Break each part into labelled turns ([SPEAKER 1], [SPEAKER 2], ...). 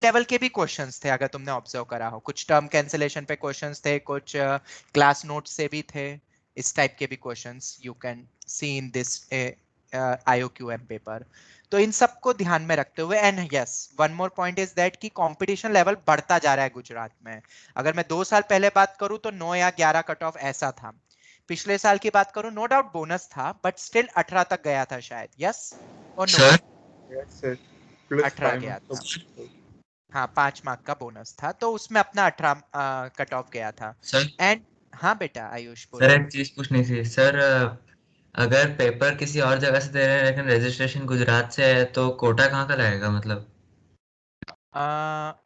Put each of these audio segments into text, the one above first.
[SPEAKER 1] Level के भी questions थे, अगर तुमने ऑब्जर्व करा हो, कुछ टर्म कैंसिलेशन पे क्वेश्चंस थे, कुछ क्लास नोट से भी थे, इस टाइप के भी questions you can see in this IOQM paper. तो इन सबको ध्यान में रखते हुए, and yes one more point is that कि कंपटीशन लेवल बढ़ता जा रहा है गुजरात में। अगर मैं 2 साल पहले बात करूं तो 9 या 11 कट ऑफ ऐसा था। पिछले साल की बात करूं, नो डाउट बोनस था, बट स्टिल 18 तक गया था शायद, यस और no?
[SPEAKER 2] Sir
[SPEAKER 3] yes sir, plus
[SPEAKER 1] 18
[SPEAKER 3] 5
[SPEAKER 1] गया
[SPEAKER 3] मार्क्स
[SPEAKER 1] था,
[SPEAKER 3] का।
[SPEAKER 1] हाँ 5 मार्क का बोनस था, तो उसमें अपना 18 कट ऑफ गया था।
[SPEAKER 2] सर
[SPEAKER 1] एंड हाँ बेटा आयुष
[SPEAKER 2] सर
[SPEAKER 1] बोलो।
[SPEAKER 2] एक चीज पूछनी थी सर। अगर पेपर किसी और जगह से दे रहे हैं लेकिन रजिस्ट्रेशन गुजरात से है तो कोटा कहाँ का लगेगा मतलब?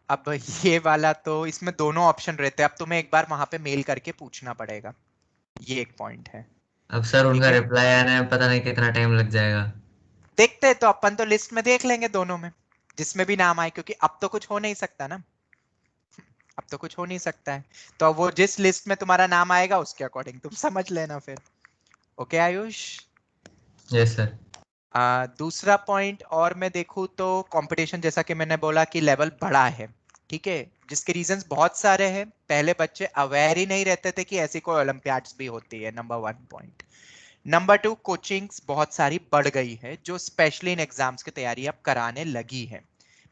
[SPEAKER 1] अब ये वाला तो, इसमें दोनों ऑप्शन रहते हैं, अब तुम्हें एक बार वहां पे मेल करके पूछना पड़ेगा, ये एक पॉइंट है।
[SPEAKER 2] अब सर
[SPEAKER 1] ठीक
[SPEAKER 2] उनका
[SPEAKER 1] है,
[SPEAKER 2] रिप्लाई आने में पता नहीं कितना टाइम लग जाएगा।
[SPEAKER 1] देखते हैं, तो अपन तो लिस्ट में देख लेंगे दोनों में, जिसमें भी नाम आए, क्योंकि अब तो कुछ हो नहीं सकता ना, अब तो कुछ हो नहीं सकता है। तो वो जिस लिस्ट में तुम्हारा नाम आएगा उसके अकॉर्डिंग तुम समझ लेना फिर। ओके आयुष।
[SPEAKER 2] Yes sir.
[SPEAKER 1] दूसरा पॉइंट और मैं देखूं तो कंपटीशन, जैसा कि मैंने बोला कि लेवल बड़ा है, ठीक है, जिसके रीजंस बहुत सारे हैं। पहले बच्चे अवेयर ही नहीं रहते थे कि ऐसी कोई ओलंपियाड्स भी होती है, नंबर 1 पॉइंट। नंबर 2, कोचिंग्स बहुत सारी बढ़ गई है, जो स्पेशली इन एग्जाम्स की तैयारी अब कराने लगी है।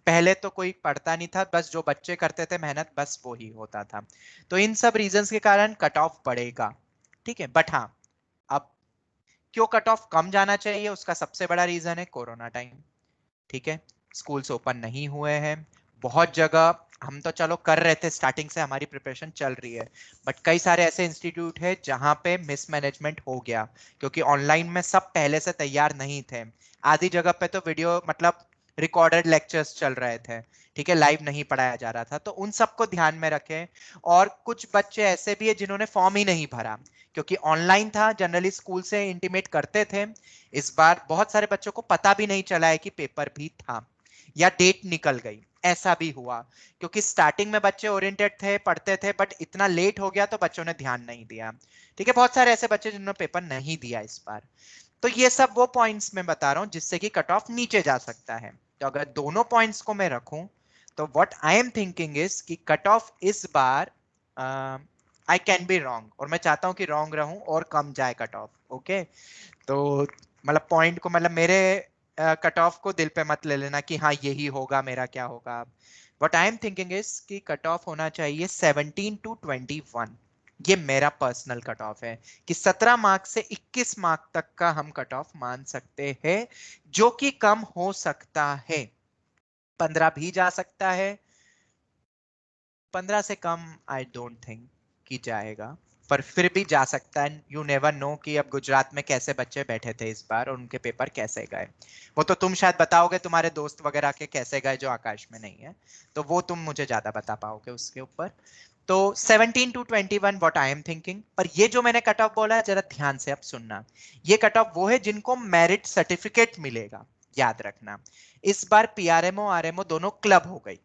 [SPEAKER 1] पहले तो कोई पढ़ता नहीं था, बस जो बच्चे करते थे मेहनत बस वो ही होता था। तो इन सब रीजंस के कारण कट ऑफ बढ़ेगा, ठीक है। बट हाँ, अब क्यों कट ऑफ कम जाना चाहिए, उसका सबसे बड़ा रीजन है कोरोना टाइम, ठीक है। स्कूल्स ओपन नहीं हुए हैं बहुत जगह, हम तो चलो कर रहे थे, स्टार्टिंग से हमारी प्रिपरेशन चल रही है, बट कई सारे ऐसे इंस्टीट्यूट है जहां पे मिसमैनेजमेंट हो गया, क्योंकि ऑनलाइन में सब पहले से तैयार नहीं थे। आधी जगह पे तो वीडियो मतलब रिकॉर्डेड लेक्चर्स चल रहे थे, ठीक है, लाइव नहीं पढ़ाया जा रहा था, तो उन सबको ध्यान में रखें। और कुछ बच्चे ऐसे भी है जिन्होंने फॉर्म ही नहीं भरा, क्योंकि ऑनलाइन था, जनरली स्कूल से इंटीमेट करते थे। इस बार बहुत सारे बच्चों को पता भी नहीं चला है कि पेपर भी था, या डेट निकल गई, ऐसा भी हुआ, क्योंकि स्टार्टिंग में बच्चे ओरिएंटेड थे, पढ़ते थे, बट इतना लेट हो गया तो बच्चों ने ध्यान नहीं दिया, ठीक है। बहुत सारे ऐसे बच्चे जिन्होंने पेपर नहीं दिया इस बार। तो ये सब वो पॉइंट्स मैं बता रहा हूं जिससे कि कट ऑफ नीचे जा सकता है। तो अगर दोनों पॉइंट्स को मैं रखूं तो what I am thinking is कि कट ऑफ इस बार, आई कैन बी रॉन्ग, और मैं चाहता हूं कि रॉन्ग रहूं और कम जाए कट ऑफ, ओके। तो मतलब पॉइंट को, मतलब मेरे कट ऑफ को दिल पे मत ले लेना कि हाँ यही होगा मेरा, क्या होगा। What I am thinking is कि कट ऑफ होना चाहिए 17 to 21, ये मेरा पर्सनल कट ऑफ है, कि 17 मार्क्स से 21 मार्क तक का हम कट ऑफ मान सकते हैं, जो कि कम हो सकता है, 15 भी जा सकता है, 15 से कम आई डोंट थिंक कि जाएगा, पर फिर भी जा सकता है। यू नेवर नो कि अब गुजरात में कैसे बच्चे बैठे थे इस बार और उनके पेपर कैसे गए। वो तो तुम शायद बताओगे, तुम्हारे दोस्त वगैरह के कैसे गए जो आकाश में नहीं है, तो वो तुम मुझे ज्यादा बता पाओगे उसके ऊपर। तो 17 to 21 what I am thinking. पर ये जो मैंने कट ऑफ बोला है, जरा ध्यान से अब सुनना, ये कट ऑफ वो है जिनको मेरिट सर्टिफिकेट मिलेगा, याद रखना। इस बार पीआरएमओ आरएमओ दोनों क्लब हो गई,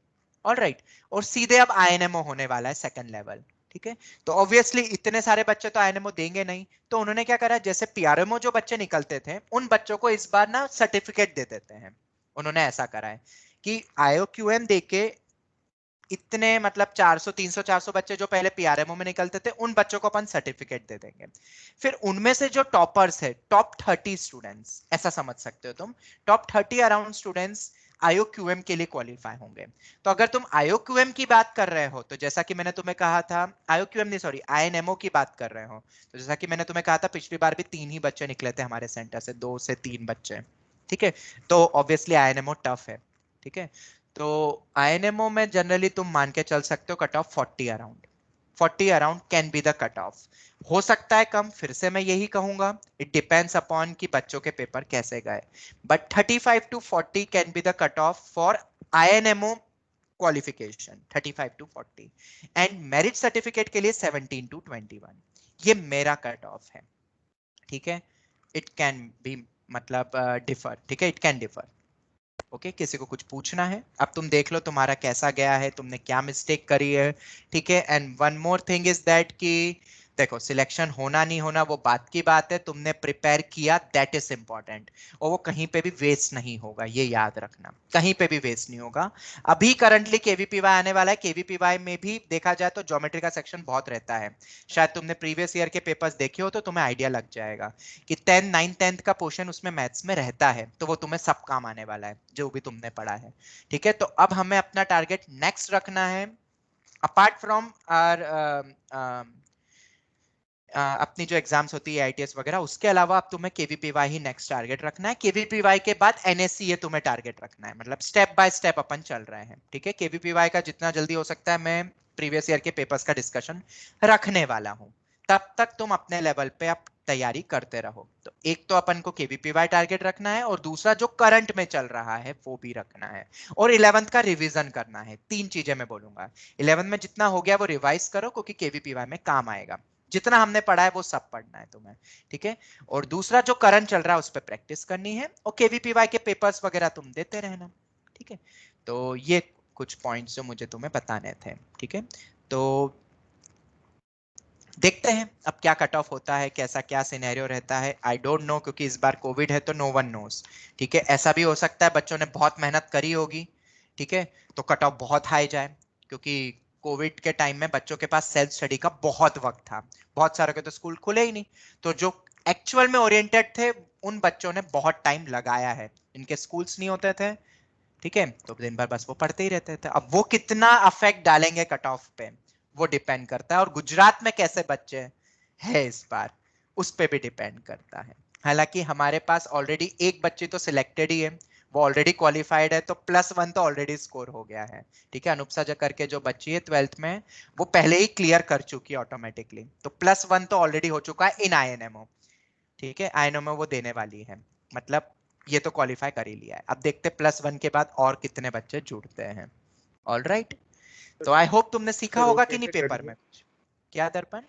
[SPEAKER 1] ऑल राइट, और सीधे अब आईएनएमओ होने वाला है सेकंड लेवल, ठीक है। तो ऑब्वियसली इतने सारे बच्चे तो आईएनएमओ देंगे नहीं, तो उन्होंने क्या करा, जैसे पीआरएमओ जो बच्चे निकलते थे उन बच्चों को इस बार ना सर्टिफिकेट दे देते हैं। उन्होंने ऐसा करा है कि आईओक्यूएम देके इतने मतलब 400 300 400 बच्चे जो पहले पीआरएमओ में निकलते थे उन बच्चों को अपन सर्टिफिकेट दे देंगे। फिर उनमें से जो टॉपर्स है, टॉप 30 स्टूडेंट्स, ऐसा समझ सकते हो तुम, टॉप 30 अराउंड स्टूडेंट्स आईओक्यूएम के लिए क्वालिफाई होंगे। तो अगर तुम आईओक्यूएम की बात कर रहे हो, तो जैसा कि मैंने तुम्हें कहा था, आईओक्यूएम नहीं सॉरी आईएनएमओ की बात कर रहे हो, तो जैसा कि मैंने तुम्हें कहा था पिछली बार भी 3 ही बच्चे निकले थे हमारे सेंटर से, 2 से 3 बच्चे, ठीक है। तो ऑब्वियसली आईएनएमओ टफ है, ठीक है। तो आईएनएमओ में जनरली तुम मान के चल सकते हो cut off 40 around, 40 around can be the cut of. हो सकता है कम, फिर से मैं यही कहूंगा, इट डिपेंड्स अपॉन कि बच्चों के पेपर कैसे गए, but 35 to 40 can be the cut off for INMO qualification, 35 to 40, and merit certificate के लिए 17 to 21, ये मेरा कट ऑफ है, ठीक है। इट कैन बी मतलब डिफर, ठीक है, इट कैन डिफर, ओके। किसी को कुछ पूछना है? अब तुम देख लो तुम्हारा कैसा गया है, तुमने क्या मिस्टेक करी है, ठीक है। And one more thing is that कि देखो सिलेक्शन होना नहीं होना वो बात की बात है, तुमने प्रिपेयर किया दैट इज इंपॉर्टेंट, और वो कहीं पे भी वेस्ट नहीं होगा, ये याद रखना, कहीं पे भी वेस्ट नहीं होगा। अभी करंटली केवीपीवाई आने वाला है, केवीपीवाई में भी देखा जाए तो ज्योमेट्री का सेक्शन बहुत रहता है, शायद तुमने प्रीवियस ईयर के पेपर्स देखे हो तो तुम्हें आइडिया लग जाएगा कि 10 9 10th का पोर्शन उसमें मैथ्स में रहता है, तो वो तुम्हें सब काम आने वाला है जो भी तुमने पढ़ा है। ठीक है, तो अब हमें अपना टारगेट नेक्स्ट रखना है, अपार्ट फ्रॉम आर अपनी जो एग्जाम्स होती है आईटीएस वगैरह, उसके अलावा अब तुम्हें केवीपीवाई ही नेक्स्ट टारगेट रखना है। केवीपीवाई के बाद एनएससीए तुम्हें टारगेट रखना है, मतलब स्टेप बाय स्टेप अपन चल रहे हैं। ठीक है, केवीपीवाई का जितना जल्दी हो सकता है मैं प्रीवियस ईयर के पेपर्स का डिस्कशन रखने वाला हूं, तब तक तुम अपने लेवल पे अब तैयारी करते रहो। तो एक तो अपन को केवीपीवाई टारगेट रखना है, और दूसरा जो करंट में चल रहा है वो भी रखना है, और 11th का रिवीजन करना है। तीन चीजें मैं बोलूंगा, 11th में जितना हो गया वो रिवाइज करो, क्योंकि केवीपीवाई में काम आएगा, जितना हमने पढ़ा है वो सब पढ़ना है तुम्हें। ठीक है, और दूसरा जो करंट चल रहा है उस पर प्रैक्टिस करनी है, और केवीपीवाई के पेपर्स वगैरह तुम देते रहना। ठीक है, तो ये कुछ पॉइंट्स जो मुझे तुम्हें बताने थे। ठीक है, तो देखते हैं अब क्या कट ऑफ होता है, कैसा क्या सिनेरियो रहता है, आई डोंट नो, क्योंकि इस बार कोविड है तो नो वन नोस। ठीक है, ऐसा भी हो सकता है बच्चों ने बहुत मेहनत करी होगी, ठीक है, तो कट ऑफ बहुत हाई जाए, क्योंकि कोविड के टाइम में बच्चों के पास सेल्फ स्टडी का बहुत वक्त था, बहुत सारे के तो स्कूल खुले ही नहीं, तो जो एक्चुअल में ओरिएंटेड थे उन बच्चों ने बहुत टाइम लगाया है, इनके स्कूल्स नहीं होते थे। ठीक है, तो दिन भर बस वो पढ़ते ही रहते थे। अब वो कितना अफेक्ट डालेंगे कट ऑफ पे वो डिपेंड करता है, और गुजरात में कैसे बच्चे हैं इस बार उस पे भी डिपेंड करता है। हालांकि हमारे पास ऑलरेडी एक बच्ची तो सिलेक्टेड ही है, वो ऑलरेडी क्वालिफाइड है, तो +1 तो ऑलरेडी स्कोर हो गया है। ठीक है, अनुपसा जा करके जो बच्ची है 12th में, वो पहले ही क्लियर कर चुकी है ऑटोमेटिकली, तो +1 तो ऑलरेडी हो चुका है इन आईएनएमओ। ठीक है, आईएनएमओ वो देने वाली है, मतलब ये तो क्वालिफाई कर ही लिया है। अब देखते +1 के बाद और कितने बच्चे जुड़ते हैं। ऑल राइट, तो आई होप तुमने सीखा
[SPEAKER 3] सर वो
[SPEAKER 1] होगा कि नहीं
[SPEAKER 3] कैसे कर
[SPEAKER 1] पेपर
[SPEAKER 3] लिया?
[SPEAKER 1] में कुछ। क्या दर्पण?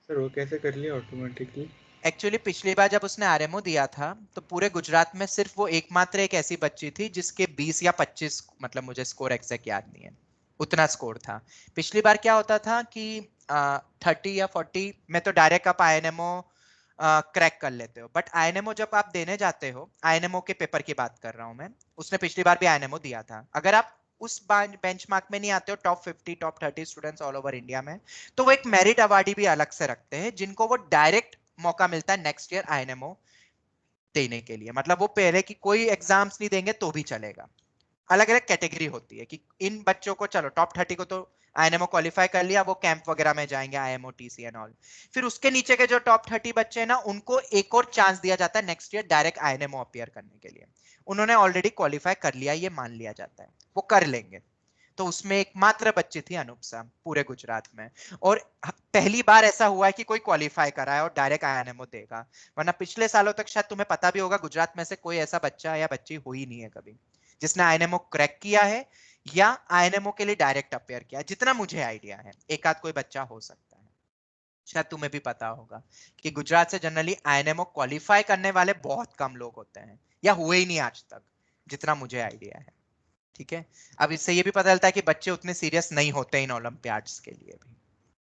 [SPEAKER 3] सर वो कैसे कर लिया ऑटोमेटिकली?
[SPEAKER 1] एक्चुअली पिछली बार जब उसने आरएमओ दिया था तो पूरे गुजरात में सिर्फ वो एकमात्र एक ऐसी बच्ची थी जिसके 20 या 25, मतलब मुझे स्कोर एग्जैक्ट याद नहीं है, उतना स्कोर था। पिछली बार क्या होता था कि 30 या 40 में तो डायरेक्ट आप आईएनएमओ क्रैक कर लेते हो, बट आईएनएमओ जब आप देने जाते हो, आईएनएमओ के पेपर की बात कर रहा हूं मैं, उसने पिछली बार भी आईएनएमओ दिया था, अगर आप उस बेंचमार्क में नहीं आते हो top 50 top 30 students all over India में, तो वो एक मेरिट अवार्डी भी अलग से रखते हैं जिनको वो डायरेक्ट मौका मिलता है नेक्स्ट ईयर आईएनएमओ देने के लिए। मतलब वो पहले की कोई एग्जाम्स नहीं देंगे तो भी चलेगा, अलग अलग कैटेगरी होती है कि इन बच्चों को चलो टॉप 30 को तो आईएनएमओ क्वालिफाई कर लिया, वो कैंप वगैरह में जाएंगे आईएमओ टीसी एंड ऑल, फिर उसके नीचे के जो टॉप 30 बच्चे हैं ना उनको एक और चांस दिया जाता है नेक्स्ट ईयर डायरेक्ट आईएनएमओ अपीयर करने के लिए। उन्होंने ऑलरेडी क्वालिफाई कर लिया, ये मान लिया जाता है, वो कर लेंगे। तो उसमें एकमात्र बच्ची थी अनुपसा पूरे गुजरात में, और पहली बार ऐसा हुआ है कि कोई क्वालिफाई करा है और डायरेक्ट आईएनएमओ देगा, वरना पिछले सालों तक शायद तुम्हें पता भी होगा गुजरात में से कोई ऐसा बच्चा या बच्ची हुई नहीं है कभी जिसने आईएनएमओ क्रैक किया है या आईएनएमओ के लिए डायरेक्ट अपेयर किया, जितना मुझे आइडिया है एक आध कोई बच्चा हो सकता है, शायद तुम्हें भी पता होगा कि गुजरात से जनरली आईएनएमओ क्वालिफाई करने वाले बहुत कम लोग होते हैं, या हुए ही नहीं आज तक जितना मुझे आइडिया है। ठीक है, अब इससे ये भी पता चलता है कि बच्चे उतने सीरियस नहीं होते इन ओलंपियाड्स के लिए भी।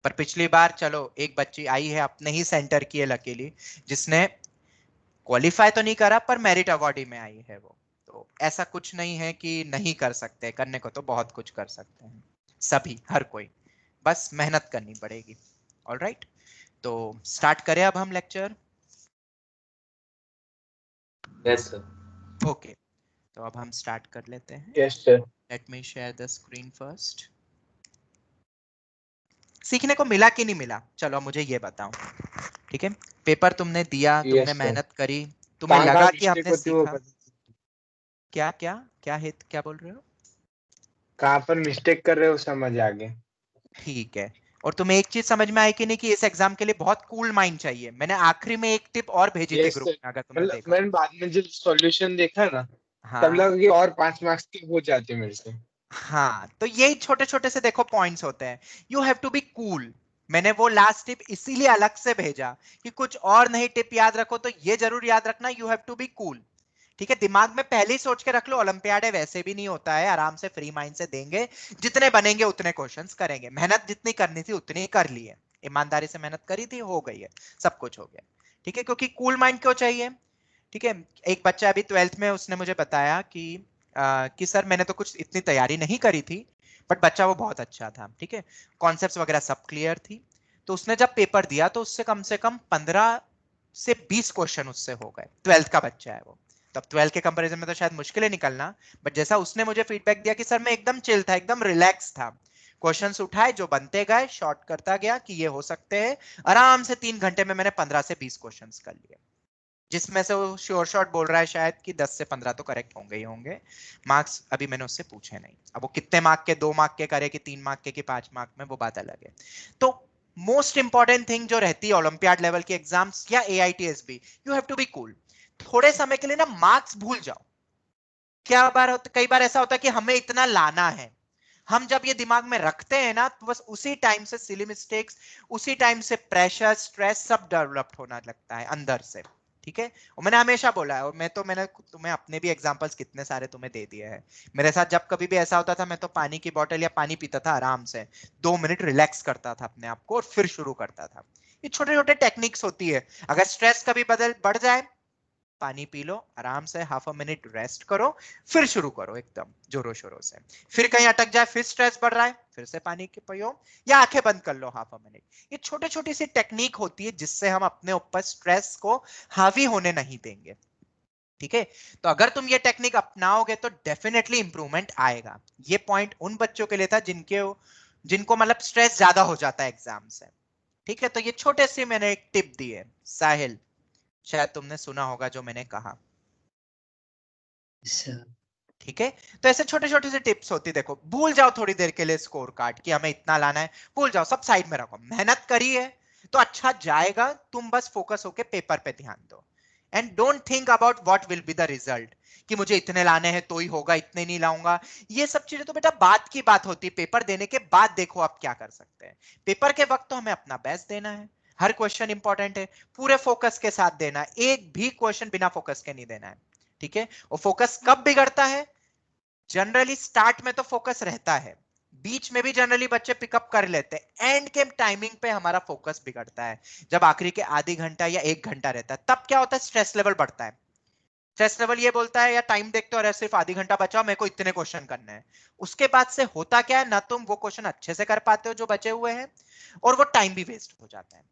[SPEAKER 1] पर पिछली बार चलो एक बच्ची आई है अपने ही सेंटर की है लकीली, जिसने क्वालिफाई तो नहीं करा पर मेरिट अवार्ड में आई है वो, तो ऐसा कुछ नहीं है कि नहीं कर सकते, करने को तो बहुत कुछ कर सकते हैं सभी, हर कोई, बस मेहनत करनी पड़ेगी। ऑल राइट, तो स्टार्ट करें अब हम लेक्चर।
[SPEAKER 2] Yes sir.
[SPEAKER 1] ओके, तो अब हम स्टार्ट कर लेते हैं।
[SPEAKER 3] Yes sir.
[SPEAKER 1] Let me share the screen first. सीखने को मिला कि नहीं मिला, चलो मुझे ये बताओ। ठीक है, पेपर तुमने दिया, तुमने
[SPEAKER 3] यस सर।
[SPEAKER 1] मेहनत करी, तुम्हें
[SPEAKER 3] कहाँ
[SPEAKER 1] लगा कि
[SPEAKER 3] मिस्टेक
[SPEAKER 1] हमने
[SPEAKER 3] होती है वो
[SPEAKER 1] सीखा। क्या क्या क्या हित क्या बोल रहे हो?
[SPEAKER 3] कहाँ पर मिस्टेक कर रहे हो समझ आ गया।
[SPEAKER 1] ठीक है, और तुम्हें एक चीज समझ में आई कि नहीं कि इस एग्जाम के लिए बहुत कूल माइंड चाहिए, मैंने आखिरी में एक टिप और भेजी थी
[SPEAKER 3] यस
[SPEAKER 1] ग्रुप
[SPEAKER 3] सर।
[SPEAKER 1] में अगर तुमने
[SPEAKER 3] मतलब
[SPEAKER 1] देखा
[SPEAKER 3] मैंने
[SPEAKER 1] हो।
[SPEAKER 3] बाद में जब सॉल्यूशन देखा ना तब
[SPEAKER 1] हाँ
[SPEAKER 3] लगा कि और 5 मार्क्स के हो जाते मेरे से।
[SPEAKER 1] हाँ, तो यही छोटे छोटे से देखो पॉइंट्स होते हैं, you have to be cool. मैंने वो लास्ट टिप इसीलिए अलग से भेजा कि कुछ और नहीं टिप याद रखो तो ये जरूर याद रखना, you have to be cool. ठीक है, दिमाग में पहले ही सोच के रख लो ओलंपियाड है, वैसे भी नहीं होता है, आराम से फ्री माइंड से देंगे, जितने बनेंगे उतने क्वेश्चंस करेंगे, मेहनत जितनी करनी थी उतनी ही कर ली है। ईमानदारी से मेहनत करी थी, हो गई है, सब कुछ हो गया। ठीक है, क्योंकि कूल माइंड क्यों चाहिए? ठीक है, एक बच्चा अभी 12th में, उसने मुझे बताया कि सर मैंने तो कुछ इतनी तैयारी नहीं करी थी, बट बच्चा वो बहुत अच्छा था। ठीक है, कॉन्सेप्ट्स वगैरह सब क्लियर थी, तो उसने जब पेपर दिया तो उससे कम से कम 15 से 20 क्वेश्चन उससे हो गए। 12th का बच्चा है वो, तब 12th के कंपैरिजन में तो शायद मुश्किल है निकलना, बट जैसा उसने मुझे फीडबैक दिया कि सर मैं एकदम चिल था, एकदम रिलैक्स था, क्वेश्चंस उठाए, जो बनते गए, शॉर्ट करता गया कि ये हो सकते हैं, आराम से 3 घंटे में मैंने 15 से 20 क्वेश्चंस कर लिए, जिसमें से वो श्योर शॉट बोल रहा है शायद कि 10 से 15 तो करेक्ट होंगे ही होंगे। मार्क्स अभी मैंने उससे पूछे नहीं, अब वो कितने मार्क के, 2 मार्क के करे कि 3 मार्क के कि 5 मार्क में, वो बात अलग है। तो मोस्ट इंपॉर्टेंट थिंग जो रहती है ओलंपियाड लेवल के एग्जाम्स या AITSB, you have to be cool. थोड़े समय के लिए ना मार्क्स भूल जाओ। कई बार ऐसा होता है कि हमें इतना लाना है, हम जब ये दिमाग में रखते हैं ना, तो बस उसी टाइम से सिली मिस्टेक्स, उसी टाइम से प्रेशर, स्ट्रेस सब डेवलप होना लगता है अंदर से। ठीक है, और मैंने हमेशा बोला है, और मैंने तुम्हें अपने भी एग्जांपल्स कितने सारे तुम्हें दे दिए हैं। मेरे साथ जब कभी भी ऐसा होता था, मैं तो पानी की बोतल या पानी पीता था आराम से, 2 मिनट रिलैक्स करता था अपने आप को और फिर शुरू करता था। ये छोटे छोटे टेक्निक्स होती है। अगर स्ट्रेस कभी बढ़ जाए, पानी पी लो आराम से, हाफ अ मिनट रेस्ट करो, फिर शुरू करो एकदम जोरों शोरों से। फिर कहीं अटक जाए, फिर स्ट्रेस बढ़ रहा है, फिर से पानी की पियो या आंखें बंद कर लो हाफ अ मिनट। ये छोटी छोटी सी टेक्निक होती है जिससे हम अपने ऊपर स्ट्रेस को हावी होने नहीं देंगे। ठीक है, तो अगर तुम ये टेक्निक अपनाओगे तो डेफिनेटली इंप्रूवमेंट आएगा। ये पॉइंट उन बच्चों के लिए था जिनको मतलब स्ट्रेस ज्यादा हो जाता है एग्जाम से। ठीक है, तो ये छोटे से मैंने एक टिप दी है। साहिल, शायद तुमने सुना होगा जो मैंने कहा।
[SPEAKER 2] अच्छा।
[SPEAKER 1] ठीक है, तो ऐसे छोटे छोटे से टिप्स होती, देखो भूल जाओ थोड़ी देर के लिए स्कोर कार्ड कि हमें इतना लाना है, भूल जाओ, सब साइड में रखो, मेहनत करी है तो अच्छा जाएगा, तुम बस फोकस होके पेपर पे ध्यान दो। And don't think about what will be the result, कि मुझे इतने लाने हैं तो ही होगा, इतने नहीं लाऊंगा। ये सब चीजें तो बेटा बात की बात होती है, पेपर देने के बाद देखो आप क्या कर सकते हैं। पेपर के वक्त तो हमें अपना बेस्ट देना है, हर क्वेश्चन इंपॉर्टेंट है, पूरे फोकस के साथ देना, एक भी क्वेश्चन बिना फोकस के नहीं देना है। ठीक है, और फोकस कब बिगड़ता है? जनरली स्टार्ट में तो फोकस रहता है, बीच में भी जनरली बच्चे पिकअप कर लेते हैं, एंड के टाइमिंग पे हमारा फोकस बिगड़ता है, जब आखिरी के आधी घंटा या 1 घंटा रहता है, तब क्या होता है, स्ट्रेस लेवल बढ़ता है। स्ट्रेस लेवल ये बोलता है, या टाइम देखते हो, अरे सिर्फ आधी घंटा बचा, मेरे को इतने क्वेश्चन करने हैं। उसके बाद से होता क्या है, ना तुम वो क्वेश्चन अच्छे से कर पाते हो जो बचे हुए हैं, और वो टाइम भी वेस्ट हो जाता है।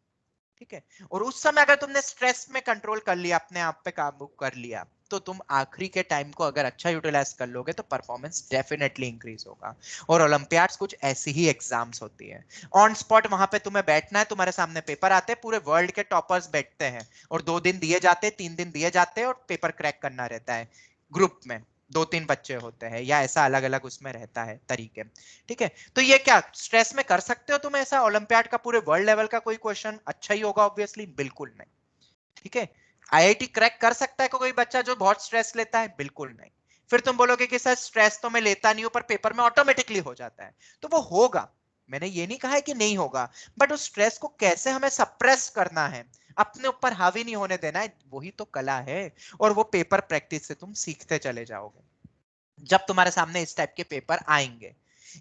[SPEAKER 1] ठीक है, और उस समय अगर तुमने स्ट्रेस में कंट्रोल कर लिया, अपने आप पे काबू कर लिया, तो तुम आखिरी के टाइम को अगर अच्छा यूटिलाइज कर लोगे तो परफॉर्मेंस डेफिनेटली इंक्रीज होगा। और ओलंपियाड्स कुछ ऐसी ही एग्जाम्स होती है, ऑन स्पॉट वहां पे तुम्हें बैठना है, तुम्हारे सामने पेपर आते हैं, पूरे वर्ल्ड के टॉपर्स बैठते हैं, और 2 दिन दिए जाते हैं, 3 दिन दिए जाते हैं, और पेपर क्रैक करना रहता है ग्रुप में, 2-3 बच्चे होते हैं, या ऐसा अलग अलग उसमें रहता है तरीके। ठीक है, तो ये क्या स्ट्रेस में कर सकते हो तुम ऐसा ओलंपियाड का पूरे वर्ल्ड लेवल का कोई क्वेश्चन अच्छा ही होगा? ऑब्वियसली बिल्कुल नहीं। ठीक है, IIT क्रैक कर सकता है कोई बच्चा जो बहुत स्ट्रेस लेता है? बिल्कुल नहीं। फिर तुम बोलोगे कि सर स्ट्रेस तो मैं लेता नहीं हूं पर पेपर में ऑटोमेटिकली हो जाता है, तो वो होगा, मैंने ये नहीं कहा है कि नहीं होगा, बट उस स्ट्रेस को कैसे हमें सप्रेस करना है, अपने ऊपर हावी नहीं होने देना है, वही तो कला है। और वो पेपर प्रैक्टिस से तुम सीखते चले जाओगे जब तुम्हारे सामने इस टाइप के पेपर आएंगे।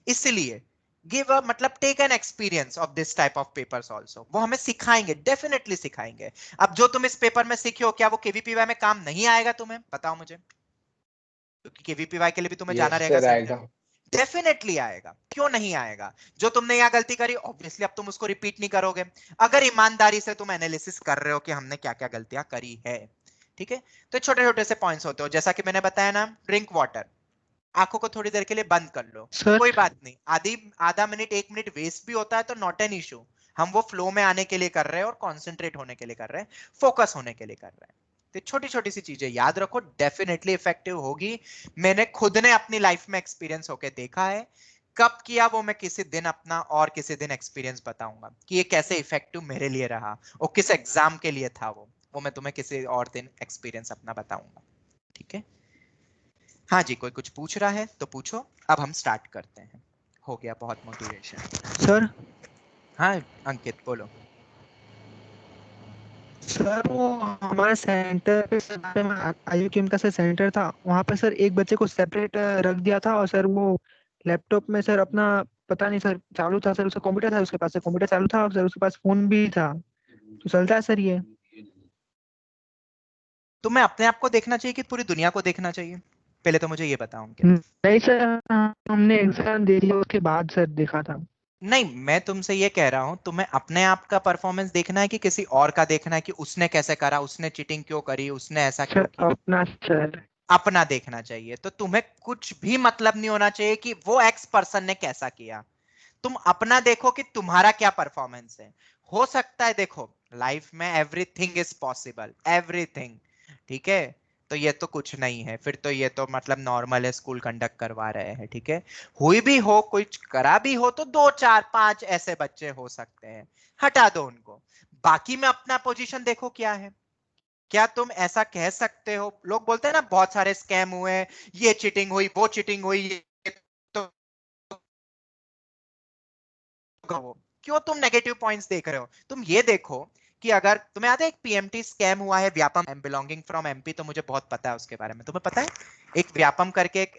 [SPEAKER 1] इसलिए गिव अ मतलब take an experience of this type of papers also, वो हमें सिखाएंगे, डेफिनेटली सिखाएंगे। अब जो तुम इस पेपर में सीखे हो, क्या वो केवीपीवाई में काम नहीं आएगा तुम्हें? बताओ मुझे, क्योंकि केवीपीवाई के लिए भी तुम्हें जाना
[SPEAKER 3] यस
[SPEAKER 1] रहेगा
[SPEAKER 3] सर,
[SPEAKER 1] सेंटर।
[SPEAKER 3] आएगा।
[SPEAKER 1] डेफिनेटली आएगा, क्यों नहीं आएगा? जो तुमने यहाँ गलती करी, ऑब्वियसली अब तुम उसको रिपीट नहीं करोगे, अगर ईमानदारी से तुम एनालिसिस कर रहे हो कि हमने क्या क्या गलतियां करी है। ठीक है, तो छोटे छोटे से पॉइंट्स होते हो, जैसा कि मैंने बताया ना, ड्रिंक वाटर, आंखों को थोड़ी देर के लिए बंद कर लो,
[SPEAKER 4] सर
[SPEAKER 1] कोई बात नहीं, आधा मिनट 1 मिनट वेस्ट भी होता है तो नॉट एन इशू, हम वो फ्लो में आने के लिए कर रहे हैं और कंसंट्रेट होने के लिए कर रहे हैं, फोकस होने के लिए कर रहे हैं। तो छोटी छोटी सी चीजें याद रखो, डेफिनेटली इफेक्टिव होगी। मैंने खुद ने अपनी लाइफ में एक्सपीरियंस होके देखा है, कब किया वो मैं किसी दिन अपना और किसी दिन एक्सपीरियंस बताऊंगा कि ये कैसे इफेक्टिव मेरे लिए रहा, और किस एग्जाम के लिए था वो मैं तुम्हें किसी और दिन एक्सपीरियंस अपना बताऊंगा। ठीक है, हाँ जी, कोई कुछ पूछ रहा है तो पूछो, अब हम स्टार्ट करते हैं। हो गया बहुत मोटिवेशन।
[SPEAKER 4] सर
[SPEAKER 1] हाँ अंकित बोलो।
[SPEAKER 4] सर वो हमारे सेंटर पे सर में IUQM का सर सेंटर था, वहाँ पे सर एक बच्चे को सेपरेट रख दिया था, और सर वो लैपटॉप में सर अपना पता नहीं सर, चालू था सर, उसका कंप्यूटर था उसके पास, कंप्यूटर चालू था और सर उसके पास फोन भी था, तो चलता है सर ये।
[SPEAKER 1] तुम्हें अपने आप को देखना चाहिए कि पूरी दुनिया को देखना चाहिए? पहले तो मुझे ये बताओ कि
[SPEAKER 4] नहीं सर, हमने एग्जाम दे दिया उसके बाद सर देखा था।
[SPEAKER 1] नहीं, मैं तुमसे ये कह रहा हूं, तुम्हें अपने आप का परफॉर्मेंस देखना है कि किसी और का देखना है कि उसने कैसे करा, उसने चीटिंग क्यों करी, उसने ऐसा क्यों
[SPEAKER 4] सर
[SPEAKER 1] किया?
[SPEAKER 4] अपना सर।
[SPEAKER 1] अपना देखना चाहिए। तो तुम्हें कुछ भी मतलब नहीं होना चाहिए कि वो एक्स पर्सन ने कैसा किया। तुम अपना देखो कि तुम्हारा क्या परफॉर्मेंस है। हो सकता है, देखो लाइफ में एवरीथिंग इज पॉसिबल, एवरीथिंग। ठीक है, तो ये तो कुछ नहीं है फिर तो, ये तो मतलब नॉर्मल है, स्कूल कंडक्ट करवा रहे हैं, ठीक है। हुई भी हो, कुछ करा भी हो, तो 2 4 5 ऐसे बच्चे हो सकते हैं, हटा दो उनको। बाकी में अपना पोजीशन देखो क्या है। क्या तुम ऐसा कह सकते हो, लोग बोलते हैं ना बहुत सारे स्कैम हुए, ये चीटिंग हुई, वो चीटिंग हुई, ये तो कहो, क्यों तुम नेगेटिव पॉइंट्स देख रहे हो? तुम ये देखो कि अगर तुम्हें याद है एक पीएमटी स्कैम हुआ है, Vyapam, I am belonging from MP, तो मुझे बहुत पता है उसके बारे में। तुम्हें पता है एक व्यापम करके एक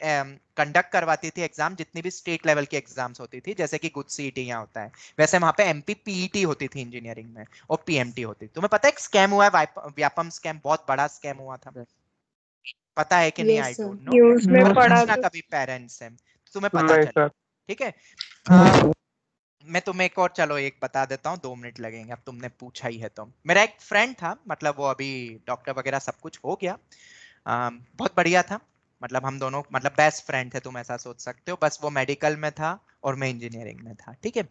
[SPEAKER 1] कंडक्ट करवाती थी एग्जाम, जितनी भी स्टेट लेवल की एग्जाम्स होती थी, जैसे कि गुड सीईटी यहाँ होता है, वैसे वहां पे एमपी पीईटी होती थी इंजीनियरिंग में, और पीएमटी होती थी। तुम्हें पता है एक स्कैम हुआ है, व्यापम स्कैम, बहुत बड़ा स्कैम हुआ था, पता है कि नहीं?
[SPEAKER 5] Yes
[SPEAKER 1] I
[SPEAKER 5] sir,
[SPEAKER 1] don't know.
[SPEAKER 5] News में
[SPEAKER 4] नो
[SPEAKER 5] पढ़ा
[SPEAKER 1] पूछना
[SPEAKER 5] तो।
[SPEAKER 1] कभी पेरेंट्स से, तुम्हें पता
[SPEAKER 3] नहीं
[SPEAKER 1] चले,
[SPEAKER 3] सर।
[SPEAKER 1] ठीक है।
[SPEAKER 4] सर।
[SPEAKER 1] मैं तुम्हें एक और, चलो एक बता देता हूँ, 2 मिनट लगेंगे, अब तुमने पूछा ही है तो। मेरा एक फ्रेंड था, मतलब वो अभी डॉक्टर वगैरह सब कुछ हो गया, बहुत बढ़िया था, मतलब हम दोनों मतलब बेस्ट फ्रेंड थे, तुम ऐसा सोच सकते हो। बस वो मेडिकल में था और मैं इंजीनियरिंग में था, ठीक है।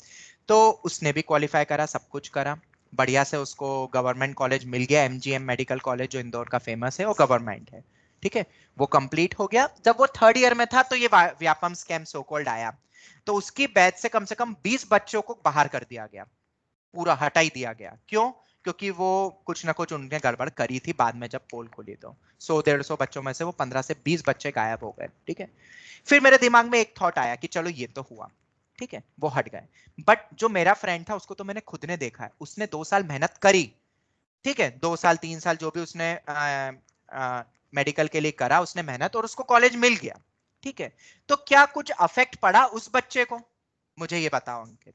[SPEAKER 1] तो उसने भी क्वालिफाई करा, सब कुछ करा बढ़िया से, उसको गवर्नमेंट कॉलेज मिल गया, एमजीएम मेडिकल कॉलेज जो इंदौर का फेमस है, वो गवर्नमेंट है, ठीक है। वो कंप्लीट हो गया। जब वो थर्ड ईयर में था तो ये व्यापम स्कैम सो कॉल्ड आया। तो उसकी बैच से कम 20 बच्चों को बाहर कर दिया गया, पूरा हटा ही दिया गया। क्यों? क्योंकि वो कुछ ना कुछ उनने गड़बड़ करी थी, बाद में जब पोल खुली तो 100 150 बच्चों में से वो 15 से 20 बच्चे गायब हो गए, ठीक है। फिर मेरे दिमाग में एक थॉट आया कि चलो ये तो हुआ, ठीक है, वो हट गए। बट जो मेरा फ्रेंड था उसको तो मैंने खुद ने देखा है, उसने 2 साल मेहनत करी, ठीक है, 2 साल 3 साल जो भी उसने मेडिकल के लिए करा, उसने मेहनत, और उसको कॉलेज मिल गया, ठीक है। तो क्या कुछ अफेक्ट पड़ा उस बच्चे को? मुझे ये बताओ अंकित,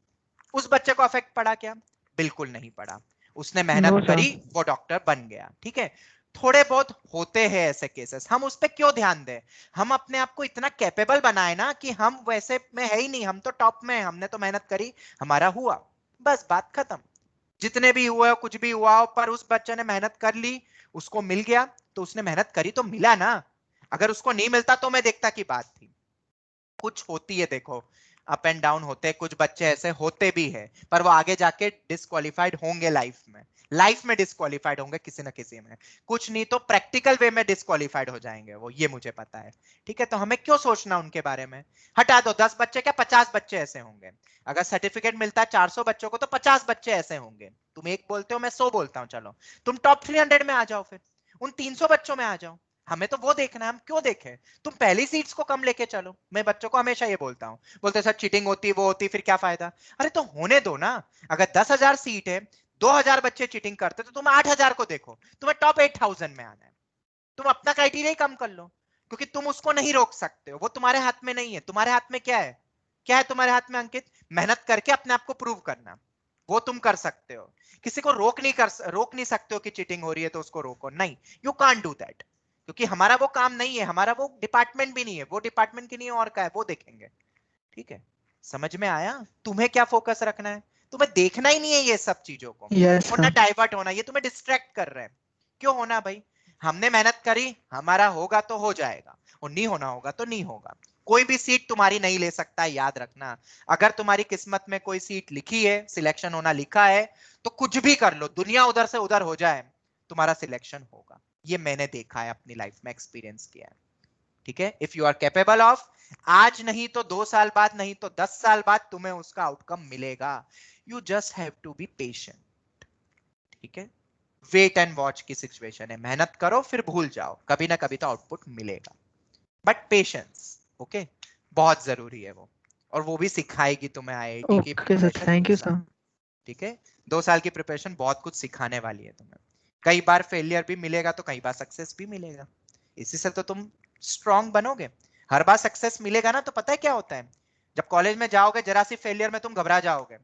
[SPEAKER 1] उस बच्चे को अफेक्ट पड़ा क्या? बिल्कुल नहीं पड़ा। उसने
[SPEAKER 4] नो
[SPEAKER 1] मेहनत
[SPEAKER 4] सर।
[SPEAKER 1] करी, वो डॉक्टर बन गया, ठीक है। थोड़े बहुत होते हैं ऐसे केसेस, हम उस पर क्यों ध्यान दें? हम अपने आप को इतना कैपेबल बनाए ना कि हम वैसे में है ही नहीं, हम तो टॉप में हैं, हमने तो मेहनत करी, हमारा हुआ, बस बात खत्म। जितने भी हुए हो, कुछ भी हुआ हो, पर उस बच्चे ने मेहनत कर ली, उसको मिल गया, तो उसने मेहनत करी तो मिला ना। अगर उसको नहीं मिलता तो मैं देखता की बात थी। कुछ होती है, देखो अप एंड डाउन होते हैं, कुछ बच्चे ऐसे होते भी है, पर वो आगे जाके डिस्क्वालिफाइड होंगे लाइफ में डिस्क्वालिफाइड होंगे किसी ना किसी में, कुछ नहीं तो प्रैक्टिकल वे में डिस्क्वालिफाइड हो जाएंगे वो, ये मुझे पता है, ठीक है। तो हमें क्यों सोचना उनके बारे में? हटा दो, 10 बच्चे क्या 50 बच्चे ऐसे होंगे। अगर सर्टिफिकेट मिलता है 400 बच्चों को, तो 50 बच्चे ऐसे होंगे। तुम एक बोलते हो, मैं 100 बोलता हूँ, चलो तुम टॉप 300 में आ जाओ, फिर उन 300 बच्चों में आ जाओ। हमें तो वो देखना है, हम क्यों देखें? तुम पहली सीट्स को कम लेके चलो। मैं बच्चों को हमेशा ये बोलता हूँ, बोलते सर चीटिंग होती, वो होती, फिर क्या फायदा? अरे तो होने दो ना। अगर 10,000 सीट है, 2,000 बच्चे चीटिंग करते, तो तुम 8,000 को देखो, तुम्हें टॉप 8,000 में आना है। तुम अपना क्राइटेरिया कम कर लो, क्योंकि तुम उसको नहीं रोक सकते हो, वो तुम्हारे हाथ में नहीं है। तुम्हारे हाथ में क्या है? क्या है तुम्हारे हाथ में अंकित? मेहनत करके अपने आप को प्रूव करना, वो तुम कर सकते हो। किसी को रोक नहीं सकते हो कि चीटिंग हो रही है तो उसको रोको, नहीं, यू कांट डू दैट, क्योंकि हमारा वो काम नहीं है, हमारा वो डिपार्टमेंट भी नहीं है, वो डिपार्टमेंट की नहीं है, और का है वो देखेंगे, ठीक है। समझ में आया? तुम्हें क्या फोकस रखना है? तुम्हें देखना ही नहीं है ये सब चीजों को,
[SPEAKER 4] यस
[SPEAKER 1] और ना
[SPEAKER 4] सर।
[SPEAKER 1] डाइवर्ट होना, ये तुम्हें डिस्ट्रैक्ट कर रहे हैं। क्यों होना भाई? हमने मेहनत करी, हमारा होगा तो हो जाएगा, और नहीं होना होगा तो नहीं होगा। कोई भी सीट तुम्हारी नहीं ले सकता है, याद रखना। अगर तुम्हारी किस्मत में कोई सीट लिखी है, सिलेक्शन होना लिखा है, तो कुछ भी कर लो, दुनिया उधर से उधर हो जाए, तुम्हारा सिलेक्शन होगा। ये मैंने देखा है, अपनी लाइफ में एक्सपीरियंस किया है, ठीक है। If you are capable of, आज नहीं तो 2 साल बाद, नहीं तो 10 साल बाद तुम्हें उसका आउटकम मिलेगा। You just have to be patient, ठीक है। वेट एंड वॉच की सिचुएशन है, मेहनत करो फिर भूल जाओ, कभी ना कभी तो आउटपुट मिलेगा, बट पेशेंस, ओके, बहुत जरूरी है वो। और वो भी सिखाएगी तुम्हें आईआईटी की
[SPEAKER 4] okay sir,
[SPEAKER 1] preparation
[SPEAKER 4] thank
[SPEAKER 1] 2
[SPEAKER 4] you
[SPEAKER 1] साल
[SPEAKER 4] सर।
[SPEAKER 1] ठीक है। 2 साल की प्रिपरेशन बहुत कुछ सिखाने वाली है तुम्हें। कई बार फेलियर भी मिलेगा तो कई बार सक्सेस भी मिलेगा, इसी से तो तुम स्ट्रांग बनोगे। हर बार सक्सेस मिलेगा ना तो पता है क्या होता है, जब कॉलेज में जाओगे जरा सी फेलियर में तुम घबरा जाओगे।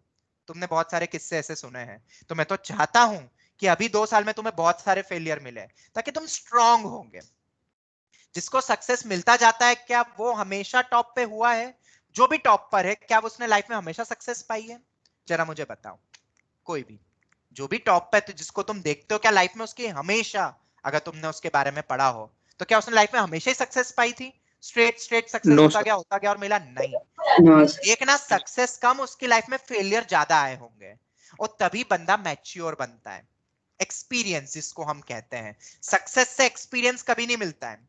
[SPEAKER 1] तुमने बहुत सारे किस्से ऐसे सुने हैं। तो मैं तो चाहता हूं कि अभी 2 साल में तुम्हें बहुत सारे फेलियर मिले ताकि तुम स्ट्रांग होंगे। जिसको सक्सेस मिलता जाता है, क्या वो हमेशा टॉप पे हुआ है? जो भी टॉप पर है, क्या उसने लाइफ में हमेशा सक्सेस पाई है? जरा मुझे बताओ। कोई भी जो भी टॉप पे, तो जिसको तुम देखते हो, क्या लाइफ में उसकी हमेशा, अगर तुमने उसके बारे में पढ़ा हो, तो क्या उसने लाइफ में हमेशा ही सक्सेस पाई थी? स्ट्रेट सक्सेस
[SPEAKER 3] नो
[SPEAKER 1] होता गया और मिला? नहीं।
[SPEAKER 3] नो
[SPEAKER 1] देखना, सक्सेस कम, उसकी लाइफ में फेलियर ज्यादा आए होंगे, और तभी बंदा मैच्योर बनता है। एक्सपीरियंस जिसको हम कहते हैं, सक्सेस से एक्सपीरियंस कभी नहीं मिलता है।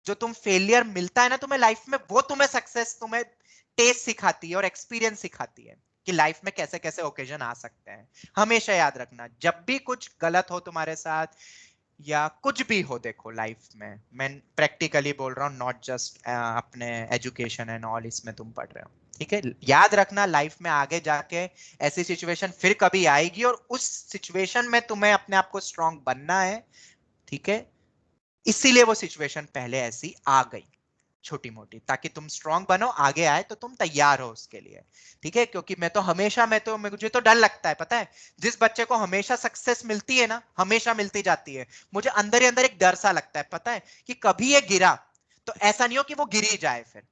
[SPEAKER 1] जो तुम फेलियर मिलता है ना तुम्हें लाइफ में, वो तुम्हें सक्सेस, तुम्हें टेस्ट सिखाती है और एक्सपीरियंस सिखाती है कि लाइफ में कैसे कैसे ओकेजन आ सकते हैं। हमेशा याद रखना, जब भी कुछ गलत हो तुम्हारे साथ या कुछ भी हो, देखो लाइफ में, मैं प्रैक्टिकली बोल रहा हूँ, नॉट जस्ट अपने एजुकेशन एंड ऑल, इसमें तुम पढ़ रहे हो, ठीक है? याद रखना, लाइफ में आगे जाके ऐसी सिचुएशन फिर कभी आएगी और उस सिचुएशन में तुम्हें अपने आप को स्ट्रांग बनना है, ठीक है? इसीलिए वो सिचुएशन पहले ऐसी आ गई, छोटी मोटी, ताकि तुम स्ट्रांग बनो, आगे आए तो तुम तैयार हो उसके लिए, ठीक है? क्योंकि मुझे तो डर लगता है, पता है, जिस बच्चे को हमेशा सक्सेस मिलती है ना, हमेशा मिलती जाती है, मुझे अंदर ही अंदर एक डर सा लगता है, पता है, कि कभी ये गिरा तो ऐसा नहीं हो कि वो गिर ही जाए फिर।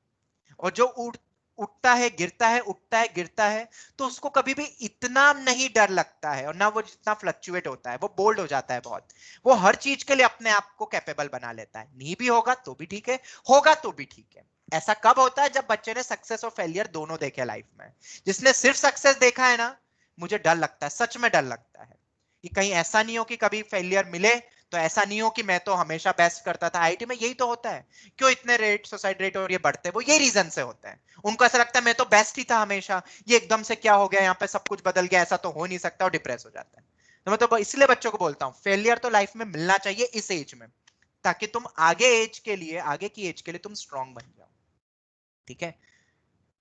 [SPEAKER 1] और जो उठता है गिरता है, उठता है गिरता है, तो उसको कभी भी इतना नहीं डर लगता है, और ना वो जितना फ्लक्चुएट होता है, वो बोल्ड हो जाता है बहुत। वो हर चीज के लिए अपने आप को कैपेबल बना लेता है। नहीं भी होगा तो भी ठीक है, होगा तो भी ठीक है। ऐसा कब होता है? जब बच्चे ने सक्सेस और फेलियर दोनों देखे लाइफ में। जिसने सिर्फ सक्सेस देखा है ना, मुझे डर लगता है, सच में डर लगता है कि कहीं ऐसा नहीं हो कि कभी फेलियर मिले तो ऐसा नहीं हो कि मैं तो हमेशा बेस्ट करता था। आईटी में यही तो होता है, क्यों इतने रेट, सुसाइड रेट और ये बढ़ते हैं, वो ये रीजन से होता है। उनको ऐसा लगता है मैं तो बेस्ट ही था हमेशा, ये एकदम से क्या हो गया, यहाँ पे सब कुछ बदल गया, ऐसा तो हो नहीं सकता, और डिप्रेस हो जाता है। तो मैं तो इसलिए बच्चों को बोलता हूँ, फेलियर तो लाइफ में मिलना चाहिए इस एज में, ताकि तुम आगे की एज के लिए तुम स्ट्रांग बन जाओ, ठीक है?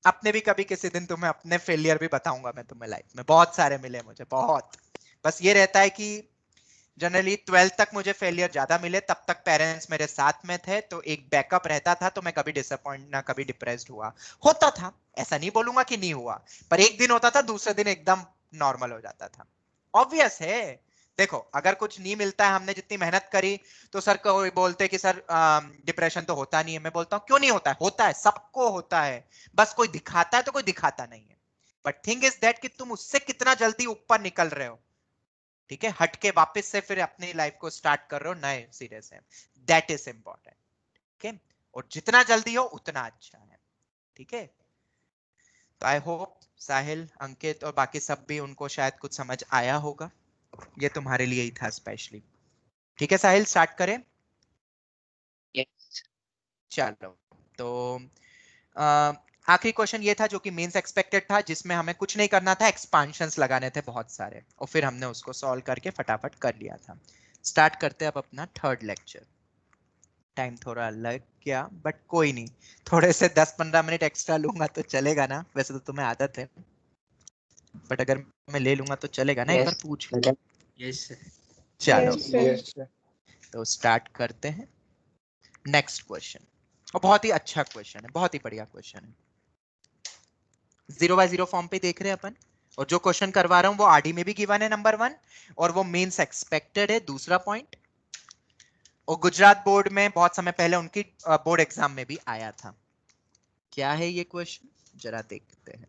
[SPEAKER 1] अपने भी कभी किसी दिन तुम्हें अपने फेलियर भी बताऊंगा मैं तुम्हें, लाइफ में बहुत सारे मिले मुझे, बहुत। बस ये रहता है कि जनरली 12th तक मुझे फेलियर ज्यादा मिले, तब तक पेरेंट्स मेरे साथ में थे, तो एक बैकअप रहता था, तो मैं कभी डिसअपॉइंट ना कभी डिप्रेस्ड हुआ होता था। ऐसा नहीं बोलूंगा कि नहीं हुआ, पर एक दिन होता था, दूसरे दिन एकदम नॉर्मल हो जाता था। ऑब्वियस है। देखो, अगर कुछ नहीं मिलता है, हमने जितनी मेहनत करी, तो सर को बोलते कि सर डिप्रेशन तो होता नहीं है। मैं बोलता हूँ क्यों नहीं होता है? होता है, सबको होता है, बस कोई दिखाता है तो कोई दिखाता नहीं है। बट थिंग इज दैट कि तुम उससे कितना जल्दी ऊपर निकल रहे हो, ठीक है? हट के वापस से फिर अपनी लाइफ को स्टार्ट कर रहे हो नए सिरे से, दैट इज इंपॉर्टेंट, ठीक है? और जितना जल्दी हो उतना अच्छा है, ठीक है? तो आई होप साहिल, अंकित और बाकी सब भी, उनको शायद कुछ समझ आया होगा। ये तुम्हारे लिए ही था स्पेशली, ठीक है साहिल? स्टार्ट करें?
[SPEAKER 5] Yes.
[SPEAKER 1] चलो, तो आखिरी क्वेश्चन ये था जो कि मेंस एक्सपेक्टेड था, जिसमें हमें कुछ नहीं करना था, एक्सपांशंस लगाने थे बहुत सारे, और फिर हमने उसको सॉल्व करके फटाफट कर लिया था। स्टार्ट करते हैं अब अपना थर्ड लेक्चर। टाइम थोड़ा लग गया, बट कोई नहीं, थोड़े से 10-15 मिनट एक्स्ट्रा लूंगा तो चलेगा ना? वैसे तो तुम्हें आदत है, बट अगर मैं ले लूंगा तो चलेगा ना? एक बार पूछ लो।
[SPEAKER 2] यस
[SPEAKER 1] चलो,
[SPEAKER 3] यस सर।
[SPEAKER 1] तो स्टार्ट करते हैं नेक्स्ट क्वेश्चन। और बहुत ही अच्छा क्वेश्चन है, बहुत ही बढ़िया क्वेश्चन है। 0 by 0 फॉर्म पे देख रहे हैं अपन, और जो क्वेश्चन करवा रहा हूं वो आरडी में भी गिवन है, नंबर 1, और वो मेंस एक्सपेक्टेड है, दूसरा पॉइंट। और गुजरात बोर्ड में बहुत समय पहले उनकी बोर्ड एग्जाम में भी आया था। क्या है ये क्वेश्चन, जरा देखते हैं।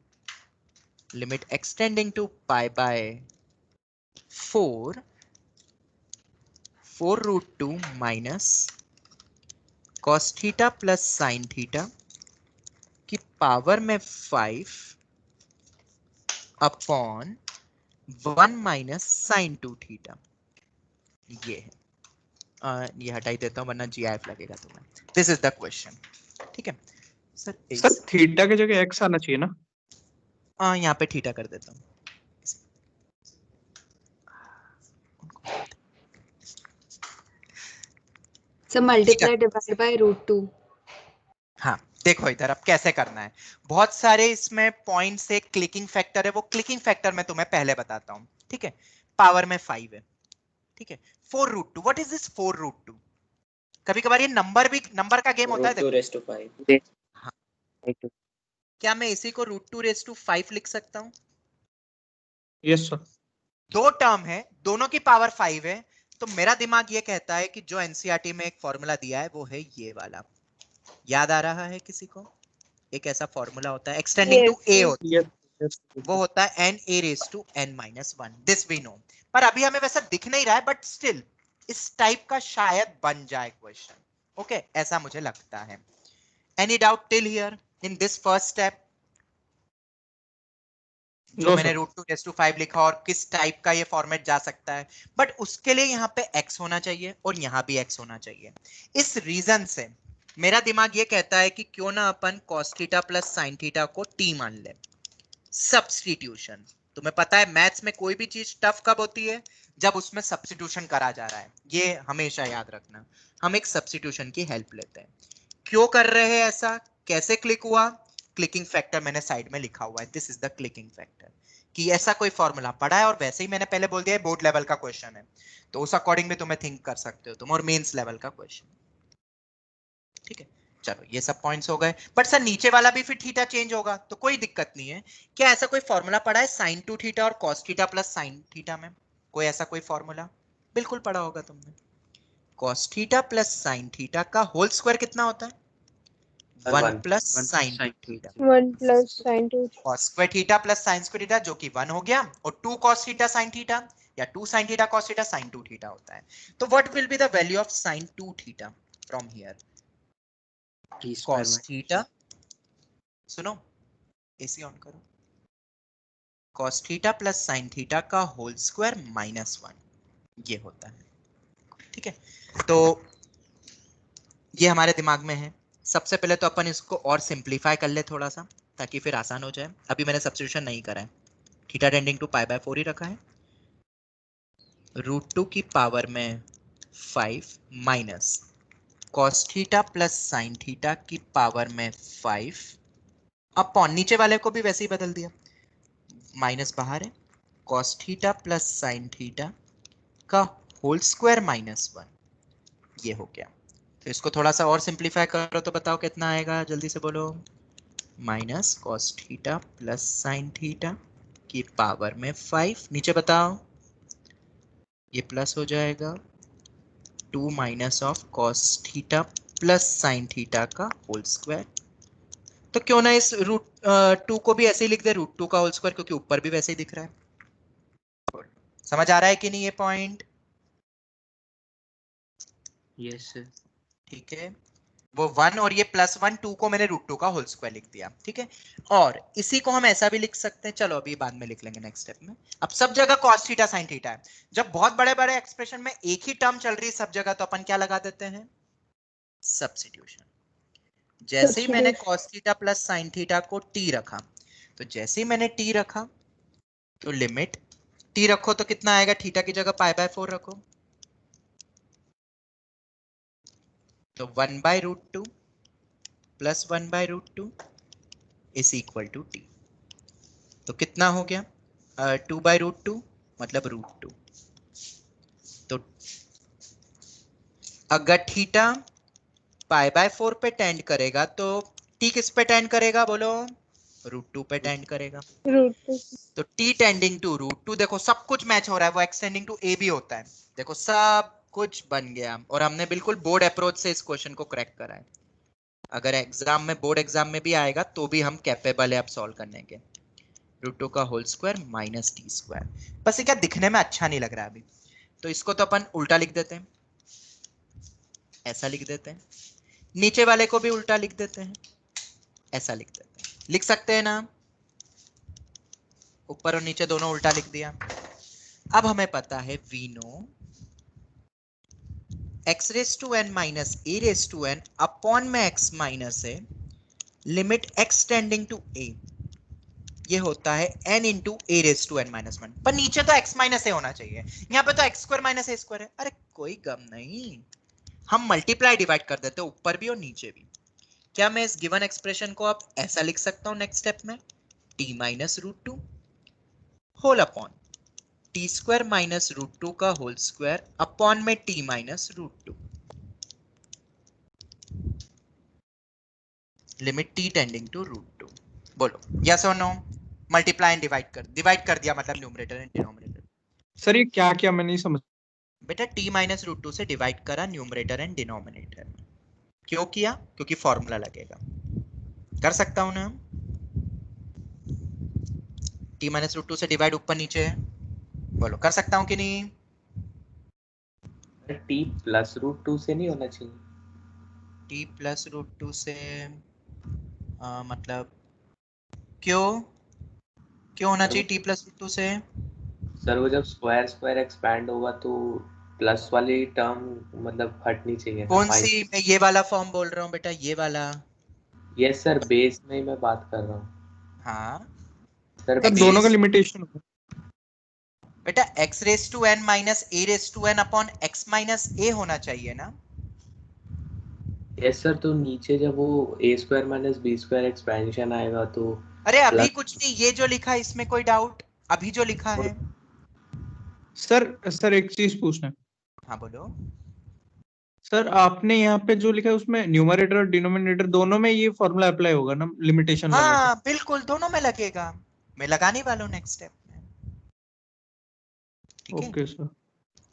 [SPEAKER 1] Limit extending to pi by 4 4√2 minus cos theta plus sine theta की पावर में 5 अपॉन 1 माइनस साइन 2 थीटा। ये है, ये हटा ही देता हूं वरना जीआईएफ लगेगा तुम्हें। दिस इज द क्वेश्चन, ठीक है सर?
[SPEAKER 6] सर थीटा की जगह एक्स आना चाहिए ना?
[SPEAKER 1] यहाँ पे थीटा कर देता हूँ।
[SPEAKER 7] So multiply divide by √2.
[SPEAKER 1] हाँ, देखो इधर अब कैसे करना है। बहुत सारे इसमें पॉइंट्स है, क्लिकिंग फैक्टर है, वो क्लिकिंग फैक्टर मैं तुम्हें पहले बताता हूँ, ठीक है? पावर में 5 है, ठीक है? 4√2, व्हाट इज दिस 4√2? कभी कभार ये नंबर का गेम होता है, देखो।
[SPEAKER 5] √2 raised to 5.
[SPEAKER 1] हाँ, क्या मैं इसी को √2⁵ लिख सकता हूँ?
[SPEAKER 6] Yes sir.
[SPEAKER 1] दो टर्म है, दोनों की पावर 5 है, तो मेरा दिमाग ये कहता है कि जो एनसीईआरटी में एक फॉर्मूला दिया है वो है ये वाला। याद आ रहा है किसी को? एक ऐसा फॉर्मूला होता है, एक्सटेंडिंग टू ए होता है,
[SPEAKER 6] यस
[SPEAKER 1] वो होता है na⁻n-1। दिस वी नो, पर अभी हमें वैसा दिख नहीं रहा है, बट स्टिल इस टाइप का शायद बन जाए क्वेश्चन। ओके, ऐसा मुझे लगता है। Any doubt till here in this first step? जो
[SPEAKER 6] नो
[SPEAKER 1] मैंने
[SPEAKER 6] सर।
[SPEAKER 1] √2⁵ लिखा और किस टाइप का ये फॉर्मेट जा सकता है, बट उसके लिए यहाँ पे x होना चाहिए और यहाँ भी x होना चाहिए। इस रीजन से मेरा दिमाग ये कहता है कि क्यों ना अपन cos theta plus sin theta को t मान ले। सब्स्टिट्यूशन, तुम्हें पता है मैथ्स में कोई भी चीज टफ कब होती है? जब उसमें सब्स्टिट्यूशन करा जा रहा है, ये हमेशा याद रखना। हम एक सब्स्टिट्यूशन की हेल्प लेते हैं। क्यों कर रहे हैं ऐसा? कैसे क्लिक हुआ? क्लिकिंग फैक्टर मैंने साइड में लिखा हुआ है, this is the clicking factor. कि ऐसा कोई फॉर्मूला पढ़ा है और वैसे ही मैंने पहले बोल दिया है बोर्ड लेवल का क्वेश्चन है, तो उस अकॉर्डिंग भी तुम्हें थिंक कर सकते हो तुम, और मेंस लेवल का क्वेश्चन। ठीक है, चलो ये सब पॉइंट्स हो गए। बट सर नीचे वाला भी फिर थीटा चेंज होगा, तो कोई दिक्कत नहीं है। क्या ऐसा कोई फॉर्मूला पढ़ा है sin2θ और cos⁡θ प्लस sin⁡θ में? कोई ऐसा कोई फॉर्मूला? बिल्कुल पढ़ा होगा तुमने। cos⁡θ प्लस sin⁡θ का होल स्क्वायर कितना होता है? 1 plus sin2θ।
[SPEAKER 7] 1 plus sin 2.
[SPEAKER 1] cos²θ plus sin²θ जो कि 1 हो गया, और 2 cos⁡θ sin⁡θ या 2 sin⁡θ cos⁡θ sin2θ होता है। तो what will be the value of sin2θ from here? cos⁡θ, सुनो, एसी ऑन करो, cos⁡θ प्लस sin⁡θ का होल स्क्वायर -1, ये होता है। ठीक है, तो ये हमारे दिमाग में है। सबसे पहले तो अपन इसको और सिंप्लीफाई कर ले थोड़ा सा, ताकि फिर आसान हो जाए। अभी मैंने सब्स्टिट्यूशन नहीं करा है, थीटा टेंडिंग टू π/4 ही रखा है। √2 की पावर में 5 माइनस cos⁡θ प्लस sin⁡θ की पावर में 5 अपॉन, नीचे वाले को भी वैसे ही बदल दिया, माइनस बाहर है, cos⁡θ प्लस sin⁡θ का होल स्क्वायर -1, ये हो गया। तो इसको थोड़ा सा और सिंप्लीफाई करो तो बताओ कितना आएगा, जल्दी से बोलो। माइनस cos⁡θ प्लस sin⁡θ की पावर में 5, नीचे बताओ, ये प्लस हो जाएगा 2 minus of cos⁡θ plus sin⁡θ का होल स्क्वायर। तो क्यों ना इस √2 को भी ऐसे ही लिख दे, √2 का होल स्क्वायर, क्योंकि ऊपर भी वैसे ही दिख रहा है। समझ आ रहा है कि नहीं ये पॉइंट?
[SPEAKER 5] Yes sir.
[SPEAKER 1] ठीक है, वो 1 और ये +1, 2 को मैंने √2 का होल स्क्वायर लिख दिया। ठीक है, और इसी को हम ऐसा भी लिख सकते हैं, चलो अभी बाद में लिख लेंगे नेक्स्ट स्टेप में। अब सब जगह cos⁡θ sin⁡θ है, जब बहुत बड़े बड़े एक्सप्रेशन में एक ही टर्म चल रही है सब जगह, तो अपन क्या लगा देते हैं? सब्स्टिट्यूशन। जैसे ही मैंने cos⁡θ प्लस sin⁡θ को t रखा, तो जैसे ही मैंने t रखा, तो लिमिट t रखो तो कितना आएगा? थीटा की जगह π/4 रखो, तो 1/√2 plus 1/√2 is equal to t। तो कितना हो गया? 2/√2 मतलब √2। तो अगर थीटा π/4 पे टेंड करेगा तो t किस पे टेंड करेगा बोलो? √2 पे टेंड करेगा। तो t टेंडिंग टू √2, देखो सब कुछ मैच हो रहा है, वो एक्सटेंडिंग टू a भी होता है, देखो सब कुछ बन गया, और हमने बिल्कुल बोर्ड अप्रोच से इस क्वेश्चन को क्रैक करा है। अगर एग्जाम में, बोर्ड एग्जाम में भी आएगा तो भी हम कैपेबल है अब सॉल्व करने के। √2 का होल स्क्वायर माइनस t²। बस ये क्या दिखने में अच्छा नहीं लग रहा है अभी, तो इसको तो अपन उल्टा लिख देते हैं, ऐसा लिख देते हैं। नीचे वाले को भी उल्टा लिख देते हैं, ऐसा लिख देते हैं। लिख सकते हैं ना? ऊपर और नीचे दोनों उल्टा लिख दिया। अब हमें पता है we know x⁻n minus a⁻n upon में x माइनस है, limit x tending to a, ये होता है n इंटू a⁻n-1। पर नीचे तो x माइनस a होना चाहिए, यहाँ पे तो x² माइनस a² है। अरे कोई गम नहीं, हम मल्टीप्लाई डिवाइड कर देते हैं ऊपर भी और नीचे भी। क्या मैं इस गिवन एक्सप्रेशन को अब ऐसा लिख सकता हूं नेक्स्ट स्टेप में? t minus √2 whole upon t² minus √2 का होल स्क्वायर अपॉन में t minus √2, limit t tending to √2। बोलो यस और नो। मल्टीप्लाई एंड डिवाइड कर दिया मतलब न्यूमरेटर एंड डिनोमिनेटर।
[SPEAKER 6] सर ये क्या क्या मैं नहीं समझ।
[SPEAKER 1] बेटा t माइनस रूट टू से डिवाइड करा न्यूमरेटर एंड डिनोमिनेटर। क्यों किया? क्योंकि फॉर्मूला लगेगा। कर सकता हूं ना? t माइनस रूट टू से डिवाइड ऊपर नीचे है, बोलो कर सकता हूं कि नहीं?
[SPEAKER 8] टी प्लस रूट टू से नहीं होना चाहिए?
[SPEAKER 1] t प्लस रूट टू से मतलब क्यों क्यों होना चाहिए t प्लस रूट टू से?
[SPEAKER 8] सर वो जब स्क्वायर स्क्वायर एक्सपैंड होगा तो प्लस वाली टर्म मतलब हटनी चाहिए ना।
[SPEAKER 1] कौन सी? मैं ये वाला फॉर्म बोल रहा हूँ बेटा, ये वाला।
[SPEAKER 8] यस सर, बेस में ही मैं बात कर रहा हूँ।
[SPEAKER 1] हाँ
[SPEAKER 8] सर
[SPEAKER 6] सर दोनों का लिमिटेशन
[SPEAKER 1] बेटा x raise to n minus a raise to n upon x minus a होना चाहिए ना।
[SPEAKER 8] यस सर, तो नीचे जब वो A square minus B square expansion आएगा तो
[SPEAKER 1] अरे अभी
[SPEAKER 8] प्लस।
[SPEAKER 1] कुछ नहीं, ये जो लिखा है इसमें कोई डाउट? अभी जो लिखा है।
[SPEAKER 6] सर एक चीज पूछना है।
[SPEAKER 1] हाँ बोलो।
[SPEAKER 6] सर आपने यहाँ पे जो लिखा है उसमें न्यूमरेटर और डिनोमिनेटर दोनों में ये फॉर्मूला अप्लाई होगा ना लिमिटेशन वाला?
[SPEAKER 1] हाँ बिल्कुल दोनों में लगेगा। मैं लगाने वाला हूँ नेक्स्ट स्टेप में। ठीक है,
[SPEAKER 6] ओके सर।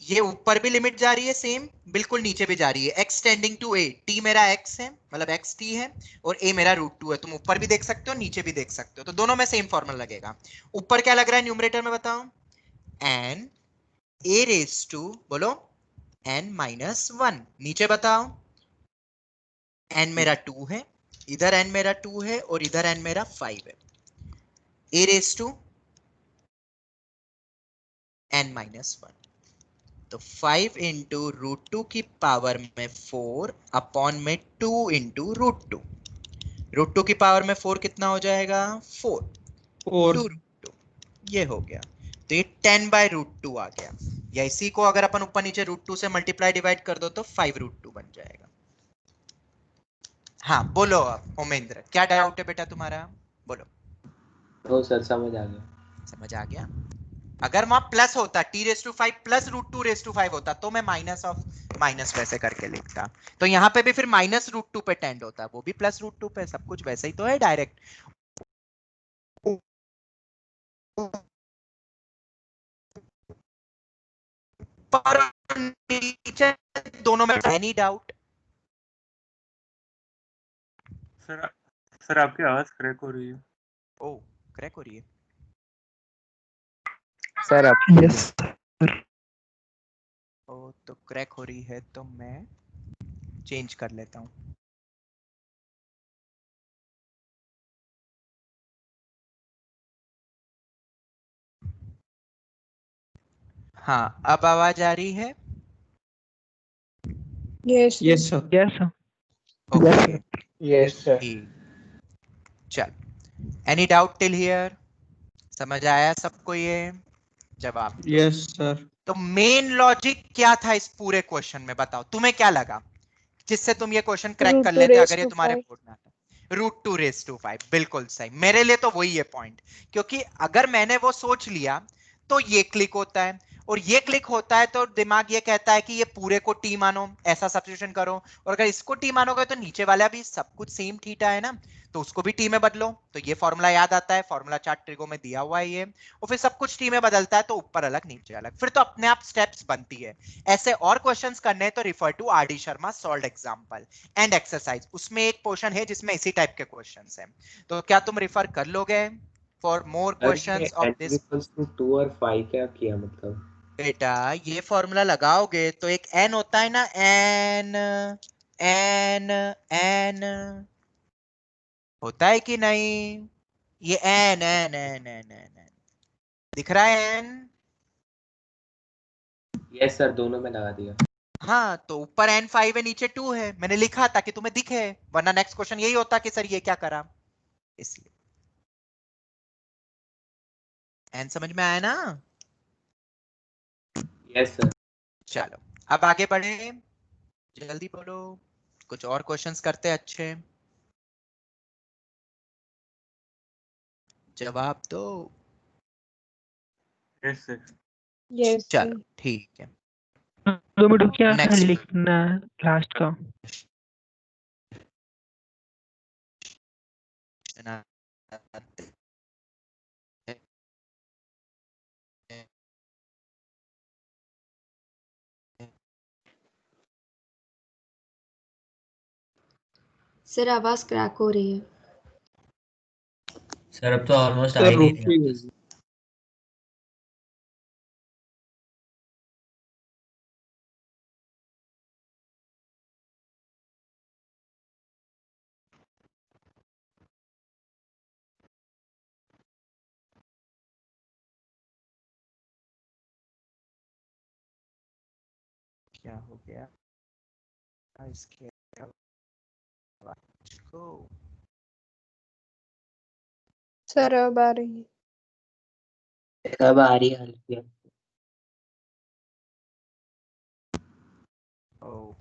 [SPEAKER 1] ये ऊपर भी लिमिट जा रही है सेम, बिल्कुल नीचे भी जा रही है। x tending to a, t मेरा x है मतलब x t है और a मेरा रूट टू है। तुम ऊपर भी देख सकते हो नीचे भी देख सकते हो, तो दोनों में सेम फॉर्मूला लगेगा। ऊपर क्या लग रहा है न्यूमरेटर में बताओ? n a रेस टू बोलो n माइनस वन। नीचे बताओ n मेरा 2 है, इधर n मेरा 2 है और इधर n मेरा 5 है। a raise to n minus one, तो 5 इंटू रूट टू की पावर में 4 अपॉन में 2 into root two. Root two की पावर में 4 कितना हो जाएगा? 4
[SPEAKER 6] और
[SPEAKER 1] 2 रूट टू, ये हो गया। तो ये 10 बाय रूट टू आ गया। या इसी को अगर अपन ऊपर नीचे रूट टू से मल्टीप्लाई डिवाइड कर दो तो 5 रूट टू बन जाएगा। हाँ बोलो अब उमेंद्र, क्या डाउट है बेटा तुम्हारा? बोलो।
[SPEAKER 8] हो सर, समझ आ गया।
[SPEAKER 1] समझ आ गया। अगर वहां प्लस होता t raise to 5 plus root two raise to 5 होता तो मैं माइनस ऑफ माइनस वैसे करके लिखता, तो यहाँ पे भी फिर माइनस रूट टू पे टेंड होता, वो भी प्लस रूट टू पे, सब कुछ वैसे ही तो है डायरेक्ट। पर नीचे दोनों में एनी डाउट?
[SPEAKER 9] सर सर आपकी आवाज क्रैक हो रही है।
[SPEAKER 1] ओ क्रैक हो रही है।
[SPEAKER 3] सर अब
[SPEAKER 4] यस सर।
[SPEAKER 1] ओ तो क्रैक हो रही है तो मैं चेंज कर लेता हूँ। हाँ अब आवाज आ रही है?
[SPEAKER 7] Yes.
[SPEAKER 6] Yes sir.
[SPEAKER 4] Yes sir.
[SPEAKER 1] Okay
[SPEAKER 3] yes sir.
[SPEAKER 1] चल, एनी डाउट टिल हियर? समझ आया सबको ये? जवाब दो।
[SPEAKER 6] Yes sir.
[SPEAKER 1] तो मेन लॉजिक क्या था इस पूरे क्वेश्चन में, बताओ तुम्हें क्या लगा जिससे तुम ये क्वेश्चन क्रैक कर
[SPEAKER 7] Root 2
[SPEAKER 1] लेते
[SPEAKER 7] raised
[SPEAKER 1] अगर ये
[SPEAKER 7] to
[SPEAKER 1] तुम्हारे
[SPEAKER 7] 5.
[SPEAKER 1] बोर्ड में आता? रूट टू रेस टू 5 बिल्कुल सही, मेरे लिए तो वही है पॉइंट। क्योंकि अगर मैंने वो सोच लिया तो ये क्लिक होता है, और ये क्लिक होता है तो दिमाग ये कहता है कि ये पूरे को टी मानो, ऐसा सब्स्टिट्यूशन करो। और अगर इसको टी मानोगे तो नीचे वाला भी सब कुछ सेम थीटा है ना, तो उसको भी टी में बदलो। तो ये फॉर्मूला याद आता है, फॉर्मूला चार्ट ट्रिगो में दिया हुआ है ये, और फिर सब कुछ टी में बदलता है तो ऊपर अलग नीचे अलग, फिर तो अपने आप स्टेप्स बनती है। ऐसे और क्वेश्चंस करने तो refer to R D Sharma solved example and exercise, उसमें एक पोर्शन है जिसमें इसी टाइप के क्वेश्चंस हैं। तो क्या तुम रिफर कर लोगे फॉर मोर
[SPEAKER 8] सर ये
[SPEAKER 1] questions of
[SPEAKER 8] n
[SPEAKER 1] this?
[SPEAKER 8] Equals to 2 और 5 क्या किया मतलब?
[SPEAKER 1] बेटा ये फॉर्मूला लगाओगे तो एक n होता है ना, n n n होता है कि नहीं? ये n n n n n दिख रहा है n?
[SPEAKER 8] यस सर, दोनों में लगा दिया।
[SPEAKER 1] हाँ तो ऊपर n 5 है नीचे 2 है, मैंने लिखा ताकि तुम्हें दिखे, वरना नेक्स्ट क्वेश्चन यही होता कि सर ये क्या करा, इसलिए। n समझ में आया ना?
[SPEAKER 8] Yes sir.
[SPEAKER 1] चलो अब आगे बढ़े, जल्दी बोलो, कुछ और क्वेश्चंस करते हैं अच्छे, जवाब दो।
[SPEAKER 9] Yes sir.
[SPEAKER 7] Yes.
[SPEAKER 1] चलो ठीक है,
[SPEAKER 4] 2 मिनट क्या
[SPEAKER 1] नेक्स्ट
[SPEAKER 4] लिखना लास्ट का?
[SPEAKER 7] सर आवाज क्रैक हो रही है।
[SPEAKER 2] सर अब तो ऑलमोस्ट आ
[SPEAKER 6] सर
[SPEAKER 2] ही नहीं
[SPEAKER 6] रुक
[SPEAKER 2] रहा।
[SPEAKER 6] ही गई।
[SPEAKER 1] क्या हो गया इसके आवाज को?
[SPEAKER 10] सर अब आ रही है।
[SPEAKER 5] कब आ रही है हल्की?
[SPEAKER 1] ओ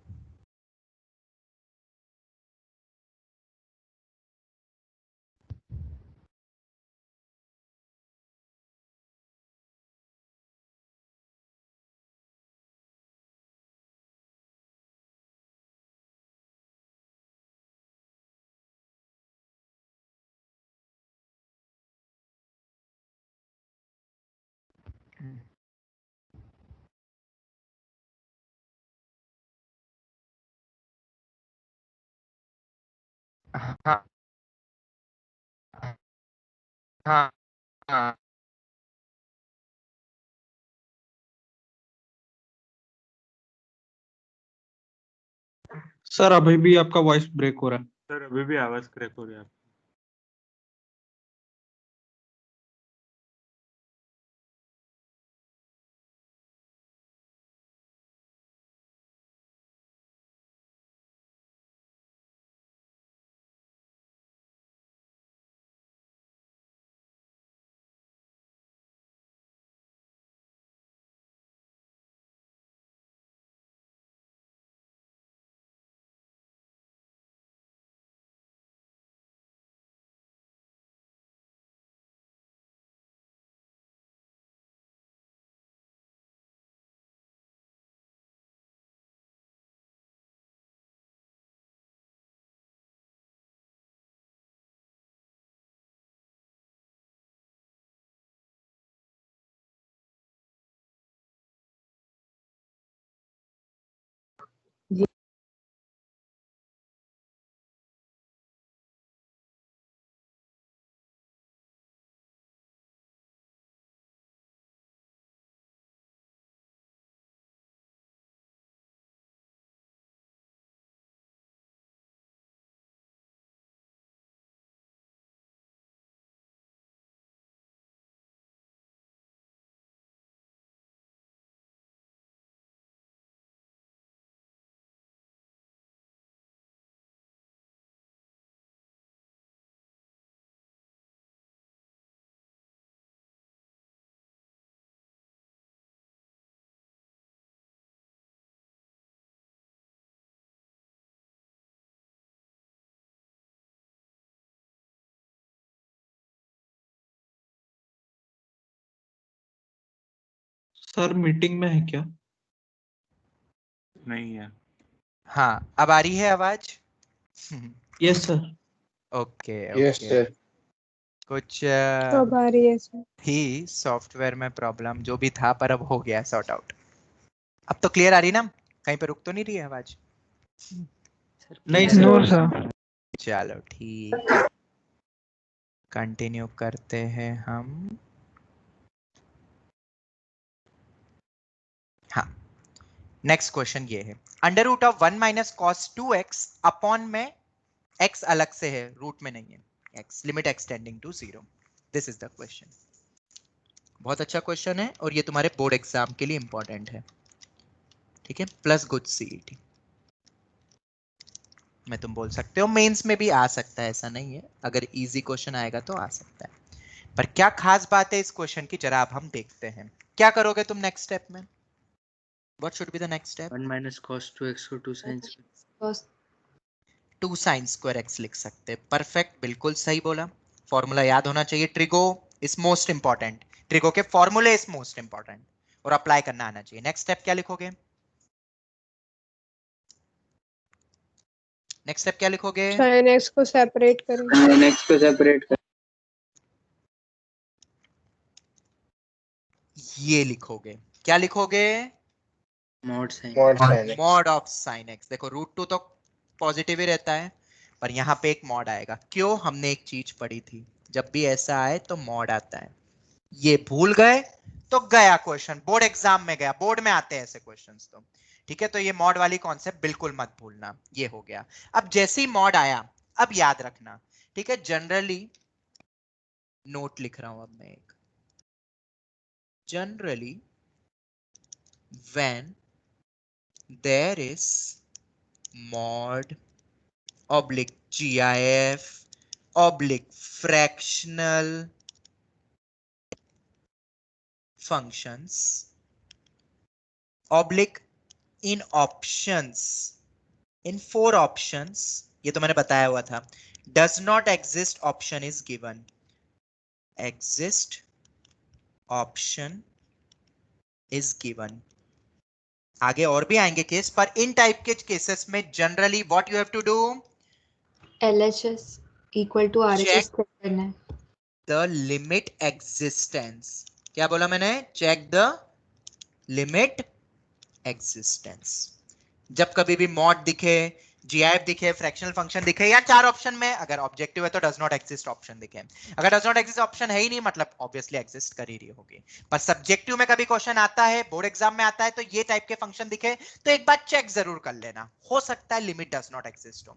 [SPEAKER 1] हाँ हाँ हाँ।
[SPEAKER 6] सर अभी भी आपका वॉइस ब्रेक हो रहा है।
[SPEAKER 9] सर अभी भी आवाज क्रैक हो रही है आपकी।
[SPEAKER 6] सर मीटिंग में है क्या?
[SPEAKER 9] नहीं है।
[SPEAKER 1] हाँ अब आ रही है आवाज?
[SPEAKER 6] Yes sir.
[SPEAKER 1] Okay
[SPEAKER 3] yes
[SPEAKER 1] okay.
[SPEAKER 3] Sir.
[SPEAKER 1] कुछ
[SPEAKER 10] अब आ रही है सर।
[SPEAKER 1] थी सॉफ्टवेयर में प्रॉब्लम जो भी था, पर अब हो गया सॉर्ट आउट। अब तो क्लियर आ रही ना? कहीं पे रुक तो नहीं रही है आवाज?
[SPEAKER 6] नहीं
[SPEAKER 4] नो
[SPEAKER 6] सर।
[SPEAKER 4] सर।
[SPEAKER 1] चलो ठीक है, कंटिन्यू करते हैं हम। हाँ, नेक्स्ट क्वेश्चन ये है, under root of 1 minus cos 2x upon में x अलग से है, रूट में नहीं है, x limit extending to 0। This is the question. बहुत अच्छा क्वेश्चन है और ये तुम्हारे बोर्ड एग्जाम के लिए इंपॉर्टेंट है, ठीक है, प्लस गुड सीईटी में तुम बोल सकते हो, मेंस में भी आ सकता है, ऐसा नहीं है, अगर इजी क्वेश्चन आएगा तो आ सकता है। पर क्या खास बात है इस क्वेश्चन की, जरा अब हम देखते हैं। क्या करोगे तुम नेक्स्ट स्टेप में? What should be the next step?
[SPEAKER 5] 1 minus cos 2x को 2 sin
[SPEAKER 7] Cos
[SPEAKER 1] 2 sin square x लिख सकते हैं। परफेक्ट, बिल्कुल सही बोला। फॉर्मूला याद होना चाहिए, trigo is most important, trigo के फॉर्मूले इज मोस्ट इंपॉर्टेंट, और अप्लाई करना आना चाहिए। नेक्स्ट स्टेप क्या लिखोगे? नेक्स्ट स्टेप क्या लिखोगे?
[SPEAKER 10] sin x को सेपरेट करेंगे।
[SPEAKER 5] sin x को सेपरेट कर
[SPEAKER 1] ये लिखोगे। क्या लिखोगे?
[SPEAKER 5] Mod sine
[SPEAKER 3] mod sine x.
[SPEAKER 1] Mod of sine x. देखो √2 तो पॉजिटिव ही रहता है, पर यहाँ पे एक मॉड आएगा। क्यों? हमने एक चीज पढ़ी थी, जब भी ऐसा आए तो मॉड आता है। ये भूल गए तो गया क्वेश्चन, बोर्ड एग्जाम में गया, बोर्ड में आते हैं ऐसे क्वेश्चंस तो। ठीक है, तो ये मॉड वाली कॉन्सेप्ट बिल्कुल मत भूलना। ये हो गया। अब जैसे ही मॉड आया, अब याद रखना, ठीक है, जनरली नोट लिख रहा हूं अब मैं एक, generally when there is mod oblique GIF oblique fractional functions oblique in options, in 4 options, ये तो मैंने बताया हुआ था, does not exist option is given, exist option is given। आगे और भी आएंगे केस, पर इन टाइप के केसेस में generally what you have to do,
[SPEAKER 7] LHS equal to RHS
[SPEAKER 1] Check
[SPEAKER 7] check करना है।
[SPEAKER 1] The limit existence. क्या बोला मैंने? Check the limit existence. जब कभी भी मॉड दिखे, जीआईएफ दिखे, फ्रैक्शनल फंक्शन दिखे, या 4 ऑप्शन में अगर ऑब्जेक्टिव है तो डज नॉट एग्जिस्ट ऑप्शन दिखे। अगर डज नॉट एग्जिस्ट ऑप्शन है ही नहीं, मतलब ऑब्वियसली एग्जिस्ट कर ही रही होगी। पर सब्जेक्टिव में कभी क्वेश्चन आता है, बोर्ड एग्जाम में आता है, तो ये टाइप के फंक्शन दिखे तो एक बार चेक जरूर कर लेना। हो सकता है लिमिट डज नॉट एग्जिस्ट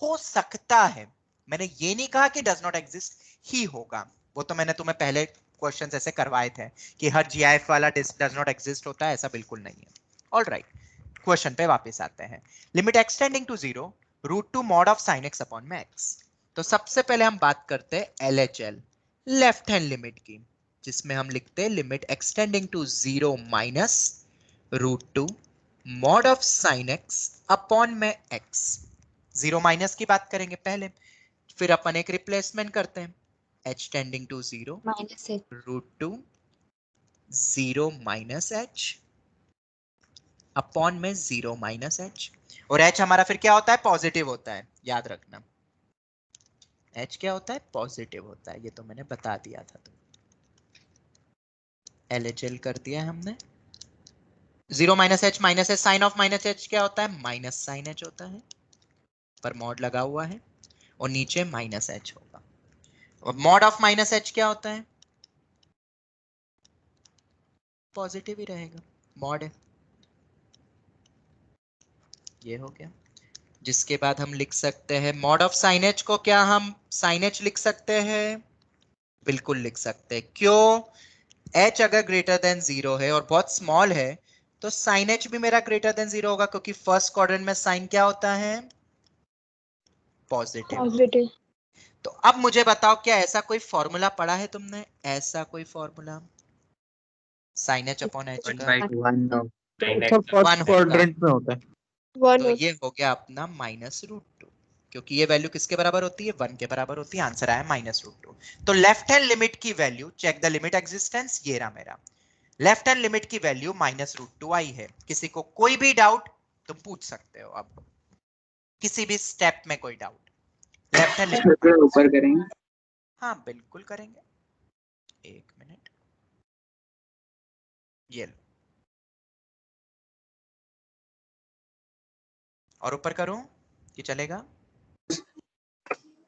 [SPEAKER 1] हो सकता है। मैंने ये नहीं कहा कि डज नॉट एग्जिस्ट ही होगा, वो तो मैंने तुम्हें पहले क्वेश्चन ऐसे करवाए थे कि हर जीआईएफ वाला डज नॉट एग्जिस्ट होता है, ऐसा बिल्कुल नहीं है। ऑलराइट, क्वेश्चन पे वापस आते हैं। Limit extending to 0 √2 mod of sin x upon में x। तो सबसे पहले हम बात करते हैं LHL, लेफ्ट हैंड लिमिट की, जिसमें हम लिखते हैं limit extending to 0 minus √2 mod of sin x upon में x। 0 माइनस की बात करेंगे पहले, फिर अपन एक रिप्लेसमेंट करते हैं, h tending to 0
[SPEAKER 7] minus h
[SPEAKER 1] √2 0 minus h upon में 0 माइनस h। और h हमारा फिर क्या होता है? पॉजिटिव होता है, याद रखना। h क्या होता है? पॉजिटिव होता है, ये तो मैंने बता दिया था। तो LHL कर दिया है हमने। 0 minus h sine of minus h क्या होता है? माइनस साइन h होता है, पर मॉड लगा हुआ है, और नीचे माइनस h होगा। और मॉड ऑफ माइनस h क्या होता है? पॉजिटिव ही रहेगा, मॉड है। ये हो गया। जिसके बाद हम लिख सकते हैं मॉड ऑफ साइन h को, क्या हम साइन h लिख सकते हैं? बिल्कुल लिख सकते हैं। क्यों? h अगर ग्रेटर देन 0 है और बहुत स्मॉल है, तो साइन h भी मेरा ग्रेटर देन 0 होगा, क्योंकि फर्स्ट क्वाड्रेंट में साइन क्या होता है? पॉजिटिव।
[SPEAKER 10] पॉजिटिव।
[SPEAKER 1] तो अब मुझे बताओ, क्या ऐसा कोई फॉर्मूला पढ़ा है तुमने? ऐसा कोई formula sine h upon h का?
[SPEAKER 6] 1 फर्स्ट क्वाड्रेंट में होता है।
[SPEAKER 1] तो ये हो गया अपना -√2, क्योंकि ये वैल्यू किसके बराबर होती है? 1 के बराबर होती है। आंसर आया -√2। तो लेफ्ट हैंड लिमिट की value, check the limit existence, ये रहा मेरा लेफ्ट हैंड लिमिट की वैल्यू -√2 आई है। किसी को कोई भी डाउट तुम पूछ सकते हो, अब किसी भी स्टेप में कोई डाउट लेफ्ट हैंड लिमिट
[SPEAKER 5] ऊपर करेंगे।
[SPEAKER 1] हाँ बिल्कुल करेंगे, एक मिनट, ये लो, और ऊपर करूं कि चलेगा?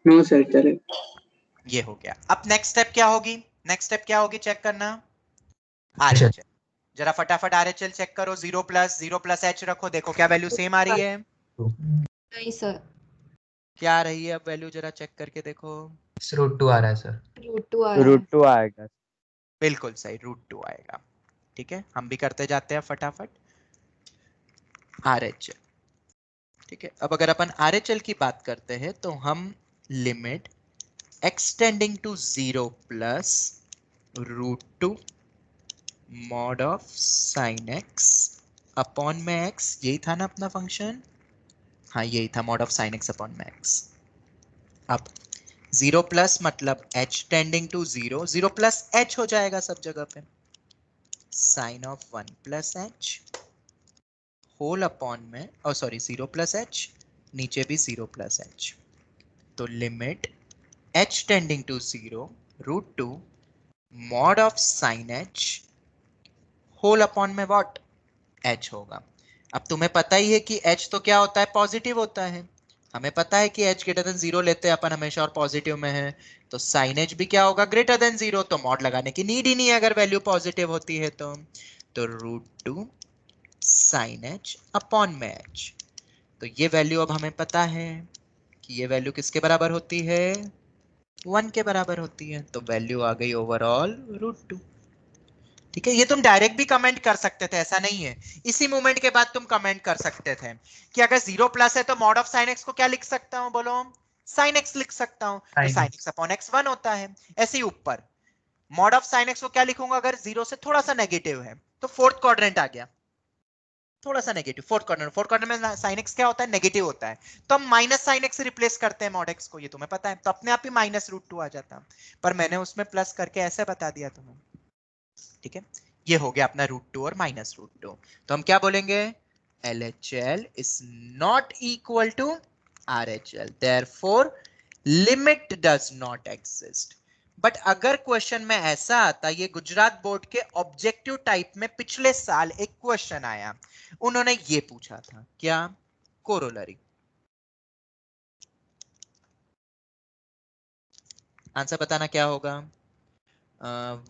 [SPEAKER 5] नो सर चलेगा।
[SPEAKER 1] ये हो गया। अब नेक्स्ट स्टेप क्या होगी? नेक्स्ट स्टेप क्या होगी चेक करना, RHL। जरा फटाफट RHL चेक करो। 0 प्लस h रखो, देखो क्या वैल्यू सेम आ रही है?
[SPEAKER 7] नहीं सर,
[SPEAKER 1] क्या आ रही है अब वैल्यू? जरा चेक करके देखो।
[SPEAKER 2] √2 आ रहा है सर।
[SPEAKER 7] √2 आ रहा है।
[SPEAKER 3] √2 आएगा।
[SPEAKER 1] बिल्कुल सही, √2 आएगा। ठीक है, हम भी करते जाते हैं फटाफट। RHL, ठीक है। अब अगर अपन RHL की बात करते हैं तो हम limit extending to 0 plus √2 mod of sin x upon में x, यही था ना अपना फंक्शन? हाँ यही था, mod of sin x upon में x। अब 0 प्लस मतलब h tending to 0, 0 plus h हो जाएगा सब जगह पे, sine of 1 plus h whole upon में, और सॉरी 0 प्लस h, नीचे भी 0 प्लस h। तो limit h tending to 0 √2 mod of sin h whole upon में व्हाट, h होगा। अब तुम्हें पता ही है कि h तो क्या होता है, पॉजिटिव होता है। हमें पता है कि h ग्रेटर देन 0 लेते हैं अपन हमेशा और पॉजिटिव में है, तो साइन h भी क्या होगा, ग्रेटर देन 0, तो मॉड लगाने की नीड ही नहीं है अगर वैल्यू पॉजिटिव होती है तो √2 साइन h अपॉन में h। तो ये वैल्यू अब हमें पता है कि ये वैल्यू किसके बराबर होती है, 1 के बराबर होती है, तो वैल्यू आ गई ओवरऑल √2। ठीक है, ये तुम डायरेक्ट भी कमेंट कर सकते थे, ऐसा नहीं है, इसी मूवमेंट के बाद तुम कमेंट कर सकते थे कि अगर 0 प्लस है तो मॉड ऑफ साइन x को क्या लिख सकता हूं, बोलो, साइन x लिख सकता हूं, तो साइन x अपॉन x 1 होता है। ऐसे ही ऊपर मॉड ऑफ साइन x को क्या लिखूंगा, अगर 0 से थोड़ा सा नेगेटिव है तो फोर्थ क्वाड्रेंट आ गया, थोड़ा सा नेगेटिव, फोर्थ क्वाड्रेंट में साइन x क्या होता है, नेगेटिव होता है, तो हम माइनस साइन x से रिप्लेस करते हैं मॉड x को, ये तुम्हें पता है, तो अपने आप ही माइनस √2 आ जाता, पर मैंने उसमें प्लस करके ऐसे बता दिया तुम्हें। ठीक है, ये हो गया अपना √2 और माइनस √2, तो हम क्या बोलेंगे, LHL is not equal to RHL, therefore limit does not exist। But अगर क्वेश्चन में ऐसा आता, ये गुजरात बोर्ड के ऑब्जेक्टिव टाइप में पिछले साल एक क्वेश्चन आया, उन्होंने ये पूछा था, क्या, कोरोलरी। आंसर बताना क्या होगा,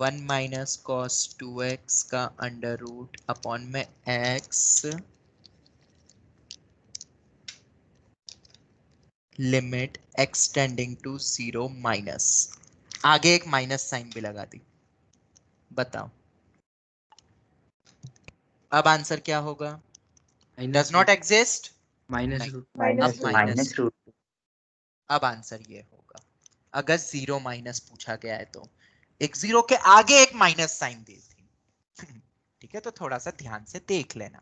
[SPEAKER 1] 1 माइनस कॉस 2x का अंडर रूट अपॉन में x limit x tending to 0 minus, आगे एक माइनस साइन भी लगा दी, बताओ अब आंसर क्या होगा, does not exist,
[SPEAKER 10] minus
[SPEAKER 5] root
[SPEAKER 1] अब आंसर ये होगा, अगर 0 माइनस पूछा गया है तो एक 0 के आगे एक माइनस साइन दी थी। ठीक है, तो थोड़ा सा ध्यान से देख लेना,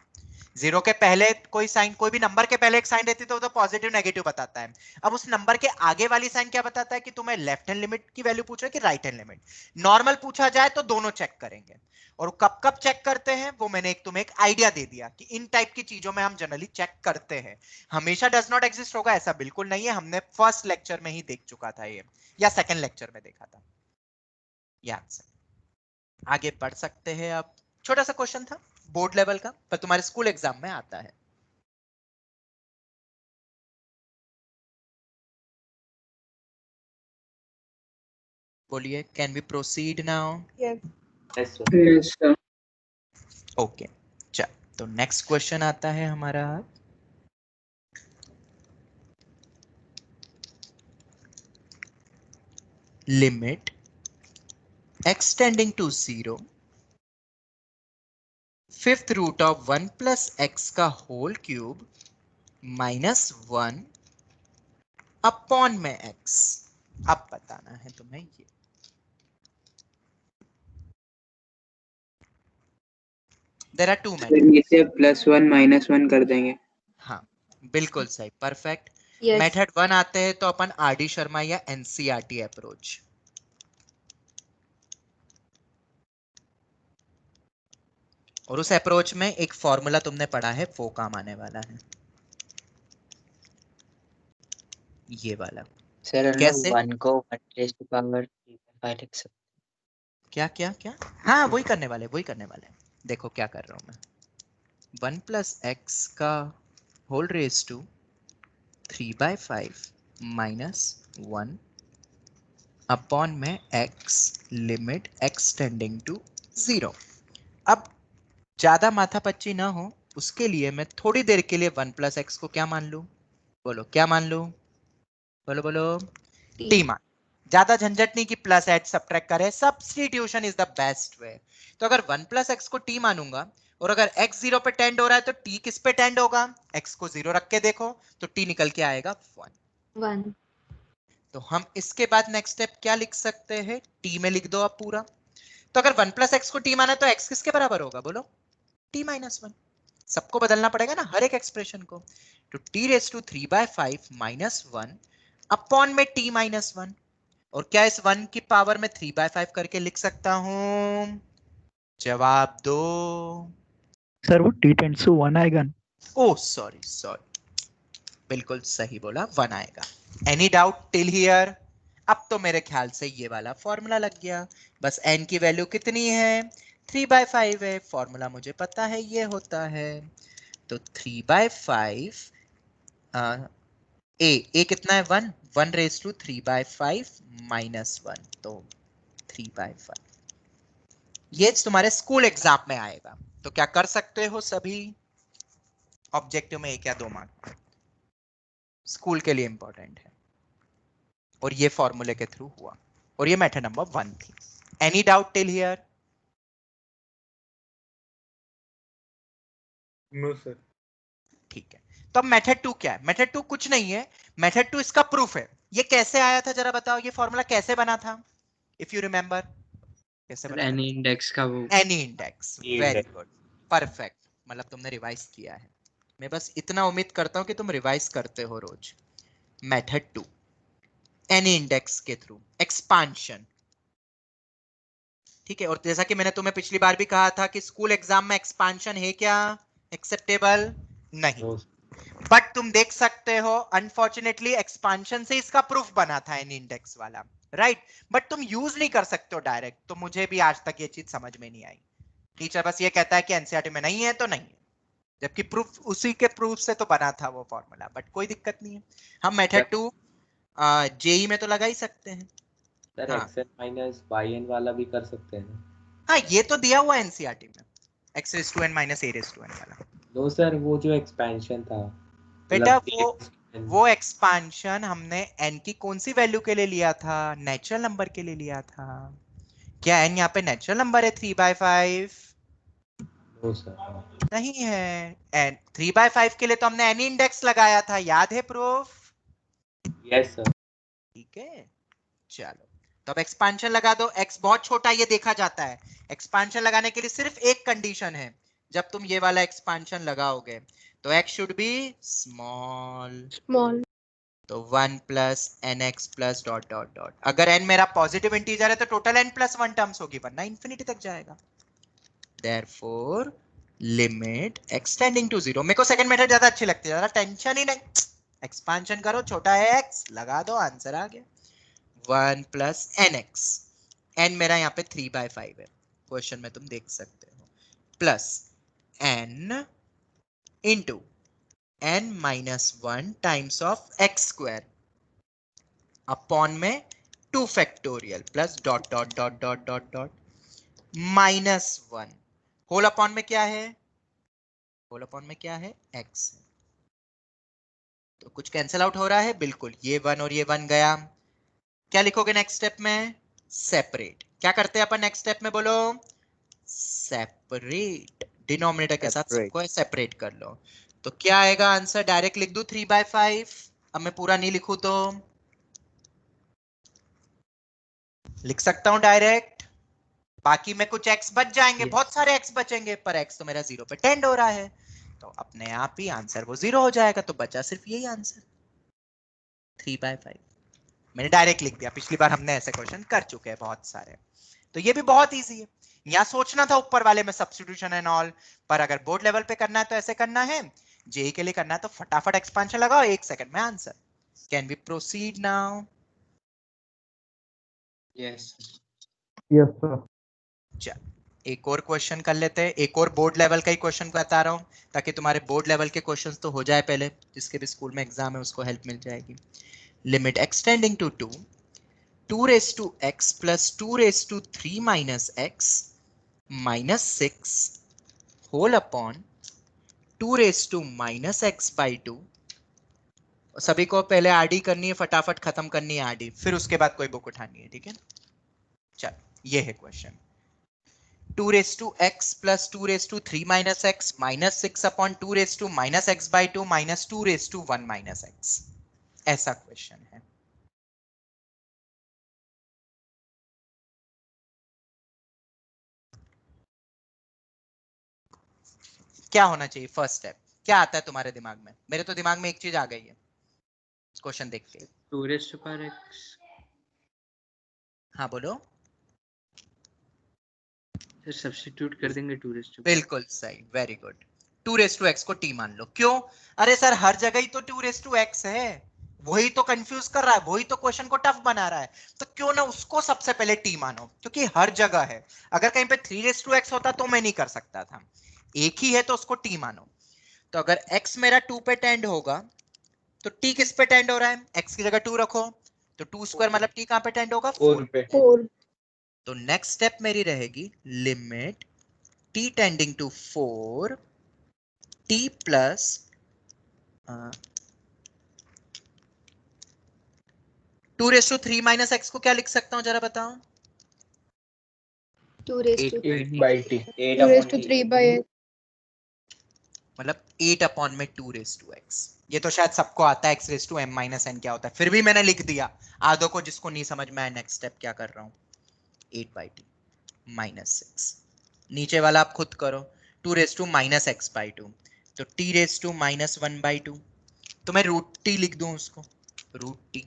[SPEAKER 1] 0 के पहले कोई साइन, कोई भी नंबर के पहले एक साइन रहती है तो वो तो पॉजिटिव नेगेटिव बताता है, अब उस नंबर के आगे वाली साइन क्या बताता है कि तुम्हें लेफ्ट हैंड लिमिट की वैल्यू पूछ रहा है कि राइट हैंड लिमिट। नॉर्मल पूछा जाए तो दोनों चेक करेंगे, और कब कब चेक करते हैं वो मैंने तुम्हें एक आइडिया दे दिया कि इन टाइप की चीजों में हम जनरली चेक करते हैं। हमेशा डज नॉट एग्जिस्ट होगा ऐसा बिल्कुल नहीं है, हमने फर्स्ट लेक्चर में ही देख चुका था ये, या सेकंड लेक्चर में देखा था। याद से आगे बढ़ सकते हैं, अब छोटा सा क्वेश्चन था बोर्ड लेवल का, पर तुम्हारे स्कूल एग्जाम में आता है। बोलिए, can we proceed now?
[SPEAKER 8] Yes sir.
[SPEAKER 5] Yes sir.
[SPEAKER 1] Okay, चल तो नेक्स्ट क्वेश्चन आता है हमारा, limit x tending to 0 fifth root of 1 plus x का होल क्यूब माइनस 1 अपॉन में x। अब बताना है तुम्हें ये, देयर आर टू मेथड,
[SPEAKER 5] इसे +1 -1 कर देंगे।
[SPEAKER 1] हाँ बिल्कुल सही, परफेक्ट।
[SPEAKER 7] Yes.
[SPEAKER 1] मेथड 1 आते हैं तो अपन RD शर्मा या NCERT अप्रोच, और उस अप्रोच में एक फॉर्मूला तुमने पढ़ा है वो काम आने वाला है, ये वाला।
[SPEAKER 5] सर हम
[SPEAKER 1] कैसे?
[SPEAKER 5] 1 को 1⁵ लिख सकते।
[SPEAKER 1] क्या क्या क्या, हाँ वही करने वाले, देखो क्या कर रहा हूं मैं, 1 प्लस एक्स का whole raise to 3/5 minus 1 upon में x limit x tending to 0। अब ज्यादा माथापच्ची ना हो उसके लिए मैं थोड़ी देर के लिए 1 प्लस एक्स को क्या मान लूं, बोलो क्या मान लूं, बोलो बोलो, टी मान, ज्यादा झंझट नहीं कि प्लस ऐड सब्ट्रैक्ट करे, substitution is the best way. तो अगर 1 प्लस एक्स को टी मानूंगा, और अगर x 0 पे टेंड हो रहा है तो t किस पे टेंड होगा, x को 0 रख के देखो तो t निकल के आएगा 1। तो हम इसके बाद नेक्स्ट स्टेप क्या लिख सकते हैं, t में लिख दो अब पूरा। तो अगर 1 प्लस एक्स को t माना तो x किसके बराबर होगा, बोलो t माइनस 1। सबको बदलना पड़ेगा ना हर एक एक्सप्रेशन को, तो t raise to 3/5 minus 1 upon में t माइनस 1, और क्या इस 1 की पावर में 3/5 करके लिख सकता हूं, जवाब दो।
[SPEAKER 4] सर वो t टेंड्स टू 1 आएगा।
[SPEAKER 1] ओ सॉरी, बिल्कुल सही बोला, 1 आएगा। Any doubt till here? अब तो मेरे ख्याल से ये वाला फॉर्मूला लग गया, बस n की वैल्यू कितनी है, 3/5 है, फॉर्मूला मुझे पता है ये होता है। तो 3/5 ए कितना है 1, 1 रेज टू 3/5 माइनस 1, तो 3/5। ये तुम्हारे स्कूल एग्जाम में आएगा, तो क्या कर सकते हो सभी, ऑब्जेक्टिव में 1 या 2 मार्क स्कूल के लिए इंपॉर्टेंट है। और ये फॉर्मूले के थ्रू हुआ, और ये मेथड नंबर 1 थी। Any doubt till here?
[SPEAKER 3] No sir.
[SPEAKER 1] ठीक है, तो अब मेथड 2 क्या है? मेथड 2 कुछ नहीं है, मेथड 2 इसका प्रूफ है। ये कैसे आया था जरा बताओ, ये फॉर्मूला कैसे बना था, इफ यू रिमेंबर? कैसे बना?
[SPEAKER 10] एनी इंडेक्स का वो
[SPEAKER 1] any index, very good, perfect, मतलब तुमने रिवाइज किया है। मैं बस इतना उम्मीद करता हूं कि तुम रिवाइज करते हो रोज। मेथड 2 एनी इंडेक्स के थ्रू एक्सपांशन, ठीक है। और जैसा कि मैंने तुम्हें पिछली बार भी कहा था कि स्कूल एग्जाम में एक्सपांशन है क्या एक्सेप्टेबल? नहीं, बट तुम देख सकते हो अनफॉर्चुनेटली एक्सपांशन से इसका प्रूफ बना था एनी इंडेक्स वाला, राइट? बट तुम यूज नहीं कर सकते हो डायरेक्ट, तो मुझे भी आज तक ये चीज समझ में नहीं आई। टीचर बस ये कहता है कि एनसीईआरटी में नहीं है तो नहीं है, जबकि प्रूफ उसी के प्रूफ से तो बना था वो फॉर्मूला। बट कोई दिक्कत नहीं है, हम मेथड 2 जेई में तो लगा ही सकते हैं।
[SPEAKER 8] सर
[SPEAKER 1] हाँ।
[SPEAKER 8] एक्सएन माइनस वाई एन वाला भी कर सकते हैं।
[SPEAKER 1] हाँ, ये तो दिया हुआ एनसीईआरटी में, x raised to n minus a raised to n वाला।
[SPEAKER 8] नो सर, वो जो एक्सपेंशन था
[SPEAKER 1] बेटा
[SPEAKER 8] मतलब
[SPEAKER 1] वो एक्सपांशन हमने n की कौन सी वैल्यू के लिए लिया था? नेचुरल नंबर के लिए लिया था। क्या n यहाँ पे नेचुरल नंबर है 3/5?
[SPEAKER 8] नो सर,
[SPEAKER 1] नहीं है। n 3/5 के लिए तो हमने n इंडेक्स लगाया था, याद है प्रूफ?
[SPEAKER 8] Yes sir.
[SPEAKER 1] ठीक है, चलो तो अब एक्सपांशन लगा दो। x बहुत छोटा ये देखा जाता है। एक्सपांशन लगाने के लिए सिर्फ एक कंडीशन है, जब तुम ये वाला एक्सपांशन लगाओगे तो x शुड बी स्मॉल। तो 1 plus nx plus dot dot dot. अगर n मेरा पॉजिटिव इंटीजर है तो टोटल n प्लस 1 टर्म्स होगी, वरना इंफिनिटी तक जाएगा। Therefore limit extending to 0। मेरे को सेकंड मेथड ज्यादा अच्छी लगती है, ज्यादा टेंशन ही नहीं। एक्सपांशन करो, छोटा है x, लगा दो, आंसर आ गया 1 प्लस nx। n मेरा यहाँ पे 3/5 है, क्वेश्चन में तुम देख सकते हो, plus n into n minus 1 times of x square upon में 2 factorial plus dot dot dot dot dot dot minus 1 whole upon में क्या है? होल अपॉन में क्या है? x है। तो कुछ कैंसिल आउट हो रहा है? बिल्कुल, ये 1 और ये 1 गया। क्या लिखोगे नेक्स्ट स्टेप में? सेपरेट। क्या करते हैं अपन नेक्स्ट स्टेप में, बोलो? सेपरेट। डिनोमिनेटर के साथ सबको सेपरेट कर लो। तो क्या आएगा आंसर? डायरेक्ट लिख दूं 3/5? अब मैं पूरा नहीं लिखूं तो लिख सकता हूं डायरेक्ट, बाकी में कुछ x बच जाएंगे, बहुत सारे x बचेंगे, पर x तो मेरा 0 पे टेंड हो रहा है, तो अपने आप ही आंसर वो 0 हो जाएगा। तो बचा सिर्फ यही आंसर 3/5। मैंने डायरेक्ट लिख दिया, पिछली बार हमने ऐसे क्वेश्चन कर चुके हैं बहुत सारे, तो ये भी बहुत इजी है। यहाँ सोचना था ऊपर वाले में सब्स्टिट्यूशन एंड ऑल, पर अगर बोर्ड लेवल पे करना है तो ऐसे करना है, जेई के लिए करना है तो फटाफट एक्सपांशन लगाओ, 1 सेकंड में answer. Can we proceed now?
[SPEAKER 10] Yes
[SPEAKER 4] sir.
[SPEAKER 1] चल एक और क्वेश्चन कर लेते हैं, एक और बोर्ड लेवल का ही क्वेश्चन बता रहा हूं, ताकि तुम्हारे बोर्ड लेवल के क्वेश्चंस तो हो जाए पहले, जिसके भी स्कूल में एग्जाम है उसको हेल्प मिल जाएगी। Limit extending to 2 raised to x plus 2 raised to 3 minus x minus 6 whole upon 2 raised to minus x by 2। सभी को पहले आरडी करनी है, फटाफट खत्म करनी है आरडी, फिर उसके बाद कोई बुक उठानी है, ठीक है? चल ये है question. 2 raised to x plus 2 raised to 3 minus x minus 6 upon 2 raised to minus x by 2 minus 2 raised to 1 minus x, ऐसा क्वेश्चन है। क्या होना चाहिए फर्स्ट स्टेप? क्या आता है तुम्हारे दिमाग में? मेरे तो दिमाग में एक चीज आ गई है क्वेश्चन देख के।
[SPEAKER 10] 2 raised to power x।
[SPEAKER 1] हाँ बोलो।
[SPEAKER 10] सर सब्स्टिट्यूट कर देंगे 2 raised to।
[SPEAKER 1] बिल्कुल सही, very good. 2 raised to x को t मान लो। क्यों? अरे सर हर जगह ही तो 2 raised to x है, वही तो कंफ्यूज कर रहा है, वही तो क्वेश्चन को टफ बना रहा है, तो क्यों ना उसको सबसे पहले टी मानो, क्योंकि हर जगह है। अगर कहीं पे 3x होता तो मैं नहीं कर सकता था, एक ही है तो उसको टी मानो। तो अगर x मेरा 2 पे टेंड होगा तो t किस पे टेंड हो रहा है, x की जगह 2 रखो, तो 2 स्क्वायर मतलब t कहां पे टेंड होगा, 4 पे।
[SPEAKER 7] 4
[SPEAKER 1] तो नेक्स्ट स्टेप मेरी रहेगी limit t tending to 4 t plus 2⁻³ minus x को क्या लिख सकता हूं जरा बताओ,
[SPEAKER 7] 2⁻3/8
[SPEAKER 1] मतलब 8/2⁻x। ये तो शायद सबको आता है x⁻m-n क्या होता है, फिर भी मैंने लिख दिया आधो को, जिसको नहीं समझ में आया नेक्स्ट स्टेप क्या कर रहा हूं, 8/2 -6। नीचे वाला आप खुद करो, 2⁻x/2 तो t⁻⁻1/2, तो मैं √t लिख दूं उसको, √t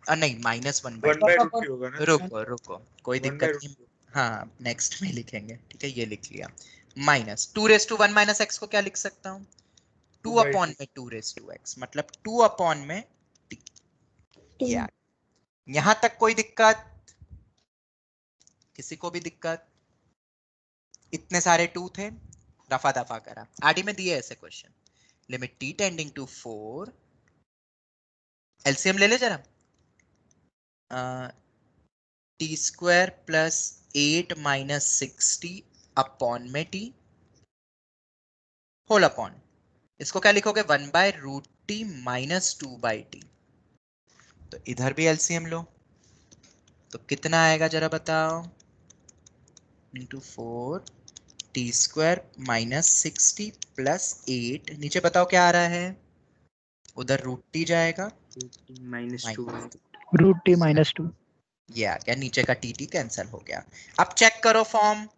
[SPEAKER 1] नहीं -1/2
[SPEAKER 9] होगा ना,
[SPEAKER 1] रुको कोई दिक्कत नहीं, हाँ नेक्स्ट में लिखेंगे, ठीक है ये लिख लिया। माइनस 2⁻1 - x को क्या लिख सकता हूँ, 2/2⁻x, मतलब 2/t। यहां तक कोई दिक्कत, किसी को भी दिक्कत, इतने सारे 2 थे, रफा दफा करा, आरडी में दिए ऐसे question. Limit t tending to 4, LCM ले ले जरा, t² प्लस 8 - 60 अपॉन में t होल अपॉन, इसको क्या लिखोगे 1/√t - 2/t। तो इधर भी एलसीएम लो, तो कितना आएगा जरा बताओ, इंटू 4 t² - 60 प्लस 8, नीचे बताओ क्या आ रहा है, उधर √t जाएगा
[SPEAKER 10] -2
[SPEAKER 4] √t -2।
[SPEAKER 1] ये आ गया, नीचे का टी कैंसिल हो गया। अब चेक करो फॉर्म,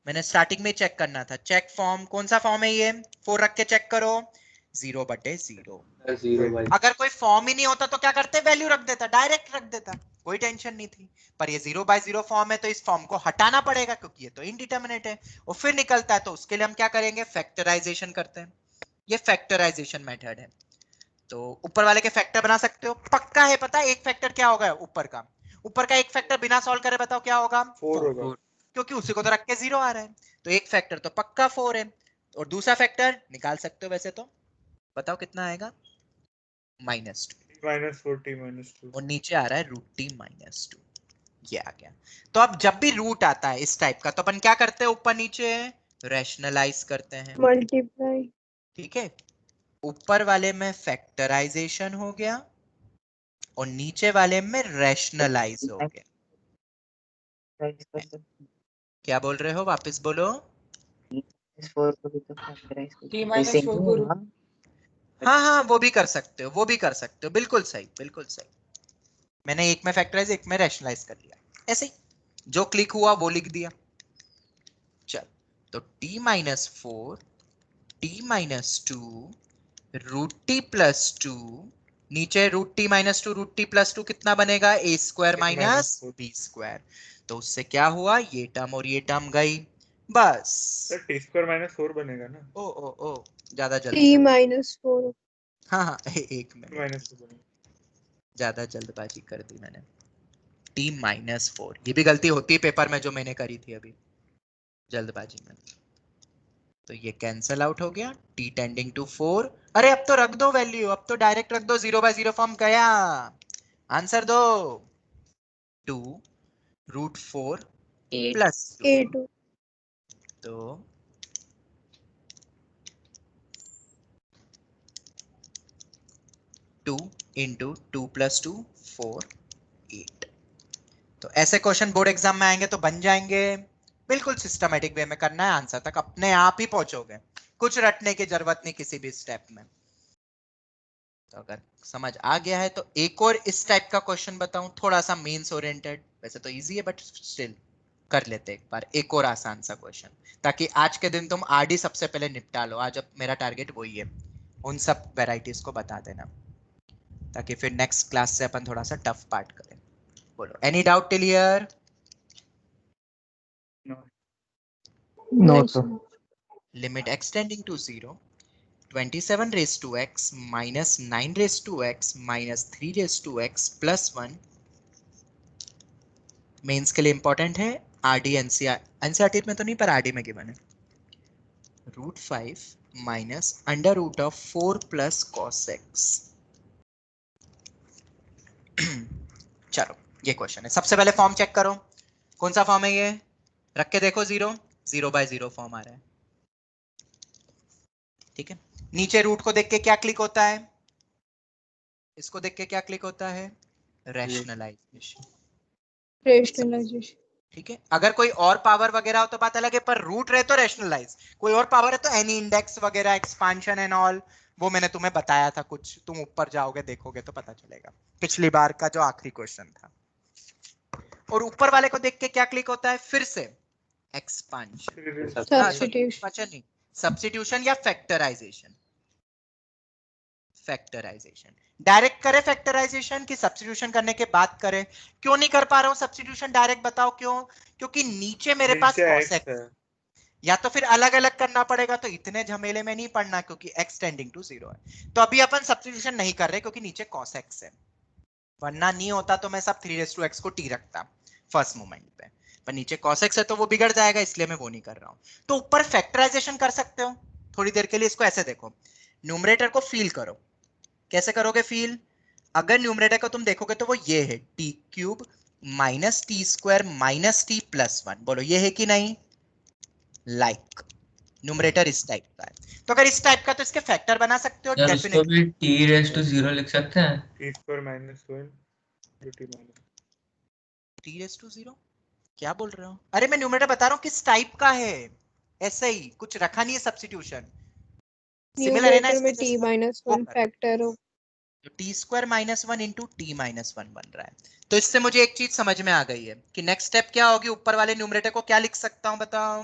[SPEAKER 1] मैंने स्टार्टिंग में चेक करना था, चेक फॉर्म, कौन सा फॉर्म है ये, 4 रख के चेक करो, 0/0।
[SPEAKER 8] 0/0।
[SPEAKER 1] अगर कोई फॉर्म ही नहीं होता तो क्या करते, वैल्यू रख देता, डायरेक्ट रख देता, कोई टेंशन नहीं थी। पर ये 0/0 फॉर्म है तो इस फॉर्म को हटाना पड़ेगा, क्योंकि ये तो इनडिटरमिनेट है, और फिर निकलता है, तो उसके लिए हम क्या करेंगे, फैक्टराइजेशन करते हैं। ये फैक्टराइजेशन मेथड है, तो ऊपर वाले के फैक्टर बना सकते हो, पक्का है पता है एक फैक्टर क्या होगा, ऊपर का एक फैक्टर बिना सॉल्व करे बताओ क्या होगा,
[SPEAKER 9] 4 होगा,
[SPEAKER 1] क्योंकि उसी को तो रख के 0 आ रहा है, तो एक फैक्टर तो पक्का 4 है, और दूसरा फैक्टर निकाल सकते हो वैसे तो, बताओ कितना आएगा, -2,
[SPEAKER 9] -4t -2,
[SPEAKER 1] और नीचे आ रहा है √t -2, ये आ गया। तो अब जब भी रूट आता है इस टाइप का, तो अपन क्या करते हैं, ऊपर नीचे रैशनलाइज करते हैं,
[SPEAKER 7] मल्टीप्लाई
[SPEAKER 1] ठीक है, ऊपर वाले में फैक्टराइजेशन हो गया और नीचे वाले में रैशनलाइज हो गया। क्या बोल रहे हो, वापस बोलो।
[SPEAKER 5] -4 को भी तो फैक्टराइज
[SPEAKER 11] t -4 को
[SPEAKER 1] हाँ वो भी कर सकते हो, वो भी कर सकते हो, बिल्कुल सही बिल्कुल सही। मैंने एक में फैक्टराइज एक में रैशनलाइज कर लिया, ऐसे ही जो क्लिक हुआ वो लिख दिया। चल तो t -4 t -2 √t +2, नीचे √t -2 √t +2 कितना बनेगा, a² - b², तो उससे क्या हुआ, ये टर्म और ये टर्म गई, बस।
[SPEAKER 9] सर t² -4 बनेगा ना,
[SPEAKER 1] ओ ज्यादा
[SPEAKER 7] t
[SPEAKER 1] जल्दी,
[SPEAKER 7] -4
[SPEAKER 1] हाँ एक में
[SPEAKER 9] -2 बनेगा।
[SPEAKER 1] ज्यादा जल्दबाजी कर दी मैंने, t -4, ये भी गलती होती है पेपर में जो मैंने करी थी अभी जल्दबाजी में। तो ये कैंसल आउट हो गया, t टेंडिंग टू 4, अरे अब तो रख दो वैल्यू, अब तो डायरेक्ट रख दो, 0/0 फॉर्म गया, आंसर दो 2 √4 + 2,
[SPEAKER 7] a2
[SPEAKER 1] तो 2 × 2 + 2 4 8। तो ऐसे क्वेश्चन बोर्ड एग्जाम में आएंगे तो बन जाएंगे, बिल्कुल सिस्टमेटिक वे में करना है, आंसर तक अपने आप ही पहुंचोगे, कुछ रटने की जरूरत नहीं किसी भी स्टेप में। तो अगर समझ आ गया है तो एक और इस टाइप का क्वेश्चन बताऊं, थोड़ा सा मेंस ओरिएंटेड, वैसे तो इजी है बट स्टिल कर लेते एक बार, एक और आसान सा क्वेश्चन, ताकि आज के दिन तुम आरडी सबसे पहले निपटा लो, आज अब मेरा टारगेट वही है, उन सब वेराइटीज को बता देना, ताकि फिर नेक्स्ट क्लास से अपन थोड़ा सा टफ पार्ट करें। बोलो any doubt till here,
[SPEAKER 4] no sir.
[SPEAKER 1] Limit x tending to 0 27 raise to x minus 9 raise to x minus 3 raise to x plus 1। Mains के लिए इंपॉर्टेंट है, आरडी एनसीईआरटी में तो नहीं, पर आरडी में गिवन है। √5 minus under root of 4 plus cos x. चलो ये क्वेश्चन है। सबसे पहले फॉर्म चेक करो, कौन सा फॉर्म है ये, रख के देखो, 0/0 फॉर्म आ रहा है, ठीक है। नीचे रूट को देख के क्या क्लिक होता है, इसको देख के क्या क्लिक होता है, रैशनलाइजेशन,
[SPEAKER 7] रेशनलाइजेशन।
[SPEAKER 1] ठीक है। अगर कोई और पावर वगैरह हो तो बात अलग है, पर रूट रहे तो रैशनलाइज, कोई और पावर है तो एनी इंडेक्स वगैरह, एक्सपांशन एंड ऑल, वो मैंने तुम्हें बताया था कुछ, तुम ऊपर जाओगे देखोगे तो पता चलेगा, पिछली बार का जो आखिरी क्वेश्चन था। और ऊपर वाले को देख के क्या क्लिक होता है, फिर से एक्सपांशन,
[SPEAKER 7] सब्स्टिट्यूशन।
[SPEAKER 1] सब्स्टिट्यूशन या फैक्टराइजेशन। फैक्टराइजेशन डायरेक्ट करे, फैक्टराइजेशन की सब्स्टिट्यूशन करने के बाद करे। क्यों नहीं कर पा रहा हूं सब्स्टिट्यूशन डायरेक्ट, बताओ क्यों? क्योंकि नीचे मेरे पास cos x है, या तो फिर अलग अलग करना पड़ेगा, तो इतने झमेले में नहीं पड़ना क्योंकि x टेंडिंग टू 0 है। तो अभी अपन सब्स्टिट्यूशन नहीं कर रहे क्योंकि नीचे cos x है, वरना नहीं होता तो मैं सब 3x को t रखता फर्स्ट मोमेंट पे, पर नीचे cos x है तो वो बिगड़ जाएगा, इसलिए मैं वो नहीं कर रहा हूं। तो ऊपर फैक्टराइजेशन कर सकते हो थोड़ी देर के लिए, इसको ऐसे देखो, न्यूमरेटर को फील करो। कैसे करोगे फील? अगर न्यूमरेटर को तुम देखोगे तो वो ये है t³ minus t² minus t plus 1, बोलो ये है कि नहीं? लाइक न्यूमरेटर इस टाइप का है, तो अगर इस टाइप का तो इसके फैक्टर बना सकते हो
[SPEAKER 2] सर उसको
[SPEAKER 1] डेफिनेटली।
[SPEAKER 2] भी t⁻0 लिख सकते हैं।
[SPEAKER 9] t² minus 1 t minus
[SPEAKER 1] t⁻0 क्या बोल रहे हो? अरे मैं न्यूमरेटर बता रहा हूँ किस टाइप का है, ऐसे ही कुछ रखा नहीं है सब्स्टिट्यूशन, सिमिलर है ना
[SPEAKER 7] न्यूमरेटर में
[SPEAKER 1] इसके
[SPEAKER 7] t
[SPEAKER 1] जैसे,
[SPEAKER 7] माइनस
[SPEAKER 1] वो
[SPEAKER 7] 1
[SPEAKER 1] कर।
[SPEAKER 7] फैक्टर हो,
[SPEAKER 1] तो t² minus 1 into t minus 1 बन रहा है। तो इससे मुझे एक चीज समझ में आ गई है कि नेक्स्ट स्टेप क्या होगी, ऊपर वाले न्यूमरेटर को क्या लिख सकता हूं बताओ,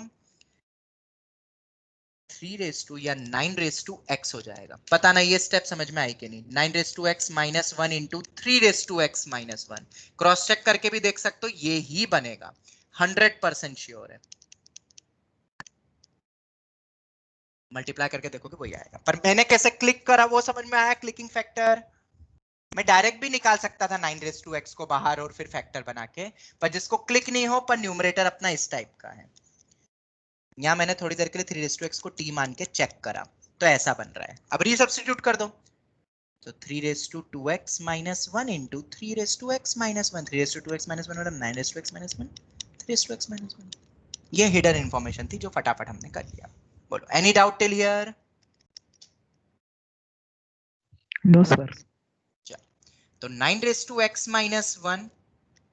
[SPEAKER 1] 3 या 9x हो जाएगा। पता नहीं ये स्टेप समझ में आई कि नहीं। 9x minus 1 into 3x minus 1, cross check करके भी देख सकते हो, ये ही बनेगा, 100% श्योर है। मल्टीप्लाई करके देखोगे वही आएगा, पर मैंने कैसे क्लिक करा वो समझ में आया, क्लिकिंग फैक्टर। मैं डायरेक्ट भी निकाल सकता था 9x को बाहर और फिर फैक्टर बना के, पर जिसको क्लिक नहीं हो, पर न्यूमरेटर अपना इस टाइप का है। यहां मैंने थोड़ी देर के लिए 3x को t मान के चेक करा, तो ऐसा बन रहा है। अब रीसब्स्टिट्यूट कर दो, तो 3x minus 1 into 3x minus 1, 3x minus 1 मतलब 9x माइनस 1, 3x माइनस 1। ये हिडन इंफॉर्मेशन थी जो फटाफट हमने कर लिया। बोलो any doubt till here?
[SPEAKER 4] No sir.
[SPEAKER 1] तो 9x माइनस 1,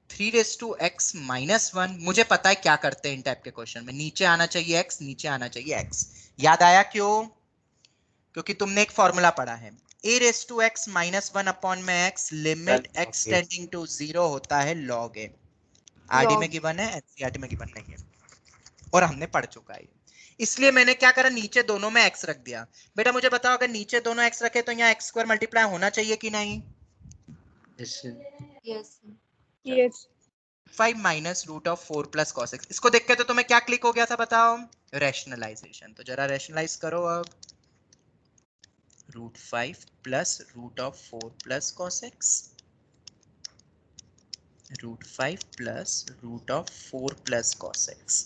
[SPEAKER 1] 3x माइनस 1, मुझे पता है क्या करते हैं इन टाइप के क्वेश्चन में, नीचे आना चाहिए x, नीचे आना चाहिए x। याद आया क्यों? क्योंकि तुमने एक फॉर्मूला पढ़ा है, a⁻x माइनस 1 अपॉन में x, limit x tending to 0 होता है log a। आरडी में गिवन है, एनसीईआरटी में गिवन नहीं है, और हमने पढ़ चुका है। इसलिए मैंने क्या करा, नीचे दोनों में x रख दिया। बेटा मुझे बताओ, अगर नीचे दोनों x रखे तो यहाँ x² मल्टीप्लाई होना चाहिए कि नहीं?
[SPEAKER 7] Yes
[SPEAKER 1] 5 minus root of 4 plus cos x. इसको देख के तो तुम्हें क्या क्लिक हो गया था बताओ? रैशनलाइजेशन। तो जरा रैशनलाइज करो अब, √5 plus root of 4 plus cos x, √5 plus root of 4 plus cos x.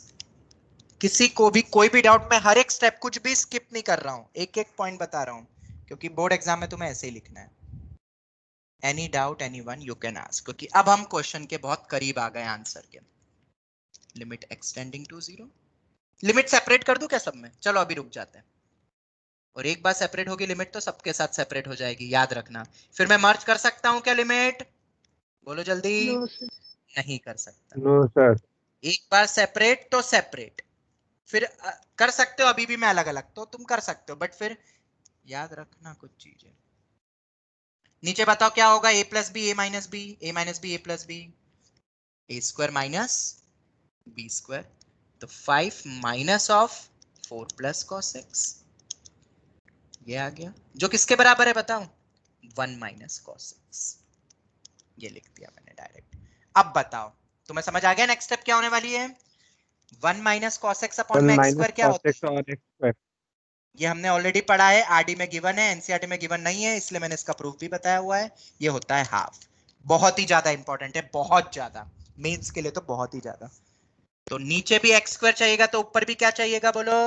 [SPEAKER 1] किसी को भी कोई भी डाउट, मैं हर एक स्टेप कुछ भी स्किप नहीं कर रहा हूं, एक एक पॉइंट बता रहा हूं, क्योंकि बोर्ड एग्जाम में तुम्हें ऐसे ही लिखना है। Any doubt anyone you can ask, क्योंकि अब हम क्वेश्चन के बहुत करीब आ गए आंसर के। Limit extending to 0, limit separate कर दूं क्या सब में? चलो अभी रुक जाते हैं, और एक बार सेपरेट होगी लिमिट तो सबके साथ सेपरेट हो जाएगी, याद रखना। फिर मैं मर्ज कर सकता हूं क्या लिमिट? बोलो जल्दी।
[SPEAKER 7] नो सर
[SPEAKER 1] नहीं कर सकता।
[SPEAKER 3] No sir.
[SPEAKER 1] एक बार सेपरेट तो सेपरेट, फिर कर सकते हो अभी भी मैं अलग अलग, तो तुम कर सकते हो, बट फिर याद रखना कुछ चीजें। नीचे बताओ क्या होगा, a plus b, a minus b, a minus b, a plus b, a² minus b²। तो 5 minus of 4 plus cos x, ये आ गया, जो किसके बराबर है बताओ? 1 माइनस कॉस एक्स। ये लिख दिया मैंने डायरेक्ट। अब बताओ तुम्हें समझ आ गया नेक्स्ट स्टेप क्या होने वाली है? 1 माइनस कॉस एक्स अपॉन में x² क्या होता है? ये हमने ऑलरेडी पढ़ा है, आरडी में गिवन है, एनसीईआरटी में गिवन नहीं है, इसलिए मैंने इसका प्रूफ भी बताया हुआ है। ये होता है हाफ। बहुत ही ज्यादा इंपॉर्टेंट है, बहुत ज्यादा, मेंस के लिए तो बहुत ही ज्यादा। तो नीचे भी एक्स स्क्वायर चाहिएगा तो ऊपर भी क्या चाहिएगा, बोलो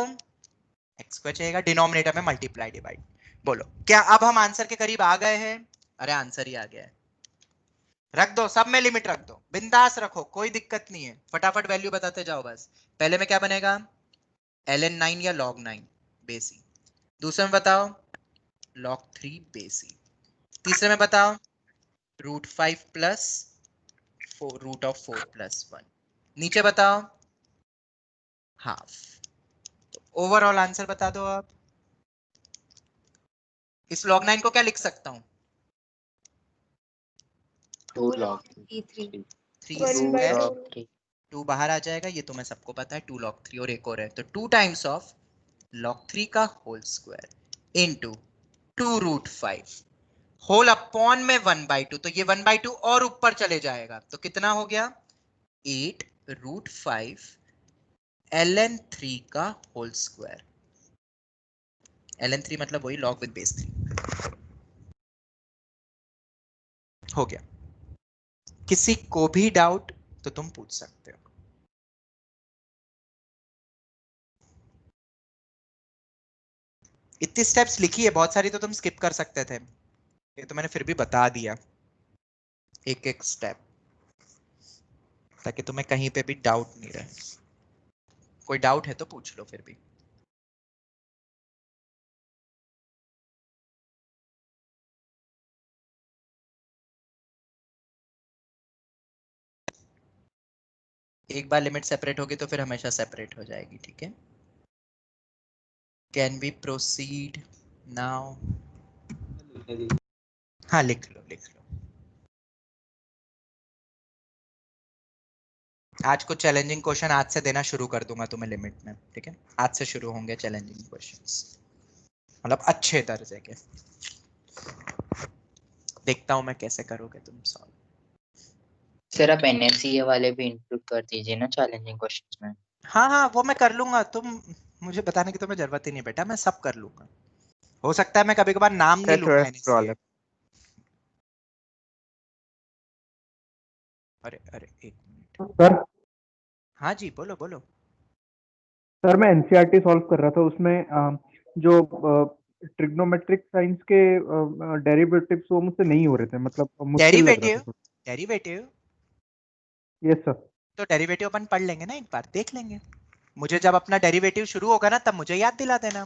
[SPEAKER 1] एक्स स्क्वायर चाहिएगा, डिनोमिनेटर में मल्टीप्लाई डिवाइड। बोलो क्या अब हम आंसर के करीब आ गए हैं? अरे आंसर ही आ गया है। रख दो, सब में लिमिट रख दो, बिंदास रखो, कोई दिक्कत नहीं है, फटाफट वैल्यू बताते जाओ बस। पहले में क्या बनेगा, ln9 या log9 बेसी। दूसरे में बताओ log3 बेसी। तीसरे में बताओ √5 प्लस √4 प्लस 1। नीचे बताओ हाफ। तो ओवरऑल आंसर बता दो आप। इस log9 को क्या लिख सकता हूं?
[SPEAKER 5] 2 log
[SPEAKER 7] 3
[SPEAKER 1] 3
[SPEAKER 7] 1 by
[SPEAKER 1] स्क्वायर,
[SPEAKER 7] 2
[SPEAKER 1] 2 बाहर आ जाएगा, ये तो मैं सबको पता है, 2 log3 और एक और है, तो 2 टाइम्स ऑफ log3 का whole square into 2√5 whole upon में 1/2। तो ये 1/2 और ऊपर चले जाएगा, तो कितना हो गया 8√5 ln3 का होल स्क्वायर। ln3 मतलब वही log विद बेस 3। हो गया। किसी को भी डाउट तो तुम पूछ सकते हो। इतनी स्टेप्स लिखी है, बहुत सारी तो तुम स्किप कर सकते थे, ये तो मैंने फिर भी बता दिया एक एक स्टेप, ताकि तुम्हें कहीं पे भी डाउट नहीं रहे। कोई डाउट है तो पूछ लो फिर भी। एक बार लिमिट सेपरेट होगी तो फिर हमेशा सेपरेट हो जाएगी, ठीक है। Can we proceed now? हाँ लिख लो लिख लो। आज को चैलेंजिंग क्वेश्चन आज से देना शुरू कर दूंगा तुम्हें लिमिट में, ठीक है। आज से शुरू होंगे चैलेंजिंग क्वेश्चंस, मतलब अच्छे दर्जे के। देखता हूं मैं कैसे करोगे तुम सॉल्व।
[SPEAKER 5] सर आप एनएफसीए वाले भी इंक्लूड कर दीजिए ना चैलेंजिंग क्वेश्चंस में।
[SPEAKER 1] हाँ हाँ वो मैं कर लूंगा, तुम मुझे बताने की तुम्हें जरूरत ही नहीं बेटा, मैं सब कर लूंगा। हो सकता है मैं कभी कभार नाम नहीं लूंगा NSCA। अरे अरे एक मिनट
[SPEAKER 4] सर
[SPEAKER 1] हाँ जी बोलो बोलो।
[SPEAKER 4] सर मैं एनसीईआरटी सॉल्व कर रहा था, उसमें जो ट्रिग्नोमेट्रिक साइंस के डेरिवेटिव्स वो मुझसे नहीं हो रहे थे, मतलब मुश्किल लग रहा था।
[SPEAKER 1] Derivative
[SPEAKER 4] yes sir.
[SPEAKER 1] तो डेरिवेटिव अपन पढ़ लेंगे ना, एक बार देख लेंगे। मुझे जब अपना डेरिवेटिव शुरू होगा ना तब मुझे याद दिला देना।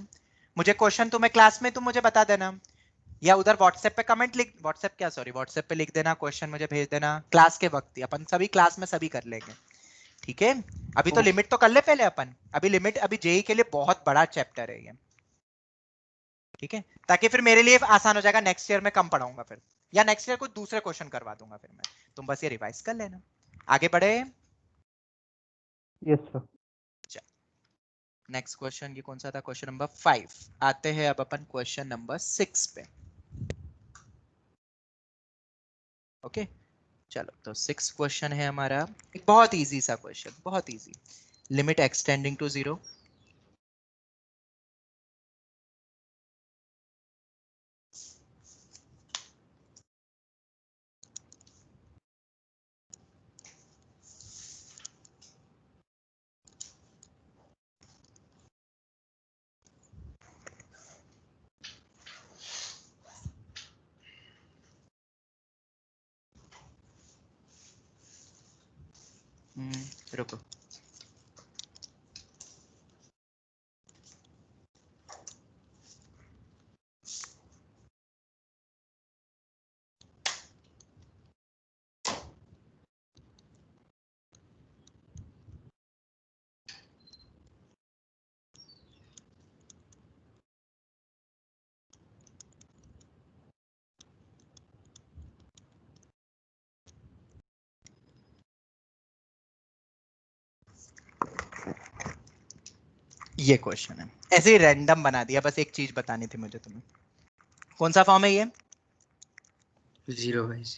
[SPEAKER 1] मुझे क्वेश्चन तुम्हें क्लास में तुम मुझे बता देना, या उधर व्हाट्सएप पे कमेंट लिख, व्हाट्सएप क्या सॉरी व्हाट्सएप पे लिख देना, क्वेश्चन मुझे भेज देना क्लास के वक्त ही, अपन सभी क्लास में सभी कर लेंगे, ठीक है। अभी तो लिमिट तो कर ले पहले अपन, अभी लिमिट अभी जेई के लिए बहुत बड़ा चैप्टर है ये, ठीक है, ताकि फिर मेरे लिए आसान हो जाएगा, नेक्स्ट ईयर में कम पढ़ाऊंगा फिर, या नेक्स्ट ईयर कुछ दूसरे क्वेश्चन करवा दूंगा फिर मैं, तुम बस ये रिवाइज कर लेना। आगे बढ़े।
[SPEAKER 4] Yes sir.
[SPEAKER 1] नेक्स्ट क्वेश्चन ये कौन सा था, क्वेश्चन नंबर 5। आते हैं अब अपन क्वेश्चन नंबर 6 पे। ओके चलो, तो 6 क्वेश्चन है हमारा, एक बहुत इजी सा क्वेश्चन, बहुत इजी। लिमिट एक्सटेंडिंग टू 0, रुको ये क्वेश्चन है, ऐसे ही रैंडम बना दिया, बस एक चीज बतानी थी मुझे तुम्हें। कौन सा फॉर्म है ये?
[SPEAKER 7] 0/0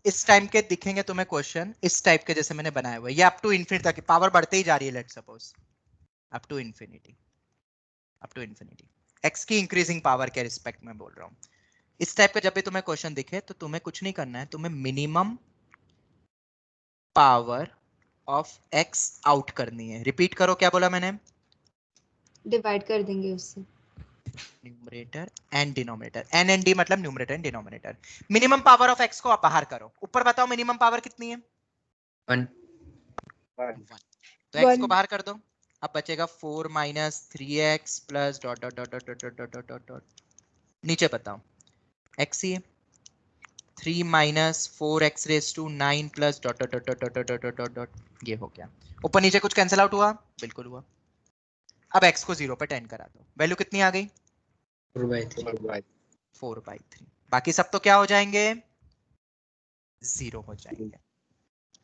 [SPEAKER 1] इस टाइम के दिखेंगे तुम्हें क्वेश्चन, इस टाइप के जैसे मैंने बनाया हुआ है, ये अप टू इन्फिनिटी तक पावर बढ़ते ही जा रही है, let's suppose up to infinity, up to infinity, x की इंक्रीजिंग पावर के रिस्पेक्ट में बोल रहा हूँ। इस टाइप का जब भी तुम्हें क्वेश्चन दिखे तो तुम्हें कुछ नहीं करना है, तुम्हें minimum power of x out करनी है। रिपीट करो, क्या बोला मैंने?
[SPEAKER 11] डिवाइड कर देंगे उससे।
[SPEAKER 1] Numerator and denominator, N and D मतलब numerator and denominator. Minimum power of X को आप बाहर करो, ऊपर बताओ मिनिमम पावर कितनी है?
[SPEAKER 10] 1
[SPEAKER 1] तो एक्स को बाहर कर दो, अब बचेगा 4 minus 3x plus dot dot dot dot dot dot dot dot, नीचे बताओ x ही है, 3 minus 4x raise to 9 plus dot dot dot dot dot dot dot dot, ये हो गया। ऊपर नीचे कुछ कैंसिल आउट हुआ? बिल्कुल हुआ। अब x को 0 पे 10 करा दो, वैल्यू कितनी आ गई? 4/3। बाकी सब तो क्या हो जाएंगे? 0 हो जाएंगे,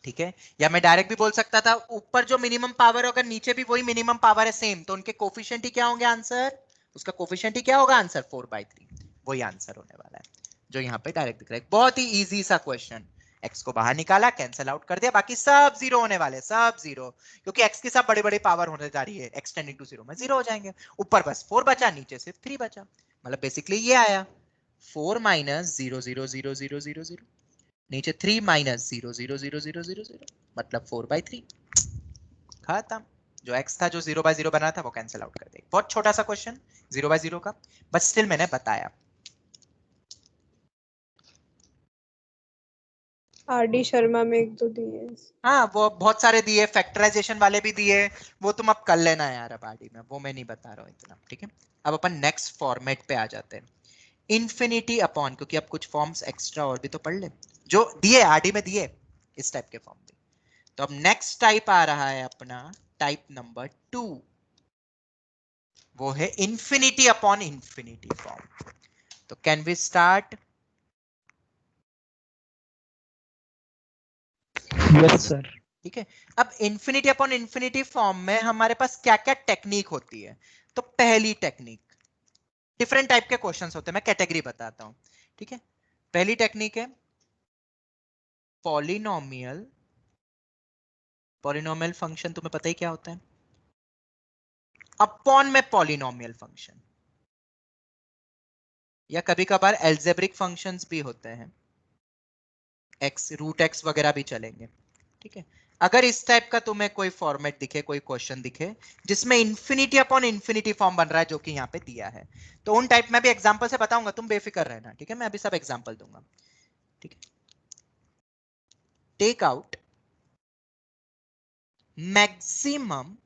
[SPEAKER 1] ठीक है। या मैं डायरेक्ट भी बोल सकता था, ऊपर जो मिनिमम पावर होगा नीचे भी वही मिनिमम पावर है सेम, तो उनके कोफिशिएंट ही क्या होंगे? आंसर, उसका कोफिशिएंट ही क्या होगा? आंसर 4/3, वही आंसर होने वाला है जो यहाँ पे डायरेक्ट दिख रहा है। बहुत ही इजी सा क्वेश्चन। एक्स को बाहर निकाला, कैंसिल आउट कर दिया, बाकी सब 0 होने वाले, सब 0, क्योंकि एक्स की सब बड़ी बड़ी पावर होने जा रही है, एक्स टेंडिंग टू 0 में 0 हो जाएंगे। ऊपर बस 4 बचा, नीचे सिर्फ 3 बचा, मतलब बेसिकली ये आया 4 माइनस 0 0 0 0 0 0, नीचे 3 माइनस 0 0 0 0 0 0, मतलब 4/3 खत्म। जो x था जो 0/0 बना था वो कैंसिल आउट कर देगा। बहुत छोटा सा क्वेश्चन 0/0 का, बट स्टिल मैंने बताया।
[SPEAKER 7] आरडी शर्मा में 1-2 दिए।
[SPEAKER 1] हाँ, वो बहुत सारे दिए, फैक्टराइजेशन वाले भी दिए, वो तुम अब कर लेना यार, अब आरडी में वो मैं नहीं बता रहा हूँ इतना, ठीक है। अब अपन नेक्स्ट फॉर्मेट पे आ जाते हैं, इंफिनिटी अपॉन, क्योंकि अब कुछ फॉर्म्स एक्स्ट्रा और भी तो पढ़ ले जो दिए आरडी में दिए, इस टाइप के फॉर्म भी। तो अब नेक्स्ट टाइप आ रहा है अपना टाइप नंबर 2, वो है इंफिनिटी अपॉन इंफिनिटी फॉर्म। तो can we start?
[SPEAKER 6] Yes sir.
[SPEAKER 1] ठीक है। अब इंफिनिटी अपॉन इंफिनिटी फॉर्म में हमारे पास क्या क्या टेक्निक होती है? तो पहली टेक्निक, डिफरेंट टाइप के क्वेश्चंस होते हैं, मैं कैटेगरी बताता हूं, ठीक है। पहली टेक्निक है पॉलिनोमियल। पॉलिनोमियल फंक्शन तुम्हें पता ही क्या होता है, अपॉन में पॉलिनोमियल फंक्शन, या कभी कभार एल्जेब्रिक फंक्शंस भी होते हैं, एक्स रूट एक्स वगैरह भी चलेंगे, ठीक है। अगर इस टाइप का तुम्हें कोई फॉर्मेट दिखे, कोई क्वेश्चन दिखे जिसमें इंफिनिटी अपॉन इंफिनिटी फॉर्म बन रहा है जो कि यहाँ पे दिया है, तो उन टाइप में भी एग्जांपल से बताऊंगा, तुम बेफिक्र रहना, ठीक है। मैं अभी सब एग्जांपल दूंगा, ठीक है। Take out maximum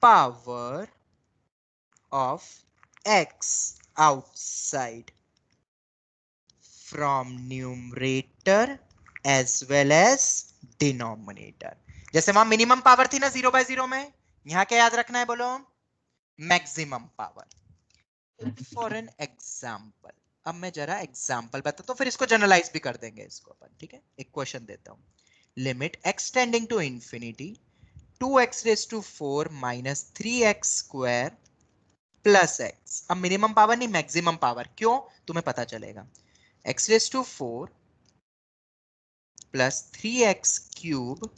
[SPEAKER 1] power of x outside from numerator as well as denominator। जैसे वहां मिनिमम पावर थी ना 0/0 में, यहां क्या याद रखना है बोलो? Maximum power. For an example, अब मैं जरा एग्जाम्पल बताता हूं, फिर इसको जनरलाइज भी कर देंगे इसको अपन, ठीक है। एक क्वेश्चन देता हूं, limit x tending to infinity 2x raise to 4 minus 3x square plus x। अब मिनिमम पावर नहीं, मैक्सिमम पावर, क्यों तुम्हें पता चलेगा। x raise to 4 plus 3x cube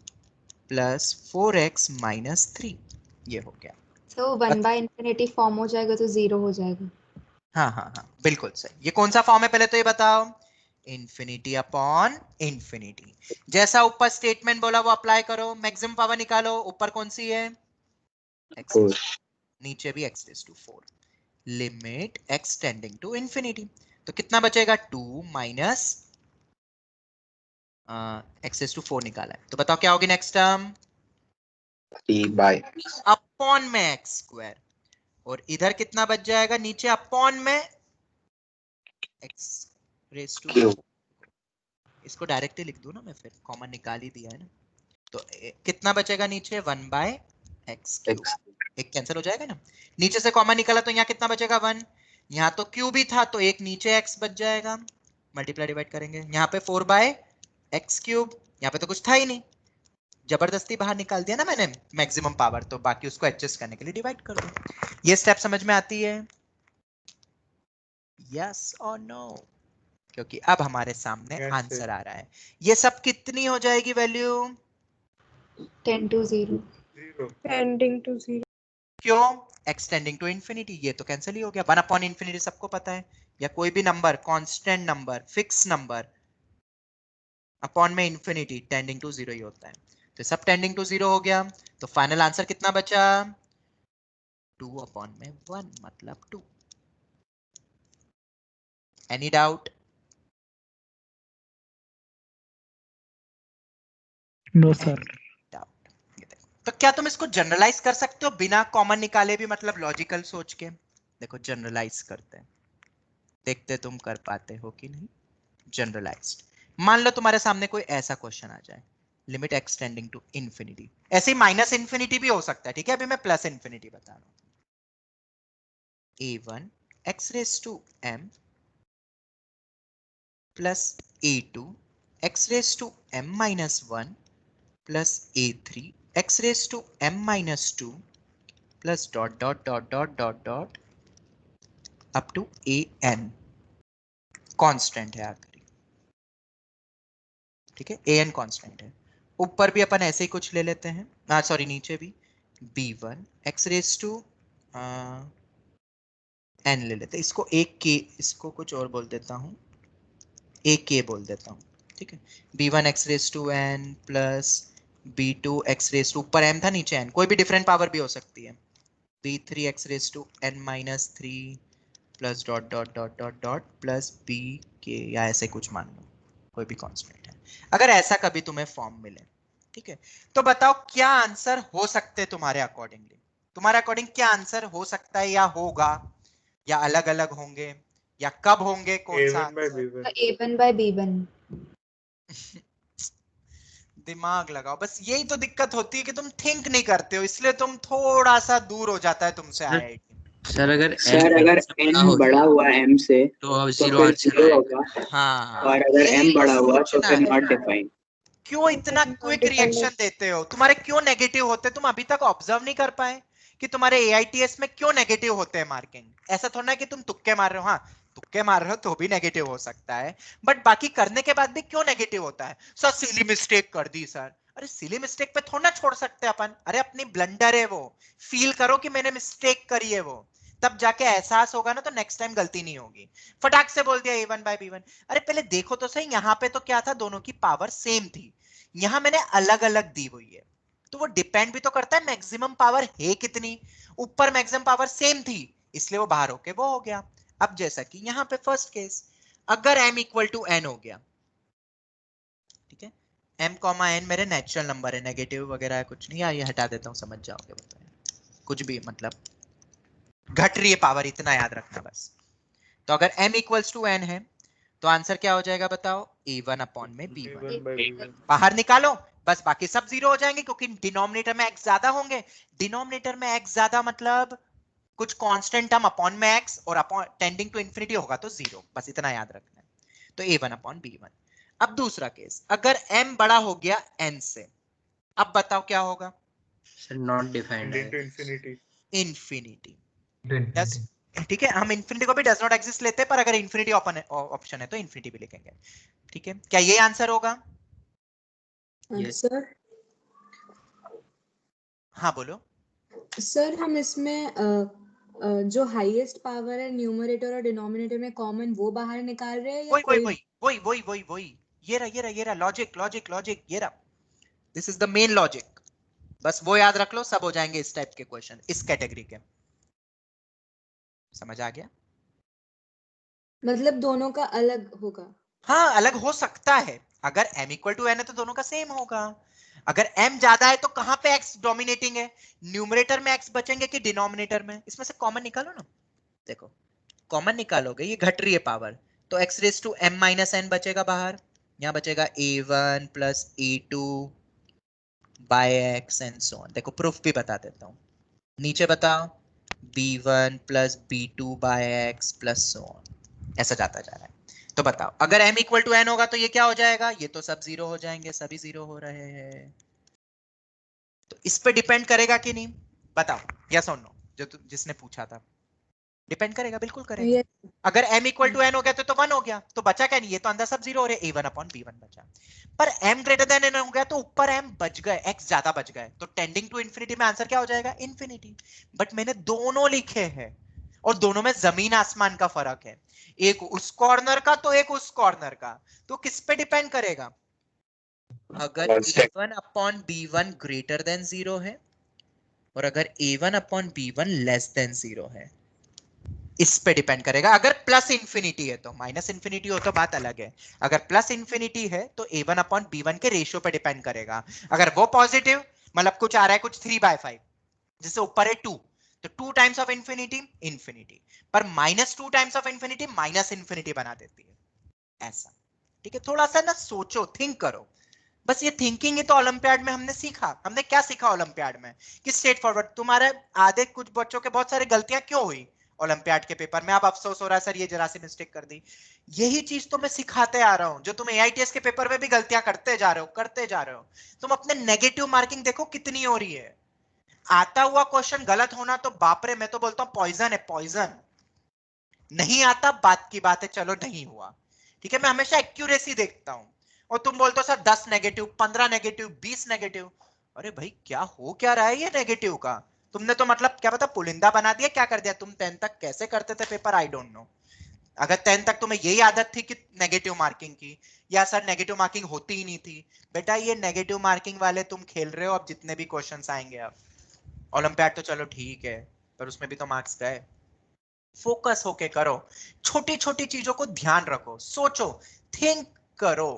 [SPEAKER 1] plus 4x minus 3, ये हो गया।
[SPEAKER 11] तो 1/∞ फॉर्म हो जाएगा तो 0 हो जाएगा।
[SPEAKER 1] हाँ हाँ हाँ, बिल्कुल सही। ये कौन सा फॉर्म है पहले तो ये बताओ? Infinity upon infinity. जैसा ऊपर स्टेटमेंट बोला वो अप्लाई करो, मैक्सिमम पावर निकालो, ऊपर कौन सी है? x, नीचे भी x raise to 4, limit x tending to infinity, तो कितना बचेगा? 2 माइनस x रेज टू 4 निकाला है, तो बताओ क्या होगी नेक्स्ट टर्म?
[SPEAKER 3] 3/x
[SPEAKER 1] अपॉन में x स्क्वायर, और इधर कितना बच जाएगा नीचे? अपॉन में x रेज टू 4। इसको डायरेक्टली लिख दूं ना मैं, फिर कॉमन निकाल ही दिया है ना, तो कितना बचेगा नीचे? 1/x क्यूब, एक कैंसिल हो जाएगा ना, नीचे से कॉमन निकाला तो यहाँ कितना बचेगा? 1। यहाँ तो क्यूब ही था तो एक नीचे x बच जाएगा, मल्टीप्लाई डिवाइड करेंगे, यहाँ पे 4/x क्यूब, यहाँ पे तो कुछ था ही नहीं, जबरदस्ती बाहर निकाल दिया ना मैंने मैक्सिमम पावर, तो बाकी उसको एडजस्ट करने के लिए डिवाइड कर दो। ये स्टेप समझ में आती है? यस और नो? क्योंकि अब हमारे सामने आंसर आ रहा है। ये सब कितनी हो जाएगी वैल्यू?
[SPEAKER 11] 10 to 0
[SPEAKER 7] tending to 0।
[SPEAKER 1] क्यों? x टेंडिंग टू इंफिनिटी, ये तो कैंसिल ही हो गया, 1 अपॉन इंफिनिटी सबको पता है, या कोई भी number constant number fix number upon में इंफिनिटी टेंडिंग टू 0 ही होता है, तो सब टेंडिंग टू 0 हो गया, तो फाइनल आंसर कितना बचा 2 अपॉन में 1 मतलब 2। Any doubt?
[SPEAKER 6] No sir.
[SPEAKER 1] तो क्या तुम इसको जनरलाइज कर सकते हो बिना कॉमन निकाले भी, मतलब लॉजिकल सोच के? देखो जनरलाइज करते हैं, देखते तुम कर पाते हो कि नहीं। जनरलाइज्ड, मान लो तुम्हारे सामने कोई ऐसा क्वेश्चन आ जाए, limit x tending to infinity, ऐसे ही माइनस इंफिनिटी भी हो सकता है, ठीक है, अभी मैं प्लस इंफिनिटी बता रहा हूं। a1 x raise to m plus a2 x raise to m minus 1 plus a3 x raise to m minus 2 plus dot dot dot dot dot dot up to an, constant है आखिरी, ठीक है, an constant है। ऊपर भी अपन ऐसे ही कुछ ले लेते हैं, सॉरी नीचे भी b1 x raise to n ले लेते हैं, इसको एक k, इसको कुछ और बोल देता हूं, एक k बोल देता हूं, ठीक है, b1 x raise to n plus b2 x raise to, ऊपर m था नीचे n, कोई भी डिफरेंट पावर भी हो सकती है, b3 x raise to n minus 3 plus dot dot dot dot dot plus b k, या ऐसे कुछ मान लो, कोई भी कांस्टेंट है। अगर ऐसा कभी तुम्हें फॉर्म मिले, ठीक है, तो बताओ क्या आंसर हो सकते हैं तुम्हारे अकॉर्डिंगली, तुम्हारे अकॉर्डिंग क्या आंसर हो सकता है, या होगा, या अलग अलग होंगे, या कब होंगे, कौन सा आंसर?
[SPEAKER 11] A1 by B1।
[SPEAKER 1] दिमाग लगाओ, बस यही तो दिक्कत होती है कि तुम थिंक नहीं करते हो, इसलिए तुम थोड़ा सा दूर हो जाता है तुमसे आईआईटी।
[SPEAKER 10] सर अगर
[SPEAKER 3] n बड़ा हुआ m से
[SPEAKER 10] तो
[SPEAKER 3] तो
[SPEAKER 10] जीरो
[SPEAKER 3] फिर
[SPEAKER 10] आंसर
[SPEAKER 3] 0
[SPEAKER 10] आएगा।
[SPEAKER 3] होगा,
[SPEAKER 1] हाँ,
[SPEAKER 3] और अगर
[SPEAKER 1] यही
[SPEAKER 3] m बड़ा हुआ तो
[SPEAKER 1] सोचना
[SPEAKER 3] फिर
[SPEAKER 1] है।
[SPEAKER 3] Not defined.
[SPEAKER 1] क्यों इतना क्विक रिएक्शन देते हो, तुम्हारे क्यों नेगेटिव होते हैं, तुम अभी तक ऑब्जर्व नहीं कर पाए कि तुम्हारे एआईटीएस में क्यों नेगेटिव होते हैं मार्किंग? ऐसा थोड़ा ना कि तुम तुक्के मार रहे हो, हाँ तुक्के मार रहे हो तो भी नेगेटिव हो सकता है, बट बाकी करने के बाद भी क्यों नेगेटिव होता है? सर सिली मिस्टेक कर दी सर, अरे सिली मिस्टेक पे थोड़ा ना छोड़ सकते अपन, अरे अपनी ब्लंडर है वो, फील करो कि मैंने मिस्टेक करी है वो, तब जाके एहसास होगा ना, तो नेक्स्ट टाइम गलती नहीं होगी। फटाक से बोल दिया a1 by b1, अरे पहले देखो तो सही, यहां पे तो क्या था, दोनों की पावर सेम थी, यहां मैंने अलग अलग दी हुई है, तो वो डिपेंड भी तो करता है मैक्सिमम पावर है कितनी, ऊपर मैक्सिमम पावर सेम थी इसलिए वो बाहर होके वो हो गया। अब जैसा कि यहां पे फर्स्ट केस, अगर m इक्वल टू n हो गया, ठीक है, m कॉमा n मेरे नेचुरल नंबर है, नेगेटिव वगैरह कुछ नहीं, ये हटा देता हूं, समझ जाओगे, बताया कुछ भी, मतलब घट रही है पावर, इतना याद रखना बस। तो अगर m इक्वल्स टू n है तो आंसर क्या हो जाएगा बताओ, a1 अपॉन में b1, बाहर निकालो बस, बाकी सब जीरो हो जाएंगे क्योंकि डिनोमिनेटर में x ज्यादा होंगे, डिनोमिनेटर में x ज्यादा मतलब कुछ कांस्टेंट टर्म अपॉन में x, और अपॉन टेंडिंग टू इंफिनिटी होगा तो जीरो, बस इतना याद रखना है। तो a1 अपॉन b1। अब दूसरा केस, अगर m बड़ा हो गया n से, अब बताओ क्या होगा?
[SPEAKER 10] सर नॉट डिफाइंड है।
[SPEAKER 1] इंफिनिटी, ठीक है, हम इंफिनिटी को भी डज नॉट एग्जिस्ट लेते हैं, पर अगर इंफिनिटी ऑप्शन है तो इंफिनिटी भी लिखेंगे, ठीक है, क्या ये आंसर होगा?
[SPEAKER 11] सर
[SPEAKER 1] हाँ बोलो।
[SPEAKER 11] सर हम इसमें जो हाईएस्ट पावर है न्यूमरेटर और डिनोमिनेटर में कॉमन, वो बाहर निकाल रहे हैं या
[SPEAKER 1] वही वही
[SPEAKER 11] कोई?
[SPEAKER 1] वही वही वही वही वही, ये रहा ये रहा ये रहा, लॉजिक लॉजिक लॉजिक, ये रहा, this is the main logic, बस वो याद रख लो, सब हो जाएंगे इस टाइप के क्वेश्चन, इस कैटेगरी के। समझ आ गया?
[SPEAKER 11] मतलब दोनों का अलग होगा?
[SPEAKER 1] हाँ अलग हो सकता है, अगर m इक्वल टू n है तो दोनों का सेम होगा, अगर m ज्यादा है तो कहां पे x डोमिनेटिंग है, न्यूमरेटर में x बचेंगे कि डिनोमिनेटर में, इसमें से कॉमन निकालो ना, देखो कॉमन निकालोगे, ये घट रही है पावर, तो x raise to m minus n बचेगा बाहर, यहाँ बचेगा a1 plus a2 by x and so on. देखो प्रूफ भी बता देता हूँ, नीचे बताओ b1 plus b2 by x plus so on, ऐसा जाता जा रहा है। तो बताओ अगर m इक्वल टू n होगा तो ये क्या हो जाएगा, ये तो सब जीरो हो जाएंगे, सभी जीरो हो रहे हैं, तो इस पे डिपेंड करेगा कि नहीं, बताओ यस और नो, जो जिसने पूछा था। डिपेंड करेगा, बिल्कुल करेगा। अगर m इक्वल टू n हो गया तो 1 हो गया, तो बचा क्या नहीं, ये तो अंदर सब जीरो हो रहे, a1 अपॉन b1 बचा। पर m ग्रेटर देन n हो गया तो ऊपर m बच गए, x ज्यादा बच गए, तो टेंडिंग टू इंफिनिटी में आंसर क्या हो जाएगा, इंफिनिटी। बट मैंने दोनों लिखे हैं और दोनों में जमीन आसमान का फर्क है, एक उस कॉर्नर का तो एक उस कॉर्नर का, तो किस पे डिपेंड करेगा, अगर a1 upon b1 greater than 0 है और अगर a1 upon b1 less than 0 है, इस पे डिपेंड करेगा। अगर प्लस इंफिनिटी है तो, माइनस इंफिनिटी हो तो बात अलग है, अगर प्लस इंफिनिटी है तो a1 अपॉन b1 के रेशियो पे डिपेंड करेगा। अगर वो पॉजिटिव मतलब कुछ आ रहा है कुछ 3/5 जिससे ऊपर है 2, तो 2 टाइम्स ऑफ इंफिनिटी इंफिनिटी, पर -2 times of infinity minus infinity बना देती है, ऐसा। ठीक है, थोड़ा सा ना सोचो, थिंक करो, बस ये थिंकिंग ही तो ओलंपियाड में हमने सीखा। हमने क्या सीखा ओलंपियाड में कि स्ट्रेट फॉरवर्ड, तुम्हारे आधे कुछ बच्चों के बहुत सारी गलतियां क्यों हुई ओलंपियाड के पेपर में, अब अफसोस हो रहा है सर ये जरा सी मिस्टेक कर दी। यही चीज तो मैं सिखाते आ रहा हूं, जो तुम एआईटीएस के पेपर में भी गलतियां करते जा रहे हो। तुम अपने नेगेटिव मार्किंग देखो कितनी हो रही है। आता हुआ क्वेश्चन गलत होना तो बाप रे, मैं तो बोलता हूं पॉइजन है, पॉइजन। नहीं आता बात की बात है, चलो नहीं हुआ, ठीक है, मैं हमेशा एक्यूरेसी देखता हूं। और तुम बोलते हो सर 10 नेगेटिव, 15 नेगेटिव, 20 नेगेटिव, अरे भाई क्या हो क्या रहा है ये नेगेटिव का, तुमने तो मतलब क्या पता पुलिंदा बना दिया, क्या कर दिया तुम 10 तक कैसे करते थे पेपर, आई डोंट नो। अगर 10 तक तुम्हें यही आदत थी कि नेगेटिव मार्किंग की, या सर नेगेटिव मार्किंग होती ही नहीं थी, बेटा ये नेगेटिव मार्किंग वाले तुम खेल रहे हो। अब जितने भी क्वेश्चंस आएंगे, अब ओलंपियाड तो चलो ठीक है, पर उसमें भी तो मार्क्स गए। फोकस होके करो, छोटी छोटी चीजों को ध्यान रखो, सोचो, थिंक करो।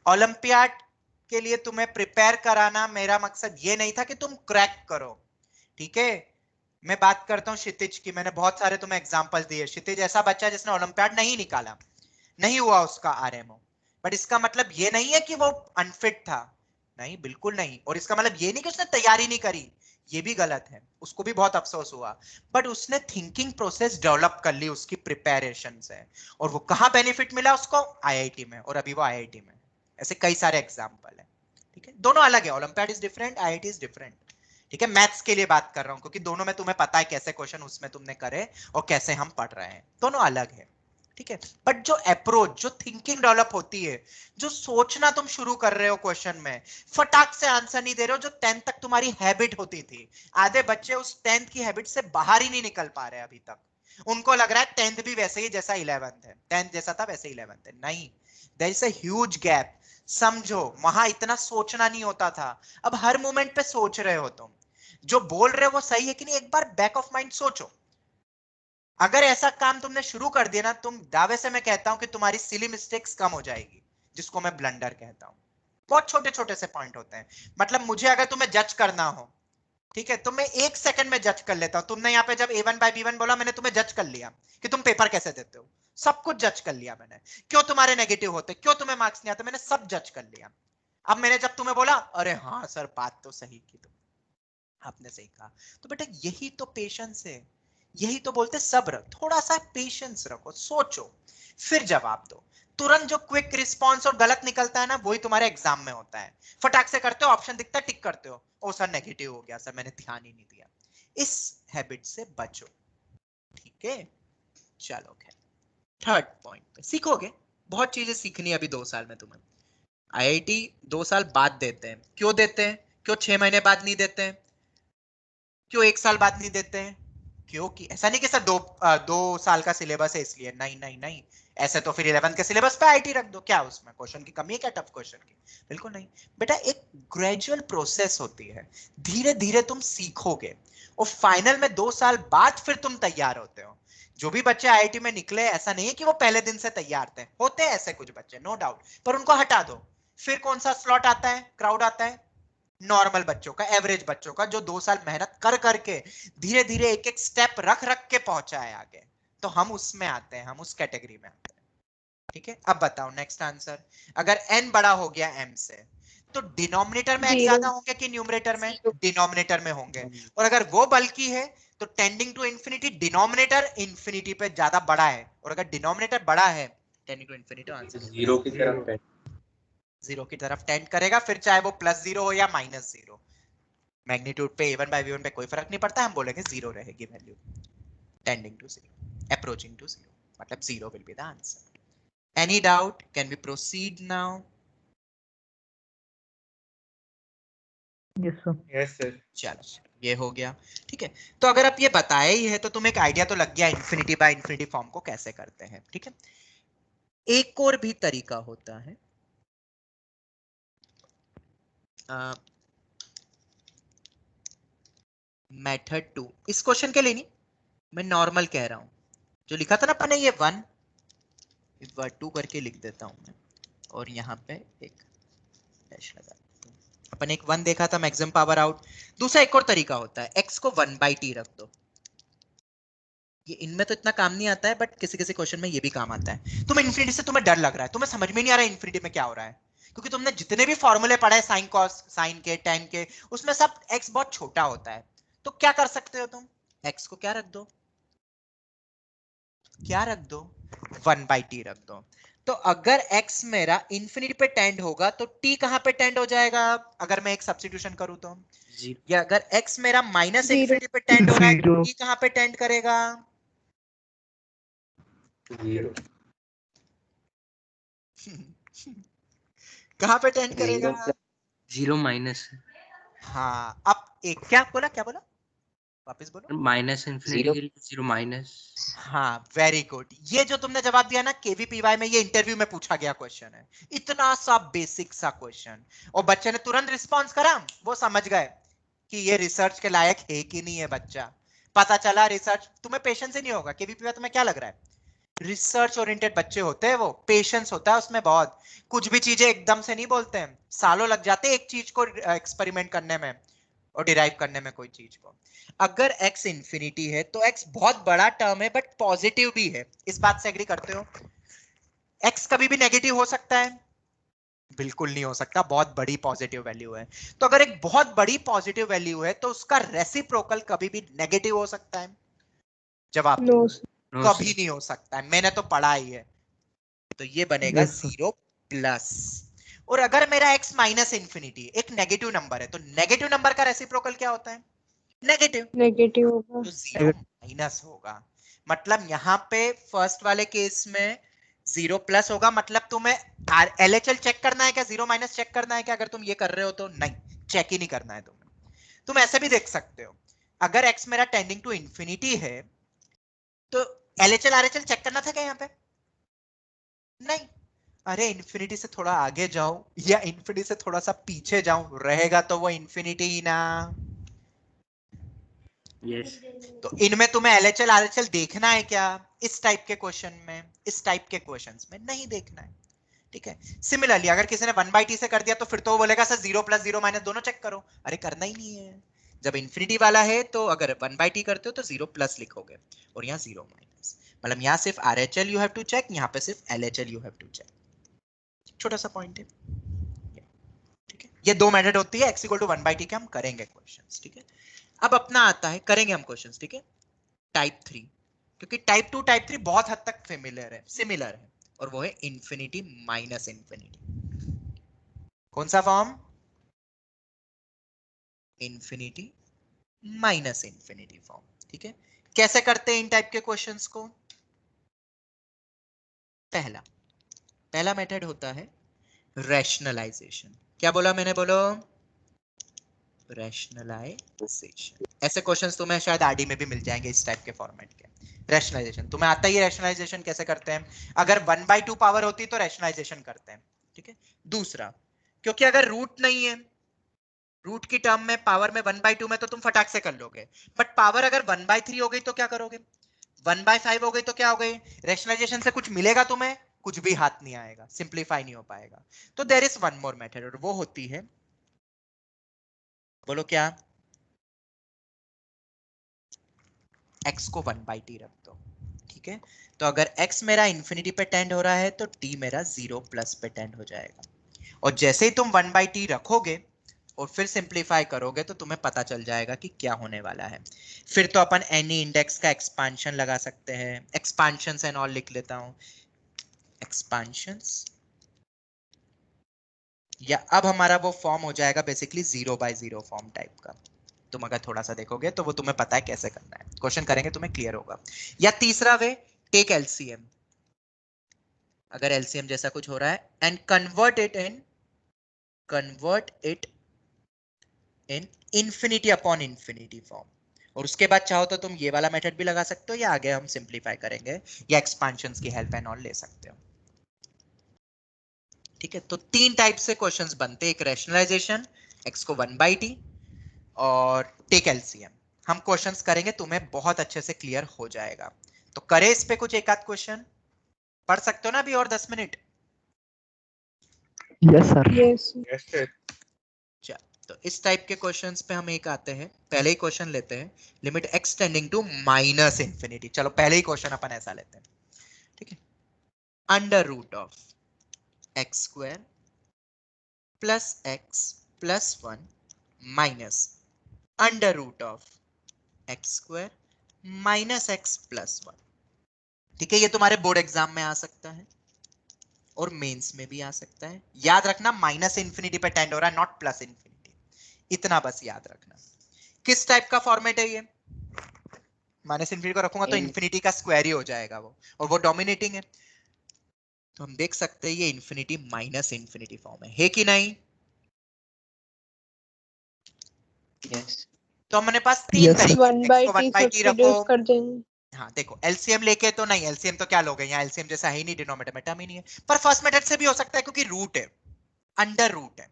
[SPEAKER 1] ओलंपियाड के लिए तुम्हें प्रिपेयर कराना मेरा मकसद ये नहीं था कि तुम क्रैक करो, ठीक है। मैं बात करता हूं क्षितिज की, मैंने बहुत सारे तुम्हें एग्जांपल दिए। क्षितिज ऐसा बच्चा जिसने ओलंपियाड नहीं निकाला, नहीं हुआ उसका आरएमओ, बट इसका मतलब ये नहीं है कि वो अनफिट था, नहीं बिल्कुल नहीं। और इसका मतलब ये नहीं कि उसने तैयारी नहीं करी, ये भी गलत है, उसको भी बहुत अफसोस हुआ, बट उसने थिंकिंग प्रोसेस डेवलप कर ली उसकी प्रिपरेशन से, और वो कहां बेनिफिट मिला उसको, आईआईटी में, और अभी वो आईआईटी में। ऐसे कई सारे एग्जांपल है, ठीक है, दोनों अलग है, olympiad is different, IIT is different, ठीक है। मैथ्स के लिए बात कर रहा हूं क्योंकि दोनों में तुम्हें पता है कैसे क्वेश्चन उसमें तुमने करे और कैसे हम पढ़ रहे हैं, दोनों अलग है, ठीक है। बट जो अप्रोच, जो थिंकिंग डेवलप होती है, जो सोचना तुम शुरू कर रहे हो क्वेश्चन में, फटाक से आंसर नहीं दे रहे हो, जो 10 तक तुम्हारी हैबिट होती थी। आधे बच्चे उस 10th की हैबिट से बाहर ही नहीं निकल पा रहे अभी तक। उनको लग रहा है 10th भी वैसे ही जैसा 11th है, 10th जैसा था वैसे 11th है, नहीं, there is a huge gap. समझो, वहां इतना सोचना नहीं होता था, अब हर मोमेंट पे सोच रहे हो तुम। जो बोल रहे हो वो सही है कि नहीं, एक बार बैक ऑफ माइंड सोचो। अगर ऐसा काम तुमने शुरू कर दिया ना, तुम दावे से मैं कहता हूं कि तुम्हारी सिली मिस्टेक्स कम हो जाएगी, जिसको मैं ब्लंडर कहता हूं। बहुत छोटे छोटे से पॉइंट होते हैं, मतलब मुझे अगर तुम्हें जज करना हो, ठीक है, तो मैं 1 सेकंड में जज कर लेता हूं। तुमने यहाँ पे जब a1 by b1 बोला, मैंने तुम्हें जज कर लिया कि तुम पेपर कैसे देते हो, सब कुछ जज कर लिया मैंने, क्यों तुम्हारे नेगेटिव होते, क्यों तुम्हें मार्क्स नहीं आते, मैंने सब जज कर लिया। अब मैंने जब तुम्हें बोला, अरे हाँ सर बात तो सही की तुम, आपने सही कहा, तो बेटा यही तो पेशेंस है, यही तो बोलते सब्र। थोड़ा सा पेशेंस रखो, सोचो, फिर जवाब दो। तुरंत जो क्विक रिस्पांस और गलत निकलता है ना, वही तुम्हारे एग्जाम में होता है। फटाक से करते हो, ऑप्शन दिखता है टिक करते हो, ओ सर नेगेटिव हो गया, सर मैंने ध्यान ही नहीं दिया। इस हैबिट से बचो, ठीक है। चलो खैर, थर्ड पॉइंट पे सीखोगे, बहुत चीजें सीखनी है अभी 2 साल में तुम्हें। आईआईटी 2 साल बाद देते हैं, क्यों देते हैं, क्यों 6 महीने बाद नहीं देते हैं, क्यों 1 साल बाद नहीं देते हैं, क्योंकि ऐसा नहीं कि सर 2 साल का सिलेबस है इसलिए, नहीं नहीं नहीं, ऐसे तो फिर 11th के सिलेबस पे आईटी रख दो, क्या उसमें क्वेश्चन की कमी है क्या, टफ क्वेश्चन की, बिल्कुल नहीं। बेटा एक ग्रेजुअल प्रोसेस होती है, धीरे धीरे तुम सीखोगे और फाइनल में 2 साल बाद फिर तुम तैयार होते हो। जो भी बच्चे आईआईटी में निकले, ऐसा नहीं है कि वो पहले दिन से तैयार थे, होते हैं ऐसे कुछ बच्चे, नो डाउट, पर उनको हटा दो। फिर कौन सा स्लॉट आता है, क्राउड आता है नॉर्मल बच्चों का, एवरेज बच्चों का, जो 2 साल मेहनत कर करके धीरे धीरे एक एक स्टेप रख रख के पहुंचा है आगे, तो हम उसमें आते हैं, हम उस कैटेगरी में आते हैं, ठीक है। अब बताओ नेक्स्ट आंसर, अगर n बड़ा हो गया m से, तो डिनोमिनेटर में x ज्यादा होंगे कि न्यूमरेटर में, डिनोमिनेटर में होंगे, और अगर वो बल्कि है तो tending to infinity denominator infinity पे ज्यादा बड़ा है, और अगर डिनोमिनेटर बड़ा है टेंडिंग टू इंफिनिटी, आंसर
[SPEAKER 8] 0 की तरफ
[SPEAKER 1] 0 की तरफ टेंड करेगा, फिर चाहे वो +0 हो या -0, मैग्नीट्यूड पे a1 by v1 पे कोई फर्क नहीं पड़ता, हम बोलेंगे 0 रहेगी value, tending to zero, approaching to zero, मतलब zero will be the answer. Any doubt? Can we proceed now?
[SPEAKER 4] Yes sir.
[SPEAKER 3] Yes sir.
[SPEAKER 1] चलो ये हो गया, ठीक है। तो अगर आप ये बताए ही है तो तुम्हें एक आइडिया तो लग गया इन्फिनिटी बाय इन्फिनिटी फॉर्म को कैसे करते हैं, ठीक है। एक और भी तरीका होता है, मेथड 2। इस क्वेश्चन के लिए नहीं, मैं नॉर्मल कह रहा हूं। जो लिखा था ना अपन ने ये 1 इस बार 2 करके लिख देता हूं मैं, और यहाँ पे एक डैश लगा देता हूं। अपन एक 1 देखा था, मैक्सिमम पावर आउट। दूसरा एक और तरीका होता है, x को 1/t रख दो। ये इनमें तो इतना काम नहीं आता है, बट किसी किसी क्वेश्चन में ये भी काम आता है। तुम इन्फिनिटी से तुम्हें डर लग रहा है, तुम्हें समझ में नहीं आ रहा है इन्फिनिटी में क्या हो रहा है, क्योंकि तुमने जितने भी फॉर्मूले पढ़े साइन कॉस साइन के टेन के, उसमें सब x बहुत छोटा होता है। तो क्या कर सकते हो तुम, x को क्या रख दो, क्या रख दो, 1/t रख दो। तो अगर x मेरा इंफिनिटी पे टेंड होगा तो t कहां पे टेंड हो जाएगा, अगर मैं एक सब्स्टिट्यूशन करूं तो, या अगर x मेरा माइनस इंफिनिटी पे टेंड हो रहा है तो t कहां पे टेंड करेगा,
[SPEAKER 8] जीरो।
[SPEAKER 1] कहां पे टेंड करेगा,
[SPEAKER 10] जीरो माइनस
[SPEAKER 1] हाँ। अब एक क्या बोला, क्या बोला, वापस बोलो।
[SPEAKER 10] माइनस इन्फिनिटी के लिए जीरो माइनस।
[SPEAKER 1] हाँ वेरी गुड, ये जो तुमने जवाब दिया ना केवीपीवाई में, ये इंटरव्यू में पूछा गया क्वेश्चन है, इतना सा बेसिक सा क्वेश्चन, और बच्चे ने तुरंत रिस्पॉन्स करा, वो समझ गए कि ये रिसर्च के लायक है कि नहीं है बच्चा। पता चला रिसर्च, तुम्हें पेशेंस ही नहीं होगा केवीपीवाई, तुम्हें क्या लग रहा है रिसर्च ओरिएंटेड बच्चे होते हैं वो, पेशेंस होता है उसमें बहुत, कुछ भी चीजें एकदम से नहीं बोलते हैं, सालों लग जाते हैं एक चीज को एक्सपेरिमेंट करने में और डिराइव करने में कोई चीज को। अगर x इंफिनिटी है तो x बहुत बड़ा टर्म है बट पॉजिटिव भी है, इस बात से एग्री करते हो। x कभी भी नेगेटिव हो सकता है, बिल्कुल नहीं हो सकता, बहुत बड़ी पॉजिटिव वैल्यू है। तो अगर एक बहुत बड़ी पॉजिटिव वैल्यू है तो उसका रेसिप्रोकल कभी भी नेगेटिव हो सकता है, जवाब
[SPEAKER 7] नो
[SPEAKER 1] कभी नहीं हो सकता है, मैंने तो पढ़ा ही है। तो ये बनेगा
[SPEAKER 4] Yes, sir.
[SPEAKER 1] 0 प्लस। और अगर मेरा x माइनस इंफिनिटी एक नेगेटिव नंबर है तो नेगेटिव नंबर का रेसिप्रोकल क्या होता है, नेगेटिव,
[SPEAKER 7] नेगेटिव होगा।
[SPEAKER 1] तो 0 माइनस होगा। मतलब यहाँ पे फर्स्ट वाले केस में 0 प्लस होगा, मतलब तुम्हें LHL चेक करना है क्या, 0 माइनस चेक करना है क्या, अगर तुम ये कर रहे हो तो नहीं, चेक ही नहीं करना है तुम्हें। तुम ऐसे भी देख सकते हो, अगर x मेरा टेंडिंग टू इंफिनिटी है तो LHL RHL चेक करना था क्या यहाँ पे, नहीं। अरे इंफिनिटी से थोड़ा आगे जाओ या इंफिनिटी से थोड़ा सा पीछे जाऊं, रहेगा तो वो इंफिनिटी ही ना।
[SPEAKER 10] यस
[SPEAKER 1] तो इनमें तुम्हें LHL RHL देखना है क्या, इस टाइप के क्वेश्चन में, इस टाइप के क्वेश्चंस में नहीं देखना है, ठीक है। सिमिलरली अगर किसी ने 1/t से कर दिया तो फिर तो वो बोलेगा सर 0 प्लस 0 माइनस दोनों चेक करो, अरे करना ही नहीं है। जब इंफिनिटी वाला है तो अगर 1/t करते हो तो 0 प्लस लिखोगे और यहाँ 0 माइनस, मतलब यहाँ सिर्फ RHL you have to check, यहाँ पे सिर्फ LHL you have to check. छोटा सा पॉइंट है, ठीक है। ये दो मेथड होती है, x इक्वल टू 1/t के हम करेंगे क्वेश्चंस, ठीक है। अब अपना आता है, करेंगे हम क्वेश्चंस, ठीक है, टाइप 3, क्योंकि टाइप 2 टाइप 3 बहुत हद तक सिमिलर है, और वो है इंफिनिटी माइनस इंफिनिटी। कौन सा form, infinity minus infinity form, ठीक है। कैसे करते हैं इन टाइप के क्वेश्चंस को, पहला मेथड होता है रैशनलाइजेशन। क्या बोला मैंने, बोलो, रैशनलाइजेशन। ऐसे क्वेश्चंस तुम्हें शायद आरडी में भी मिल जाएंगे इस टाइप के फॉर्मेट के। रैशनलाइजेशन तुम्हें आता ही है, रैशनलाइजेशन कैसे करते हैं, अगर 1/2 पावर होती तो रैशनलाइजेशन करते हैं, ठीक है। दूसरा, क्योंकि अगर रूट नहीं है, रूट की टर्म में पावर में 1/2 में तो तुम फटाक से कर लोगे, बट पावर अगर 1/3 हो गई तो क्या करोगे, 1/5 हो गई तो क्या हो गई, रैशनलाइजेशन से कुछ मिलेगा तुम्हें, कुछ भी हाथ नहीं आएगा, सिंप्लीफाई नहीं हो पाएगा। तो there is one more method, और वो होती है, बोलो क्या, x को 1/t रख दो, ठीक है। तो अगर x मेरा इंफिनिटी पे टेंड हो रहा है तो t मेरा 0 प्लस पे टेंड हो जाएगा, और जैसे ही तुम 1/t रखोगे और फिर सिंप्लीफाई करोगे तो तुम्हें पता चल जाएगा कि क्या होने वाला है। फिर तो अपन एनी इंडेक्स का एक्सपांशन लगा सकते हैं, एक्सपांशंस एंड ऑल लिख लेता हूं, एक्सपांशंस, या अब हमारा वो फॉर्म हो जाएगा बेसिकली 0/0 फॉर्म टाइप का, तुम अगर थोड़ा सा देखोगे तो वो तुम्हें पता है कैसे करना है, क्वेश्चन करेंगे तुम्हें क्लियर होगा। या तीसरा वे, टेक एलसीएम, अगर एलसीएम जैसा कुछ हो रहा है and convert it in infinity upon infinity form, और उसके बाद चाहो तो तुम ये वाला मेथड भी लगा सकते हो, या आगे हम सिंप्लीफाई करेंगे या एक्सपांशंस की हेल्प एंड ऑल ले सकते हो। ठीक है, तो 3 टाइप से क्वेश्चंस बनते हैं, एक रैशनलाइजेशन, x को 1/t, और टेक एलसीएम। हम क्वेश्चंस करेंगे, तुम्हें बहुत अच्छे से क्लियर हो जाएगा। तो करे इस पे कुछ एक आध क्वेश्चन, पढ़ सकते हो ना अभी और 10 मिनट?
[SPEAKER 4] Yes sir.
[SPEAKER 7] यस
[SPEAKER 1] चल, तो इस टाइप के क्वेश्चंस पे हम एक आते हैं, पहले ही क्वेश्चन लेते हैं, limit x tending to minus infinity. चलो पहले ही क्वेश्चन अपन ऐसा लेते हैं, ठीक है। Under root of x square plus x plus 1 minus under root of x square minus x plus 1। ठीक है, ये तुम्हारे बोर्ड एग्जाम में आ सकता है और मेंस में भी आ सकता है। याद रखना माइनस इंफिनिटी पे टेंड हो रहा है, नॉट प्लस इंफिनिटी, इतना बस याद रखना। किस टाइप का फॉर्मेट है ये? माइनस इंफिनिटी को रखूंगा तो इंफिनिटी का स्क्वायर ही हो जाएगा वो, और वो डोमिनेटिंग है, तो हम देख सकते हैं ये इंफिनिटी माइनस इंफिनिटी फॉर्म है कि नहीं?
[SPEAKER 5] यस
[SPEAKER 1] तो हमारे पास 3
[SPEAKER 4] Yes,
[SPEAKER 1] तरीके,
[SPEAKER 7] वन
[SPEAKER 1] x
[SPEAKER 7] बाई
[SPEAKER 1] को
[SPEAKER 7] टी
[SPEAKER 1] 1/t रखो।
[SPEAKER 7] सब्स्टिट्यूट कर देंगे।
[SPEAKER 1] हाँ देखो, एलसीएम लेके तो नहीं, एलसीएम तो क्या लोगे, यहाँ एलसीएम जैसा है ही नहीं, डिनोमिनेटर में टर्म ही नहीं है, पर फर्स्ट मेथड से भी हो सकता है क्योंकि रूट है, अंडर रूट है,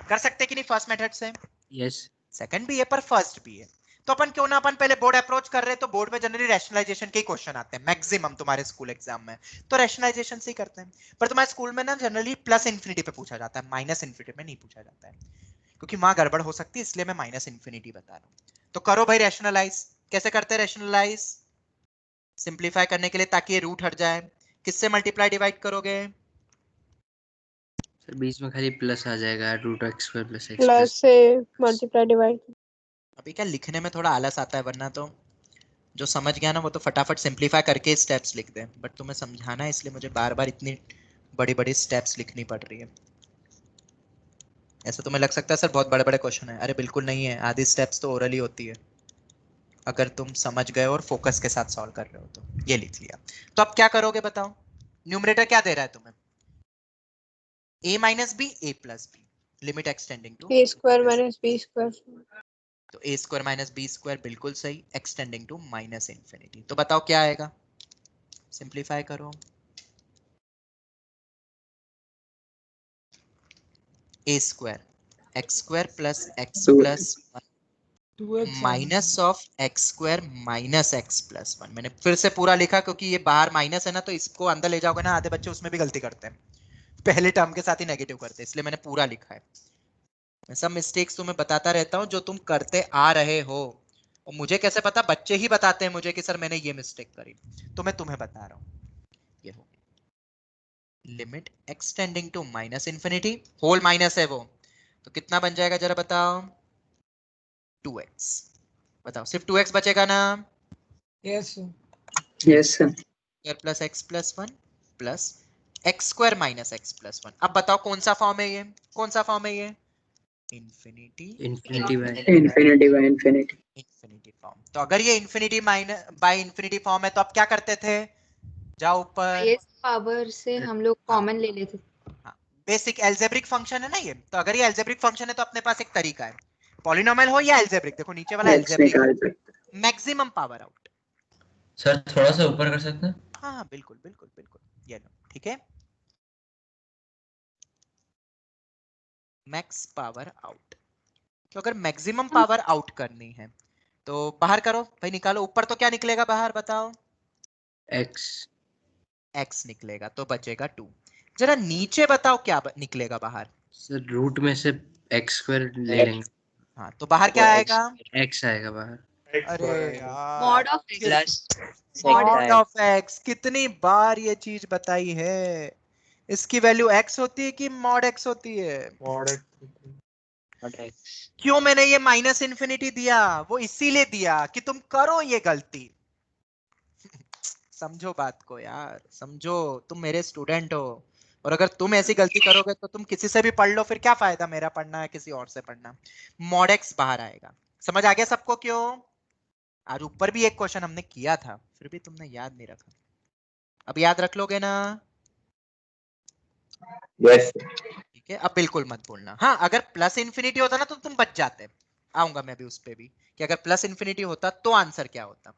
[SPEAKER 1] कर सकते हैं कि नहीं फर्स्ट मेथड से?
[SPEAKER 10] यस
[SPEAKER 1] सेकंड भी है पर फर्स्ट भी है, तो अपन क्यों ना अपन पहले बोर्ड अप्रोच कर रहे हैं, तो बोर्ड में जनरली रैशनलाइजेशन के क्वेश्चन आते हैं मैक्सिमम तुम्हारे स्कूल एग्जाम में, तो रैशनलाइजेशन से ही करते हैं। पर तुम्हारे स्कूल में ना जनरली प्लस इंफिनिटी पे पूछा जाता है, माइनस इंफिनिटी में नहीं पूछा जाता है, क्योंकि वहां गड़बड़ हो सकती है, इसलिए मैं माइनस इंफिनिटी बता रहा हूं। तो करो भाई रैशनलाइज, कैसे करते हैं रैशनलाइज? सिंप्लीफाई करने के लिए, ताकि ये रूट हट जाए, किससे मल्टीप्लाई डिवाइड करोगे?
[SPEAKER 10] सर, बीच में खाली प्लस आ जाएगा, root x square plus x
[SPEAKER 7] plus
[SPEAKER 10] plus.
[SPEAKER 7] से मल्टीप्लाई डिवाइड।
[SPEAKER 1] अभी क्या लिखने में थोड़ा आलस आता है, वरना तो जो समझ गया ना वो तो फटाफट सिंप्लीफाई करके स्टेप्स लिख दे, बट तुम्हें समझाना है इसलिए मुझे बार बार इतनी बड़ी बड़ी स्टेप्स लिखनी पड़ रही है। ऐसा तुम्हें लग सकता है सर बहुत बड़े बड़े क्वेश्चन है, अरे बिल्कुल नहीं है, आधी स्टेप्स तो ओरली होती है, अगर तुम समझ गए और फोकस के साथ सॉल्व कर रहे हो तो। ये लिख लिया, तो अब क्या करोगे बताओ? न्यूमरेटर क्या दे रहा है तुम्हें? a minus b a plus b, limit extending to
[SPEAKER 7] a square minus B square.
[SPEAKER 1] तो a square minus B square बिल्कुल सही, एक्सटेंडिंग टू माइनस इंफिनिटी। तो बताओ क्या आएगा, सिंप्लीफाई करो। a square x square plus x plus minus of x square minus x plus 1। मैंने फिर से पूरा लिखा क्योंकि ये बाहर माइनस है ना, तो इसको अंदर ले जाओगे ना, आधे बच्चे उसमें भी गलती करते हैं, पहले टर्म के साथ ही नेगेटिव करते हैं, इसलिए मैंने पूरा लिखा है। मैं सब मिस्टेक्स तुम्हें बताता रहता हूँ जो तुम करते आ रहे हो, और मुझे कैसे पता, बच्चे ही बताते हैं मुझे कि सर मैंने ये मिस्टेक करी, तो मैं तुम्हें बता रहा हूँ। ये हो limit extending to minus infinity, whole minus है वो, तो कितना बन जाएगा जरा बताओ? 2x। बताओ सिर्फ 2x बचेगा ना?
[SPEAKER 5] Yes
[SPEAKER 1] yes sir. Plus x plus 1 plus x square minus x plus 1। अब बताओ कौन सा फॉर्म है ये, कौन सा फॉर्म है ये? Infinity
[SPEAKER 10] infinity by
[SPEAKER 1] infinity form. तो अगर ये infinity minus by infinity form है, तो आप क्या करते थे? जाओ ऊपर,
[SPEAKER 11] हाईएस्ट पावर से हम लोग कॉमन ले लेते थे।
[SPEAKER 1] हाँ, बेसिक एल्जेब्रिक फंक्शन है ना ये, तो अगर ये एल्जेब्रिक फंक्शन है तो अपने पास एक तरीका है, पॉलिनोमियल हो या एल्जेब्रिक, देखो नीचे वाला algebraic, maximum power out.
[SPEAKER 2] Sir थोड़ा सा ऊपर कर सकते हैं?
[SPEAKER 1] हाँ हाँ बिल्कुल बिल्कुल बिल्कुल, ये लो, ठीक है, मैक्स पावर आउट। तो अगर मैक्सिमम पावर आउट करनी है तो बाहर करो भाई, निकालो ऊपर, तो क्या निकलेगा बाहर बताओ?
[SPEAKER 10] एक्स
[SPEAKER 1] x निकलेगा, तो बचेगा 2। जरा नीचे बताओ क्या निकलेगा बाहर?
[SPEAKER 10] सर, रूट में से एक्स स्क्वायर ले लेंगे,
[SPEAKER 1] हाँ, तो बाहर क्या आएगा?
[SPEAKER 10] एक्स आएगा बाहर।
[SPEAKER 1] अरे यार,
[SPEAKER 11] mod of
[SPEAKER 5] plus
[SPEAKER 1] mod of x, कितनी बार ये चीज बताई है, इसकी वैल्यू x होती है कि मॉड x होती है? क्यों मैंने ये माइनस इंफिनिटी दिया? वो इसीलिए दिया कि तुम करो ये गलती। समझो बात को यार, समझो, तुम मेरे स्टूडेंट हो, और अगर तुम ऐसी गलती करोगे तो तुम किसी से भी पढ़ लो, फिर क्या फायदा मेरा पढ़ना है किसी और से पढ़ना? मॉड x बाहर आएगा, समझ आ गया सबको? क्यों आज ऊपर भी एक क्वेश्चन हमने किया था, फिर भी तुमने याद नहीं रखा। अब याद रख लोगे ना?
[SPEAKER 3] यस
[SPEAKER 1] ठीक है, अब बिल्कुल मत भूलना। हाँ, अगर प्लस इन्फिनिटी होता ना तो तुम बच जाते। आऊंगा मैं भी उस पे भी कि अगर प्लस इन्फिनिटी होता तो आंसर क्या होता।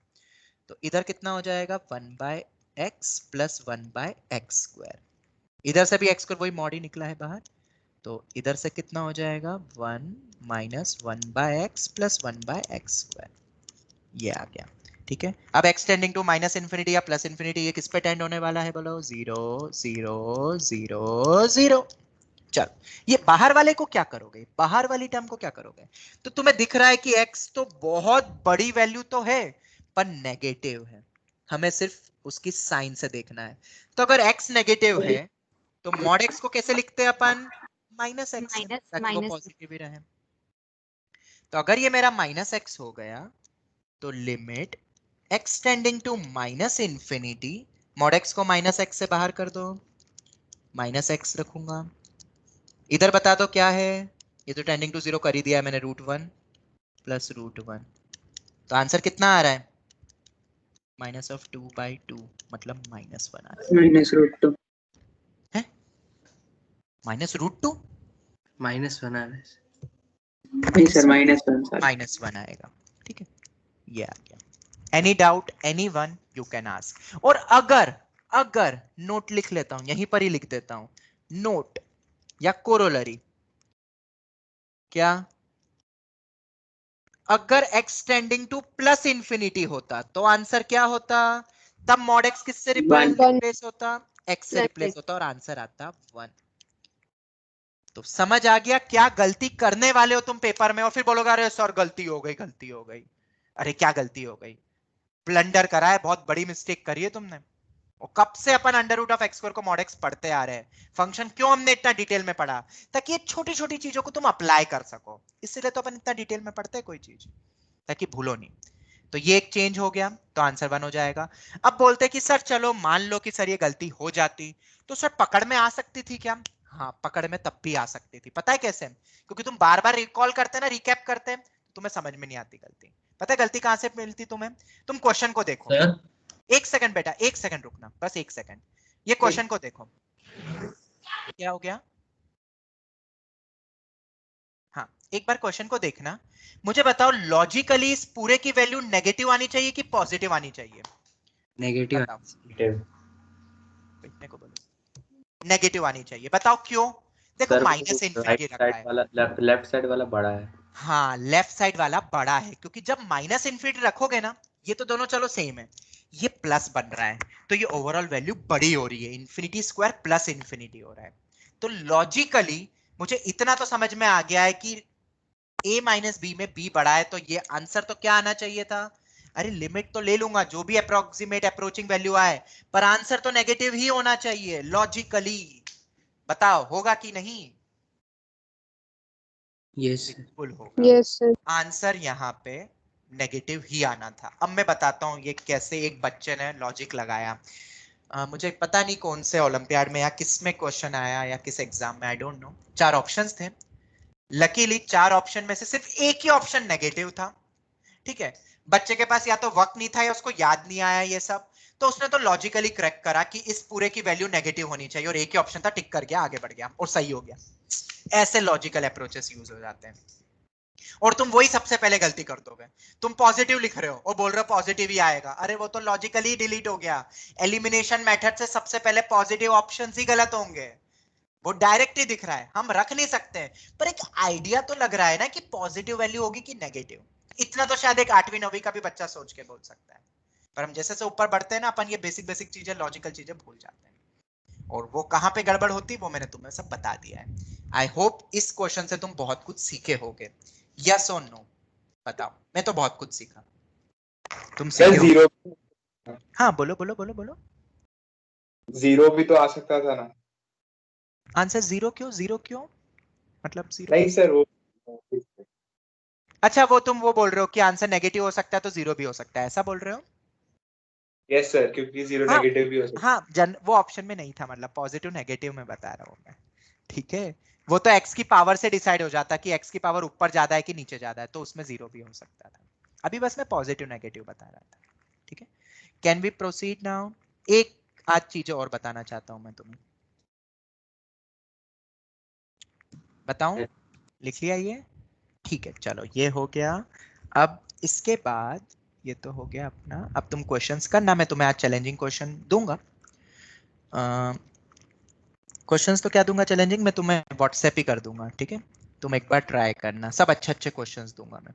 [SPEAKER 1] तो इधर कितना हो जाएगा 1/x प्लस 1/x स्क्वायर। इधर से भी x स्क्वायर वही मॉड ही निकला है बाहर, तो इधर से कितना हो जाएगा 1 minus 1/x plus 1/x square. ये आ गया। ठीक है, अब x tending to minus infinity या प्लस इन्फिनिटी, ये किस पे टेंड होने वाला है बोलो? 0 0 0 0। चल, ये बाहर वाले को क्या करोगे? बाहर वाली टर्म को क्या करोगे? तो तुम्हें दिख रहा है कि x तो बहुत बड़ी वैल्यू तो है पर नेगेटिव है, हमें सिर्फ उसकी साइन से देखना है। तो अगर x नेगेटिव है तो मॉड x को कैसे लिखते हैं अपन? माइनस x, ताकि वो पॉजिटिव ही रहे। तो अगर ये मेरा माइनस x हो गया तो limit x tending to minus infinity, mod x को माइनस x से बाहर कर दो, माइनस x रखूंगा। इधर बता दो क्या है? ये तो टेंडिंग टू 0 कर ही दिया है मैंने, √1 प्लस √1। तो आंसर कितना आ रहा है? माइनस ऑफ 2/2, मतलब -1 आ रहा है।
[SPEAKER 10] -√2
[SPEAKER 1] है -√2
[SPEAKER 10] -1 आ रहा है।
[SPEAKER 6] नहीं सर -1 सर।
[SPEAKER 1] -1 आएगा। ठीक है, ये आ गया। Any doubt anyone you can ask. और अगर नोट लिख लेता हूं, यहीं पर ही लिख देता हूं, नोट या कोरोलरी, क्या अगर x tending two plus infinity होता तो आंसर क्या होता? तब मॉड x किससे रिप्लेस होता? x से रिप्लेस होता और आंसर आता 1। तो समझ आ गया क्या गलती करने वाले हो तुम पेपर में? और फिर बोलोगे अरे सर गलती हो गई, गलती हो गई। अरे क्या गलती हो गई? ब्लंडर करा है, बहुत बड़ी मिस्टेक करी है तुमने। और कब से अपन √x² को mod x पढ़ते आ रहे हैं। फंक्शन क्यों हमने इतना डिटेल में पढ़ा? ताकि ये छोटी छोटी चीजों को तुम अप्लाई कर सको, इसलिए तो अपन इतना डिटेल में पढ़ते हैं कोई चीज, ताकि भूलो नहीं। तो ये एक चेंज हो गया, तो आंसर 1 हो जाएगा। अब बोलते हैं कि सर चलो मान लो कि सर ये गलती हो जाती, तो सर पकड़ में आ सकती थी क्या? हाँ, पकड़ में तब भी आ सकती थी। पता है कैसे? क्योंकि तुम बार बार रिकॉल करते ना, रिकैप करते, तुम्हें समझ में नहीं आती गलती। पता है गलती कहां से मिलती तुम्हें? तुम क्वेश्चन को देखो। एक सेकंड बेटा, एक सेकंड रुकना, बस एक सेकंड। ये क्वेश्चन को देखो, क्या हो गया? हाँ, एक बार क्वेश्चन को देखना। मुझे बताओ लॉजिकली इस पूरे की वैल्यू नेगेटिव आनी चाहिए कि पॉजिटिव आनी चाहिए?
[SPEAKER 10] नेगेटिव
[SPEAKER 1] नेगेटिव आनी चाहिए। बताओ क्यों? देखो माइनस इंफिनिटी रखा है,
[SPEAKER 8] लेफ्ट साइड वाला बड़ा है।
[SPEAKER 1] हाँ, लेफ्ट साइड वाला बड़ा है, क्योंकि जब माइनस इंफिनिटी रखोगे ना, ये तो दोनों चलो सेम है, ये प्लस बन रहा है, तो ये ओवरऑल वैल्यू बड़ी हो रही है, इंफिनिटी स्क्वायर प्लस इंफिनिटी हो रहा है। तो लॉजिकली मुझे इतना तो समझ में आ गया है कि a माइनस बी में b बड़ा है, तो ये आंसर तो क्या आना चाहिए था? अरे लिमिट तो ले लूंगा जो भी अप्रोक्सीमेट अप्रोचिंग वैल्यू आए, पर आंसर तो नेगेटिव ही होना चाहिए लॉजिकली। बताओ होगा कि नहीं?
[SPEAKER 10] यस
[SPEAKER 1] बिल्कुल होगा।
[SPEAKER 7] Yes sir.
[SPEAKER 1] आंसर यहाँ पे नेगेटिव ही आना था। अब मैं बताता हूँ ये कैसे एक बच्चे ने लॉजिक लगाया। मुझे पता नहीं कौन से ओलंपियाड में या किस में क्वेश्चन आया या किस एग्जाम में, आई डोंट नो। 4 ऑप्शंस थे, लकीली 4 ऑप्शन में से सिर्फ एक ही ऑप्शन नेगेटिव था। ठीक है, बच्चे के पास या तो वक्त नहीं था या उसको याद नहीं आया ये सब, तो उसने तो लॉजिकली करेक्ट करा कि इस पूरे की वैल्यू नेगेटिव होनी चाहिए, और एक ही ऑप्शन था, टिक कर गया, आगे बढ़ गया और सही हो गया। ऐसे लॉजिकल अप्रोचेस यूज हो जाते हैं। और तुम वही सबसे पहले गलती कर दोगे, तुम पॉजिटिव लिख रहे हो और बोल रहे हो पॉजिटिव ही आएगा, अरे वो तो लॉजिकली डिलीट हो गया। एलिमिनेशन मेथड से सबसे पहले पॉजिटिव ऑप्शंस ही गलत होंगे, वो डायरेक्ट ही दिख रहा है, हम रख नहीं सकते, पर एक आइडिया तो लग रहा है ना कि पॉजिटिव वैल्यू होगी कि नेगेटिव। इतना तो शायद एक 8वीं 9वीं का भी बच्चा सोच के बोल सकता है, पर हम जैसे से ऊपर बढ़ते हैं ना, अपन ये बेसिक बेसिक चीजें, लॉजिकल चीजें भूल जाते हैं, और वो कहां पे गड़बड़ होती है वो मैंने तुम्हें सब बता दिया है। आई होप इस क्वेश्चन से तुम बहुत कुछ सीखे होगे। यस और नो बताओ? मैं तो बहुत कुछ सीखा, तुम सीखे
[SPEAKER 3] जीरो?
[SPEAKER 1] हाँ बोलो बोलो बोलो बोलो।
[SPEAKER 3] जीरो भी तो आ सकता था ना?
[SPEAKER 1] आंसर 0 क्यों? 0 क्यों मतलब 0?
[SPEAKER 3] नहीं सर, वो
[SPEAKER 1] अच्छा, वो तुम वो बोल रहे हो कि आंसर नेगेटिव हो सकता है तो 0 भी हो सकता है, ऐसा बोल रहे हो?
[SPEAKER 3] यस सर, क्योंकि जीरो
[SPEAKER 1] हाँ,
[SPEAKER 3] नेगेटिव भी हो सकता है।
[SPEAKER 1] हाँ वो ऑप्शन में नहीं था, मतलब पॉजिटिव नेगेटिव में बता रहा हूँ मैं। ठीक है, वो तो x की पावर से डिसाइड हो जाता कि x की पावर ऊपर ज्यादा है कि नीचे ज्यादा है, तो उसमें 0 भी हो सकता था। अभी बस मैं पॉजिटिव नेगेटिव बता रहा था। ठीक है, कैन वी प्रोसीड नाउ? एक आज चीजें और बताना चाहता हूं मैं तुम्हें, बताऊं? लिख लिया ये? ठीक है, चलो ये हो गया। अब इसके बाद ये तो हो गया अपना, अब तुम क्वेश्चंस करना, मैं तुम्हें आज चैलेंजिंग क्वेश्चन दूंगा। क्वेश्चंस तो क्या दूंगा चैलेंजिंग, मैं तुम्हें व्हाट्सएप ही कर दूंगा, ठीक है? तुम एक बार ट्राई करना, सब अच्छे अच्छे क्वेश्चंस दूंगा मैं।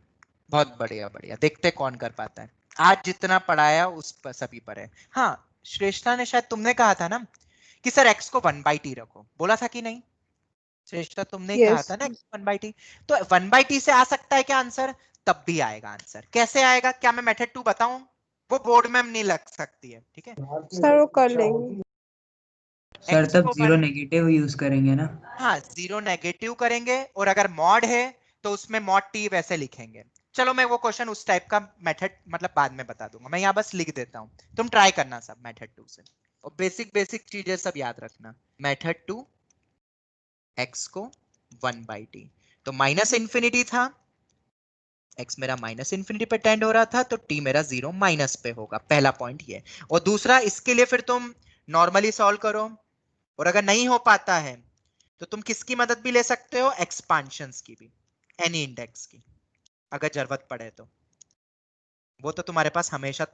[SPEAKER 1] बहुत बढ़िया बढ़िया, देखते कौन कर पाता है। आज जितना पढ़ाया उस पर सभी पर है। हाँ, श्रेष्ठा ने शायद तुमने कहा था ना कि सर एक्स को 1/t रखो, बोला था कि नहीं? श्रेष्ठा तुमने ही कहा
[SPEAKER 7] Yes.
[SPEAKER 1] था ना 1/t, तो 1/t से आ सकता है क्या आंसर? तब भी आएगा आंसर। कैसे आएगा? क्या मैं मेथड 2 बताऊं? वो बोर्ड में नहीं लग सकती है, ठीक है?
[SPEAKER 7] सर वो कर लेंगे।
[SPEAKER 10] सर
[SPEAKER 1] X
[SPEAKER 10] तब
[SPEAKER 1] को
[SPEAKER 10] जीरो नेगेटिव यूज करेंगे ना?
[SPEAKER 1] हाँ, 0 नेगेटिव करेंगे, और अगर मॉड है तो उसमें मॉड टी वैसे लिखेंगे। चलो मैं वो क्वेश्चन उस टाइप का मेथड मतलब बाद में बता दूंगा, मैं यहाँ बस लिख देता हूँ, तुम ट्राई करना सब मेथड 2 से, और बेसिक बेसिक चीजें सब याद रखना। मेथड 2, x को 1/t, तो माइनस इंफिनिटी था, x मेरा माइनस इंफिनिटी पे टेंड हो रहा था, तो t मेरा 0 माइनस पे होगा। पहला पॉइंट ये। और दूसरा, इसके लिए फिर तुम नॉर्मली सॉल्व करो, और अगर नहीं हो पाता है तो तुम किसकी मदद भी ले सकते हो? एक्सपांशंस की भी, एनी इंडेक्स की, अगर जरूरत पड़े तो। वो तो तुम्हारे पास हमेशा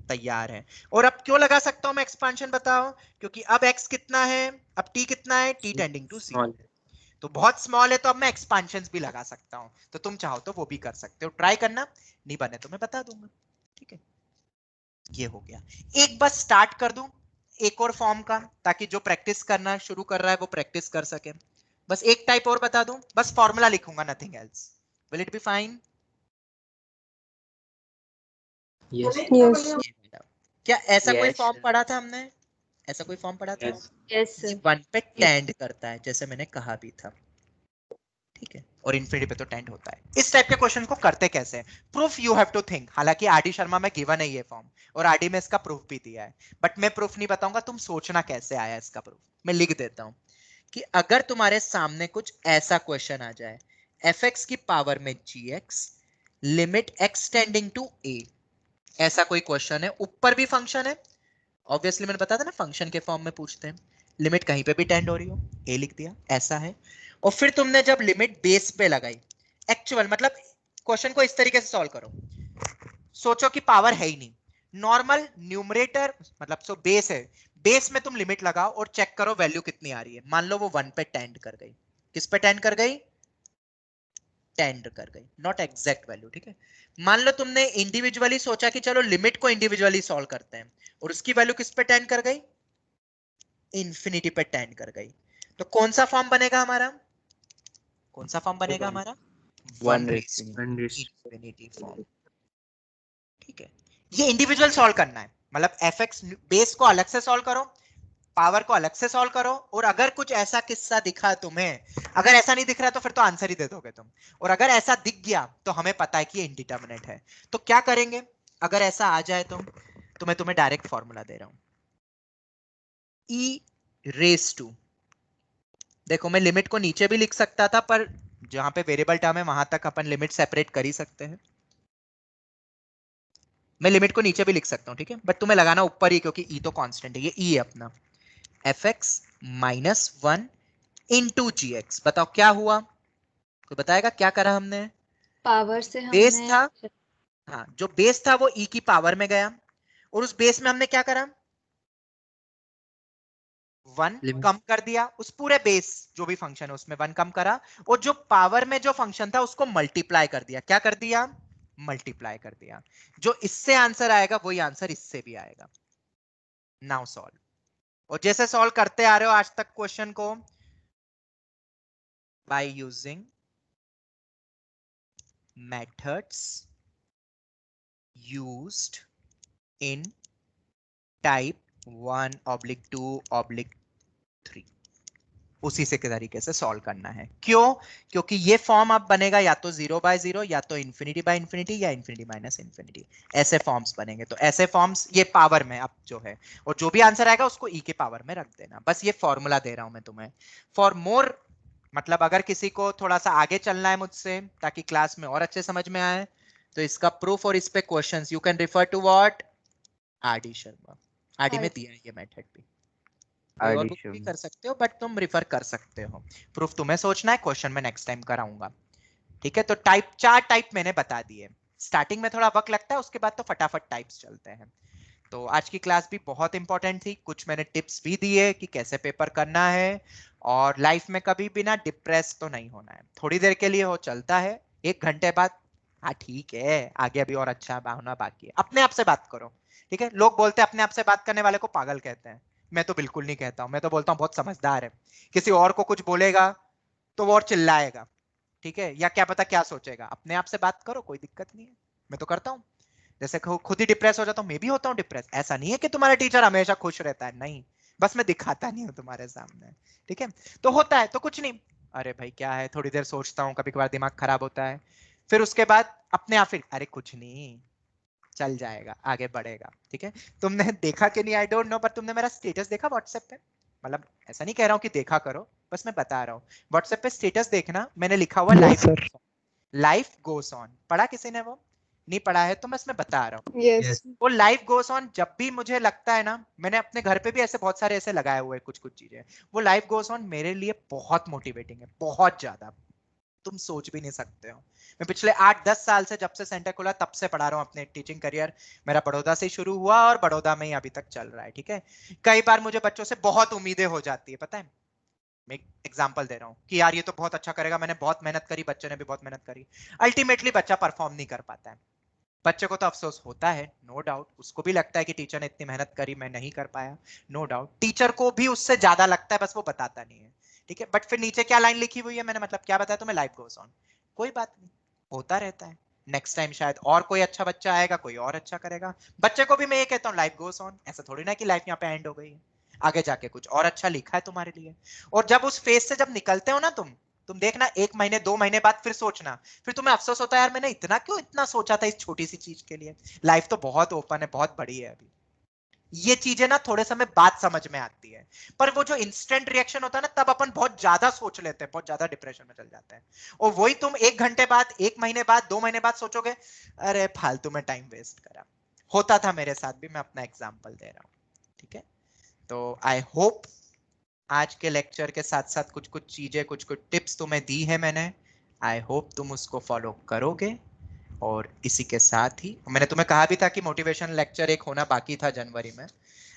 [SPEAKER 1] तैयार है। और अब क्यों लगा सकता हूं मैं एक्सपांशन, बताओ? क्योंकि अब x कितना है, अब t कितना है, t टेंडिंग टू 0, तो बहुत स्मॉल है, तो अब मैं एक्सपांशंस भी लगा सकता हूं। तो तुम चाहो तो वो भी कर सकते हो, ट्राई करना, नहीं बने तो मैं बता दूंगा। ठीक है, ये हो गया। एक बस स्टार्ट कर दूं एक और फॉर्म का, ताकि जो प्रैक्टिस करना शुरू कर रहा है वो प्रैक्टिस कर सके। बस एक टाइप और बता दूं, बस फॉर्मूला लिखूंगा, nothing else. Will it be fine?
[SPEAKER 5] Yes
[SPEAKER 7] Yes.
[SPEAKER 1] क्या ऐसा कोई
[SPEAKER 5] यस
[SPEAKER 1] फॉर्म पढ़ा था हमने? ऐसा कोई फॉर्म पढ़ा था?
[SPEAKER 8] यस
[SPEAKER 11] यस
[SPEAKER 1] ये
[SPEAKER 11] सर।
[SPEAKER 1] 1 पे टेंड करता है, जैसे मैंने कहा भी था, ठीक है, और इन्फिनिटी पे तो टेंड होता है। इस टाइप के क्वेश्चन को करते कैसे हैं? Proof you have to think. हालांकि आरडी शर्मा में गिवन है ये फॉर्म, और आरडी में इसका प्रूफ भी दिया है, बट मैं प्रूफ नहीं बताऊंगा, तुम सोचना कैसे आया इसका प्रूफ। मैं लिख देता हूं कि अगर तुम्हारे सामने कुछ ऐसा क्वेश्चन आ जाए, fx की पावर में gx, limit x tending to a, ऐसा कोई क्वेश्चन है, ऊपर भी फंक्शन है, ऑब्वियसली मैंने बताया था ना फंक्शन के फॉर्म में पूछते हैं, लिमिट कहीं पे भी टेंड हो रही हो, ए लिख दिया, ऐसा है। और फिर तुमने जब लिमिट बेस पे लगाई, एक्चुअल मतलब क्वेश्चन को इस तरीके से सॉल्व करो, सोचो कि पावर है ही नहीं, नॉर्मल न्यूमरेटर मतलब सो बेस है, बेस में तुम लिमिट लगाओ और चेक करो वैल्यू कितनी आ रही है। मान लो वो 1 पे टेंड कर गई, किस पे टेंड कर गई? टेंड कर गई, नॉट एग्जैक्ट वैल्यू, ठीक है। मान लो तुमने इंडिविजुअली सोचा कि चलो लिमिट को इंडिविजुअली सॉल्व करते हैं, और उसकी वैल्यू किस पे टेंड कर गई? इंफिनिटी पे टेंड कर गई। तो कौन सा फॉर्म बनेगा हमारा? कौन सा फॉर्म बनेगा हमारा? 1 रेज़ टू इंफिनिटी फॉर्म, ठीक है। ये इंडिविजुअल सॉल्व करना है, मतलब fx बेस को अलग से सॉल्व करो, पावर को अलग से सॉल्व करो, और अगर कुछ ऐसा किस्सा दिखा तुम्हें, अगर ऐसा नहीं दिख रहा तो फिर तो आंसर ही दे दोगे तुम, और अगर ऐसा दिख गया तो हमें पता है कि ये इंडिटरमिनेट है। तो क्या करेंगे अगर ऐसा आ जाए? तो मैं तुम्हें डायरेक्ट फॉर्मूला दे रहा हूं, e रेज टू, देखो मैं लिमिट को नीचे भी लिख सकता था, पर जहां पे वेरिएबल टर्म है वहां तक अपन लिमिट सेपरेट कर ही सकते हैं। मैं लिमिट को नीचे भी लिख सकता हूं, ठीक है, बट तुम्हें लगाना ऊपर ही, क्योंकि e तो कांस्टेंट है, ये e है अपना। fx माइनस 1 इंटू जी एक्स, बताओ क्या हुआ? कोई बताएगा क्या करा हमने?
[SPEAKER 11] पावर से
[SPEAKER 1] बेस
[SPEAKER 11] हमने
[SPEAKER 1] था, हाँ, जो बेस था वो e की पावर में गया, और उस बेस में हमने क्या करा? 1 कम कर दिया, उस पूरे बेस जो भी फंक्शन है उसमें 1 कम करा, और जो पावर में जो फंक्शन था उसको मल्टीप्लाई कर दिया। क्या कर दिया? मल्टीप्लाई कर दिया। जो इससे आंसर आएगा वही आंसर इससे भी आएगा। नाउ सॉल्व, और जैसे सॉल्व करते आ रहे हो आज तक क्वेश्चन को, by using methods used in type 1/2/3, उसी से के तरीके से सॉल्व करना है। क्यों? क्योंकि ये फॉर्म अब बनेगा या तो 0/0 या तो ∞/∞ या ∞−∞, ऐसे फॉर्म्स बनेंगे। तो ऐसे फॉर्म्स ये पावर में अब जो है, और जो भी आंसर आएगा उसको e के पावर में रख देना। बस ये फॉर्मूला दे रहा हूं मैं तुम्हें फॉर मोर, मतलब अगर किसी को थोड़ा सा आगे चलना है मुझसे ताकि क्लास में और अच्छे समझ में आए, तो इसका प्रूफ और इस पे questions you can refer to what, RD Sharma. RD में दिया है ये मेथड भी, कोई और बुक भी कर सकते हो बट तुम रिफर कर सकते हो। प्रूफ तुम्हें सोचना है, क्वेश्चन में नेक्स्ट टाइम कराऊंगा। ठीक है, तो टाइप 4 टाइप मैंने बता दिए। स्टार्टिंग में थोड़ा वक्त लगता है, उसके बाद तो फटाफट टाइप्स चलते हैं। तो आज की क्लास भी बहुत इंपॉर्टेंट थी, कुछ मैंने टिप्स भी दिए कि कैसे पेपर करना है, और लाइफ में कभी भी ना डिप्रेस तो नहीं होना है। थोड़ी देर के लिए हो चलता है, 1 घंटे बाद हाँ ठीक है, आगे अभी और अच्छा होना बाकी है। अपने आप से बात करो, ठीक है। लोग बोलते हैं अपने आप से बात करने वाले को पागल कहते हैं, मैं तो बिल्कुल नहीं कहता हूं, मैं तो बोलता हूं बहुत समझदार है। किसी और को कुछ बोलेगा तो वो और चिल्लाएगा, ठीक है, या क्या पता क्या सोचेगा। अपने आप से बात करो, कोई दिक्कत नहीं है, मैं तो करता हूं। जैसे खुद ही डिप्रेस हो जाता हूं, मैं भी होता हूं डिप्रेस। ऐसा नहीं है कि तुम्हारा टीचर हमेशा खुश रहता है, नहीं, बस मैं दिखाता नहीं हूं तुम्हारे सामने, ठीक है। तो होता है तो कुछ नहीं, अरे भाई क्या है, थोड़ी देर सोचता हूँ, कभी कभार दिमाग खराब होता है, फिर उसके बाद अपने आप फिर अरे कुछ नहीं, चल जाएगा, आगे बढ़ेगा, ठीक है। तुमने देखा कि नहीं आई डोंट नो, पर तुमने मेरा स्टेटस देखा व्हाट्सएप पे? मतलब ऐसा नहीं कह रहा हूँ कि देखा करो, बस मैं बता रहा हूँ। व्हाट्सएप पे स्टेटस देखना, मैंने लिखा हुआ लाइफ गोस ऑन। पढ़ा किसी ने? वो नहीं पढ़ा है तो मैं इसमें बता रहा हूँ।
[SPEAKER 7] Yes.
[SPEAKER 1] वो लाइफ गोस ऑन जब भी मुझे लगता है ना, मैंने अपने घर पे भी ऐसे बहुत सारे ऐसे लगाए हुए कुछ कुछ चीजें, वो लाइफ गोस ऑन मेरे लिए बहुत मोटिवेटिंग है, बहुत ज्यादा, तुम सोच भी नहीं सकते हो। मैं पिछले 8-10 साल से, जब से सेंटर खुला तब से पढ़ा रहा हूँ। अपने टीचिंग करियर मेरा बड़ौदा से शुरू हुआ और बड़ौदा में ही अभी तक चल रहा है, ठीक है। कई बार मुझे बच्चों से बहुत उम्मीदें हो जाती है, पता है, मैं एक एग्जांपल दे रहा हूँ कि यार ये तो बहुत अच्छा करेगा, मैंने बहुत मेहनत करी, बच्चे ने भी बहुत मेहनत करी, अल्टीमेटली बच्चा परफॉर्म नहीं कर पाता है। बच्चे को तो अफसोस होता है, नो डाउट, उसको भी लगता है कि टीचर ने इतनी मेहनत करी, मैं नहीं कर पाया, नो डाउट। टीचर को भी उससे ज्यादा लगता है, बस वो बताता नहीं है, ठीक है। बट फिर नीचे क्या लाइन लिखी हुई है, मैंने मतलब क्या बताया तुम्हें, लाइफ गोस ऑन। कोई बात नहीं, होता रहता है। नेक्स्ट टाइम शायद और कोई अच्छा बच्चा आएगा, कोई और अच्छा करेगा। बच्चे को भी मैं ये कहता हूँ लाइफ गोस ऑन, ऐसा थोड़ी ना कि लाइफ यहाँ पे एंड हो गई है, आगे जाके कुछ और अच्छा लिखा है तुम्हारे लिए। और जब उस फेज से जब निकलते हो ना तुम देखना 1 महीने 2 महीने बाद फिर सोचना, फिर तुम्हें अफसोस होता है यार मैंने इतना सोचा था इस छोटी सी चीज के लिए। लाइफ तो बहुत ओपन है, बहुत बड़ी है अभी। ये चीजें ना थोड़े समय बाद समझ में आती है, पर वो जो इंस्टेंट रिएक्शन होता है ना, तब अपन बहुत ज्यादा सोच लेते हैं, बहुत ज्यादा डिप्रेशन में चल जाते हैं। और वही तुम 1 घंटे बाद, 1 महीने बाद, 2 महीने बाद सोचोगे अरे फालतू में टाइम वेस्ट करा। होता था मेरे साथ भी, मैं अपना एग्जाम्पल दे रहा हूँ, ठीक है। तो आई होप आज के लेक्चर के साथ साथ कुछ कुछ चीजें, कुछ कुछ टिप्स तुम्हें दी है मैंने, आई होप तुम उसको फॉलो करोगे। और इसी के साथ ही मैंने तुम्हें कहा भी था कि मोटिवेशन लेक्चर एक होना बाकी था जनवरी में,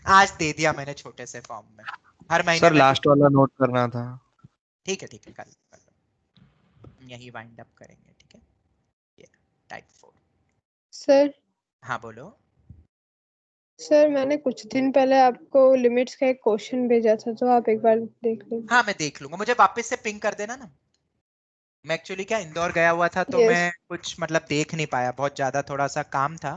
[SPEAKER 1] आज दे दिया मैंने छोटे से फॉर्म में। हर महीने
[SPEAKER 12] सर लास्ट वाला नोट करना था।
[SPEAKER 1] ठीक है कल यही वाइंड अप करेंगे, ठीक है। ये टाइप 4।
[SPEAKER 7] सर
[SPEAKER 1] हाँ बोलो।
[SPEAKER 7] सर मैंने कुछ दिन पहले आपको लिमिट्स का एक क्वेश्चन भेजा था, तो आप एक बार देख लीजिए।
[SPEAKER 1] हाँ मैं देख लूंगा, मुझे वापस से पिंग कर देना ना। मैं एक्चुअली क्या इंदौर गया हुआ था, तो
[SPEAKER 7] Yes.
[SPEAKER 1] मैं कुछ मतलब देख नहीं पाया, बहुत ज्यादा थोड़ा सा काम था,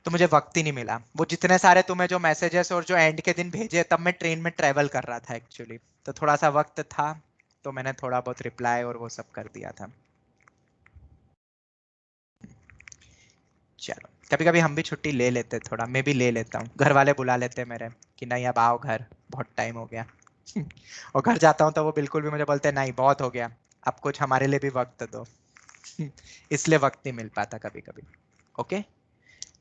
[SPEAKER 1] तो मुझे वक्त ही नहीं मिला। वो जितने सारे तुम्हें जो मैसेजेस और जो एंड के दिन भेजे, तब मैं ट्रेन में ट्रेवल कर रहा था एक्चुअली, तो थोड़ा सा वक्त था, तो मैंने थोड़ा बहुत रिप्लाई और वो सब कर दिया था। चलो कभी कभी हम भी छुट्टी ले लेते, थोड़ा मैं भी ले लेता हूँ, घर वाले बुला लेते मेरे कि नहीं अब आओ घर, बहुत टाइम हो गया। और घर जाता हूँ तो वो बिल्कुल भी मुझे बोलते नहीं बहुत हो गया, अब कुछ हमारे लिए भी वक्त दो। इसलिए वक्त नहीं मिल पाता कभी कभी। ओके,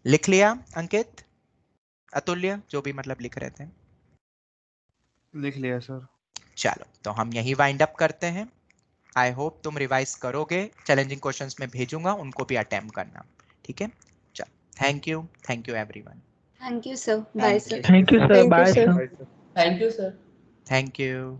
[SPEAKER 1] लिख लिया अंकित, अतुल्य, जो भी मतलब लिख रहे थे?
[SPEAKER 12] लिख लिया सर।
[SPEAKER 1] चलो तो हम यही वाइंड अप करते हैं। आई होप तुम रिवाइज करोगे, चैलेंजिंग क्वेश्चंस में भेजूंगा, उनको भी अटेम्प्ट करना, ठीक है। चलो thank you everyone.
[SPEAKER 11] Thank you sir, bye sir.
[SPEAKER 6] Thank you sir,
[SPEAKER 7] Thank you,
[SPEAKER 6] bye
[SPEAKER 7] sir.
[SPEAKER 6] Sir.
[SPEAKER 5] Thank you sir.
[SPEAKER 1] Thank you.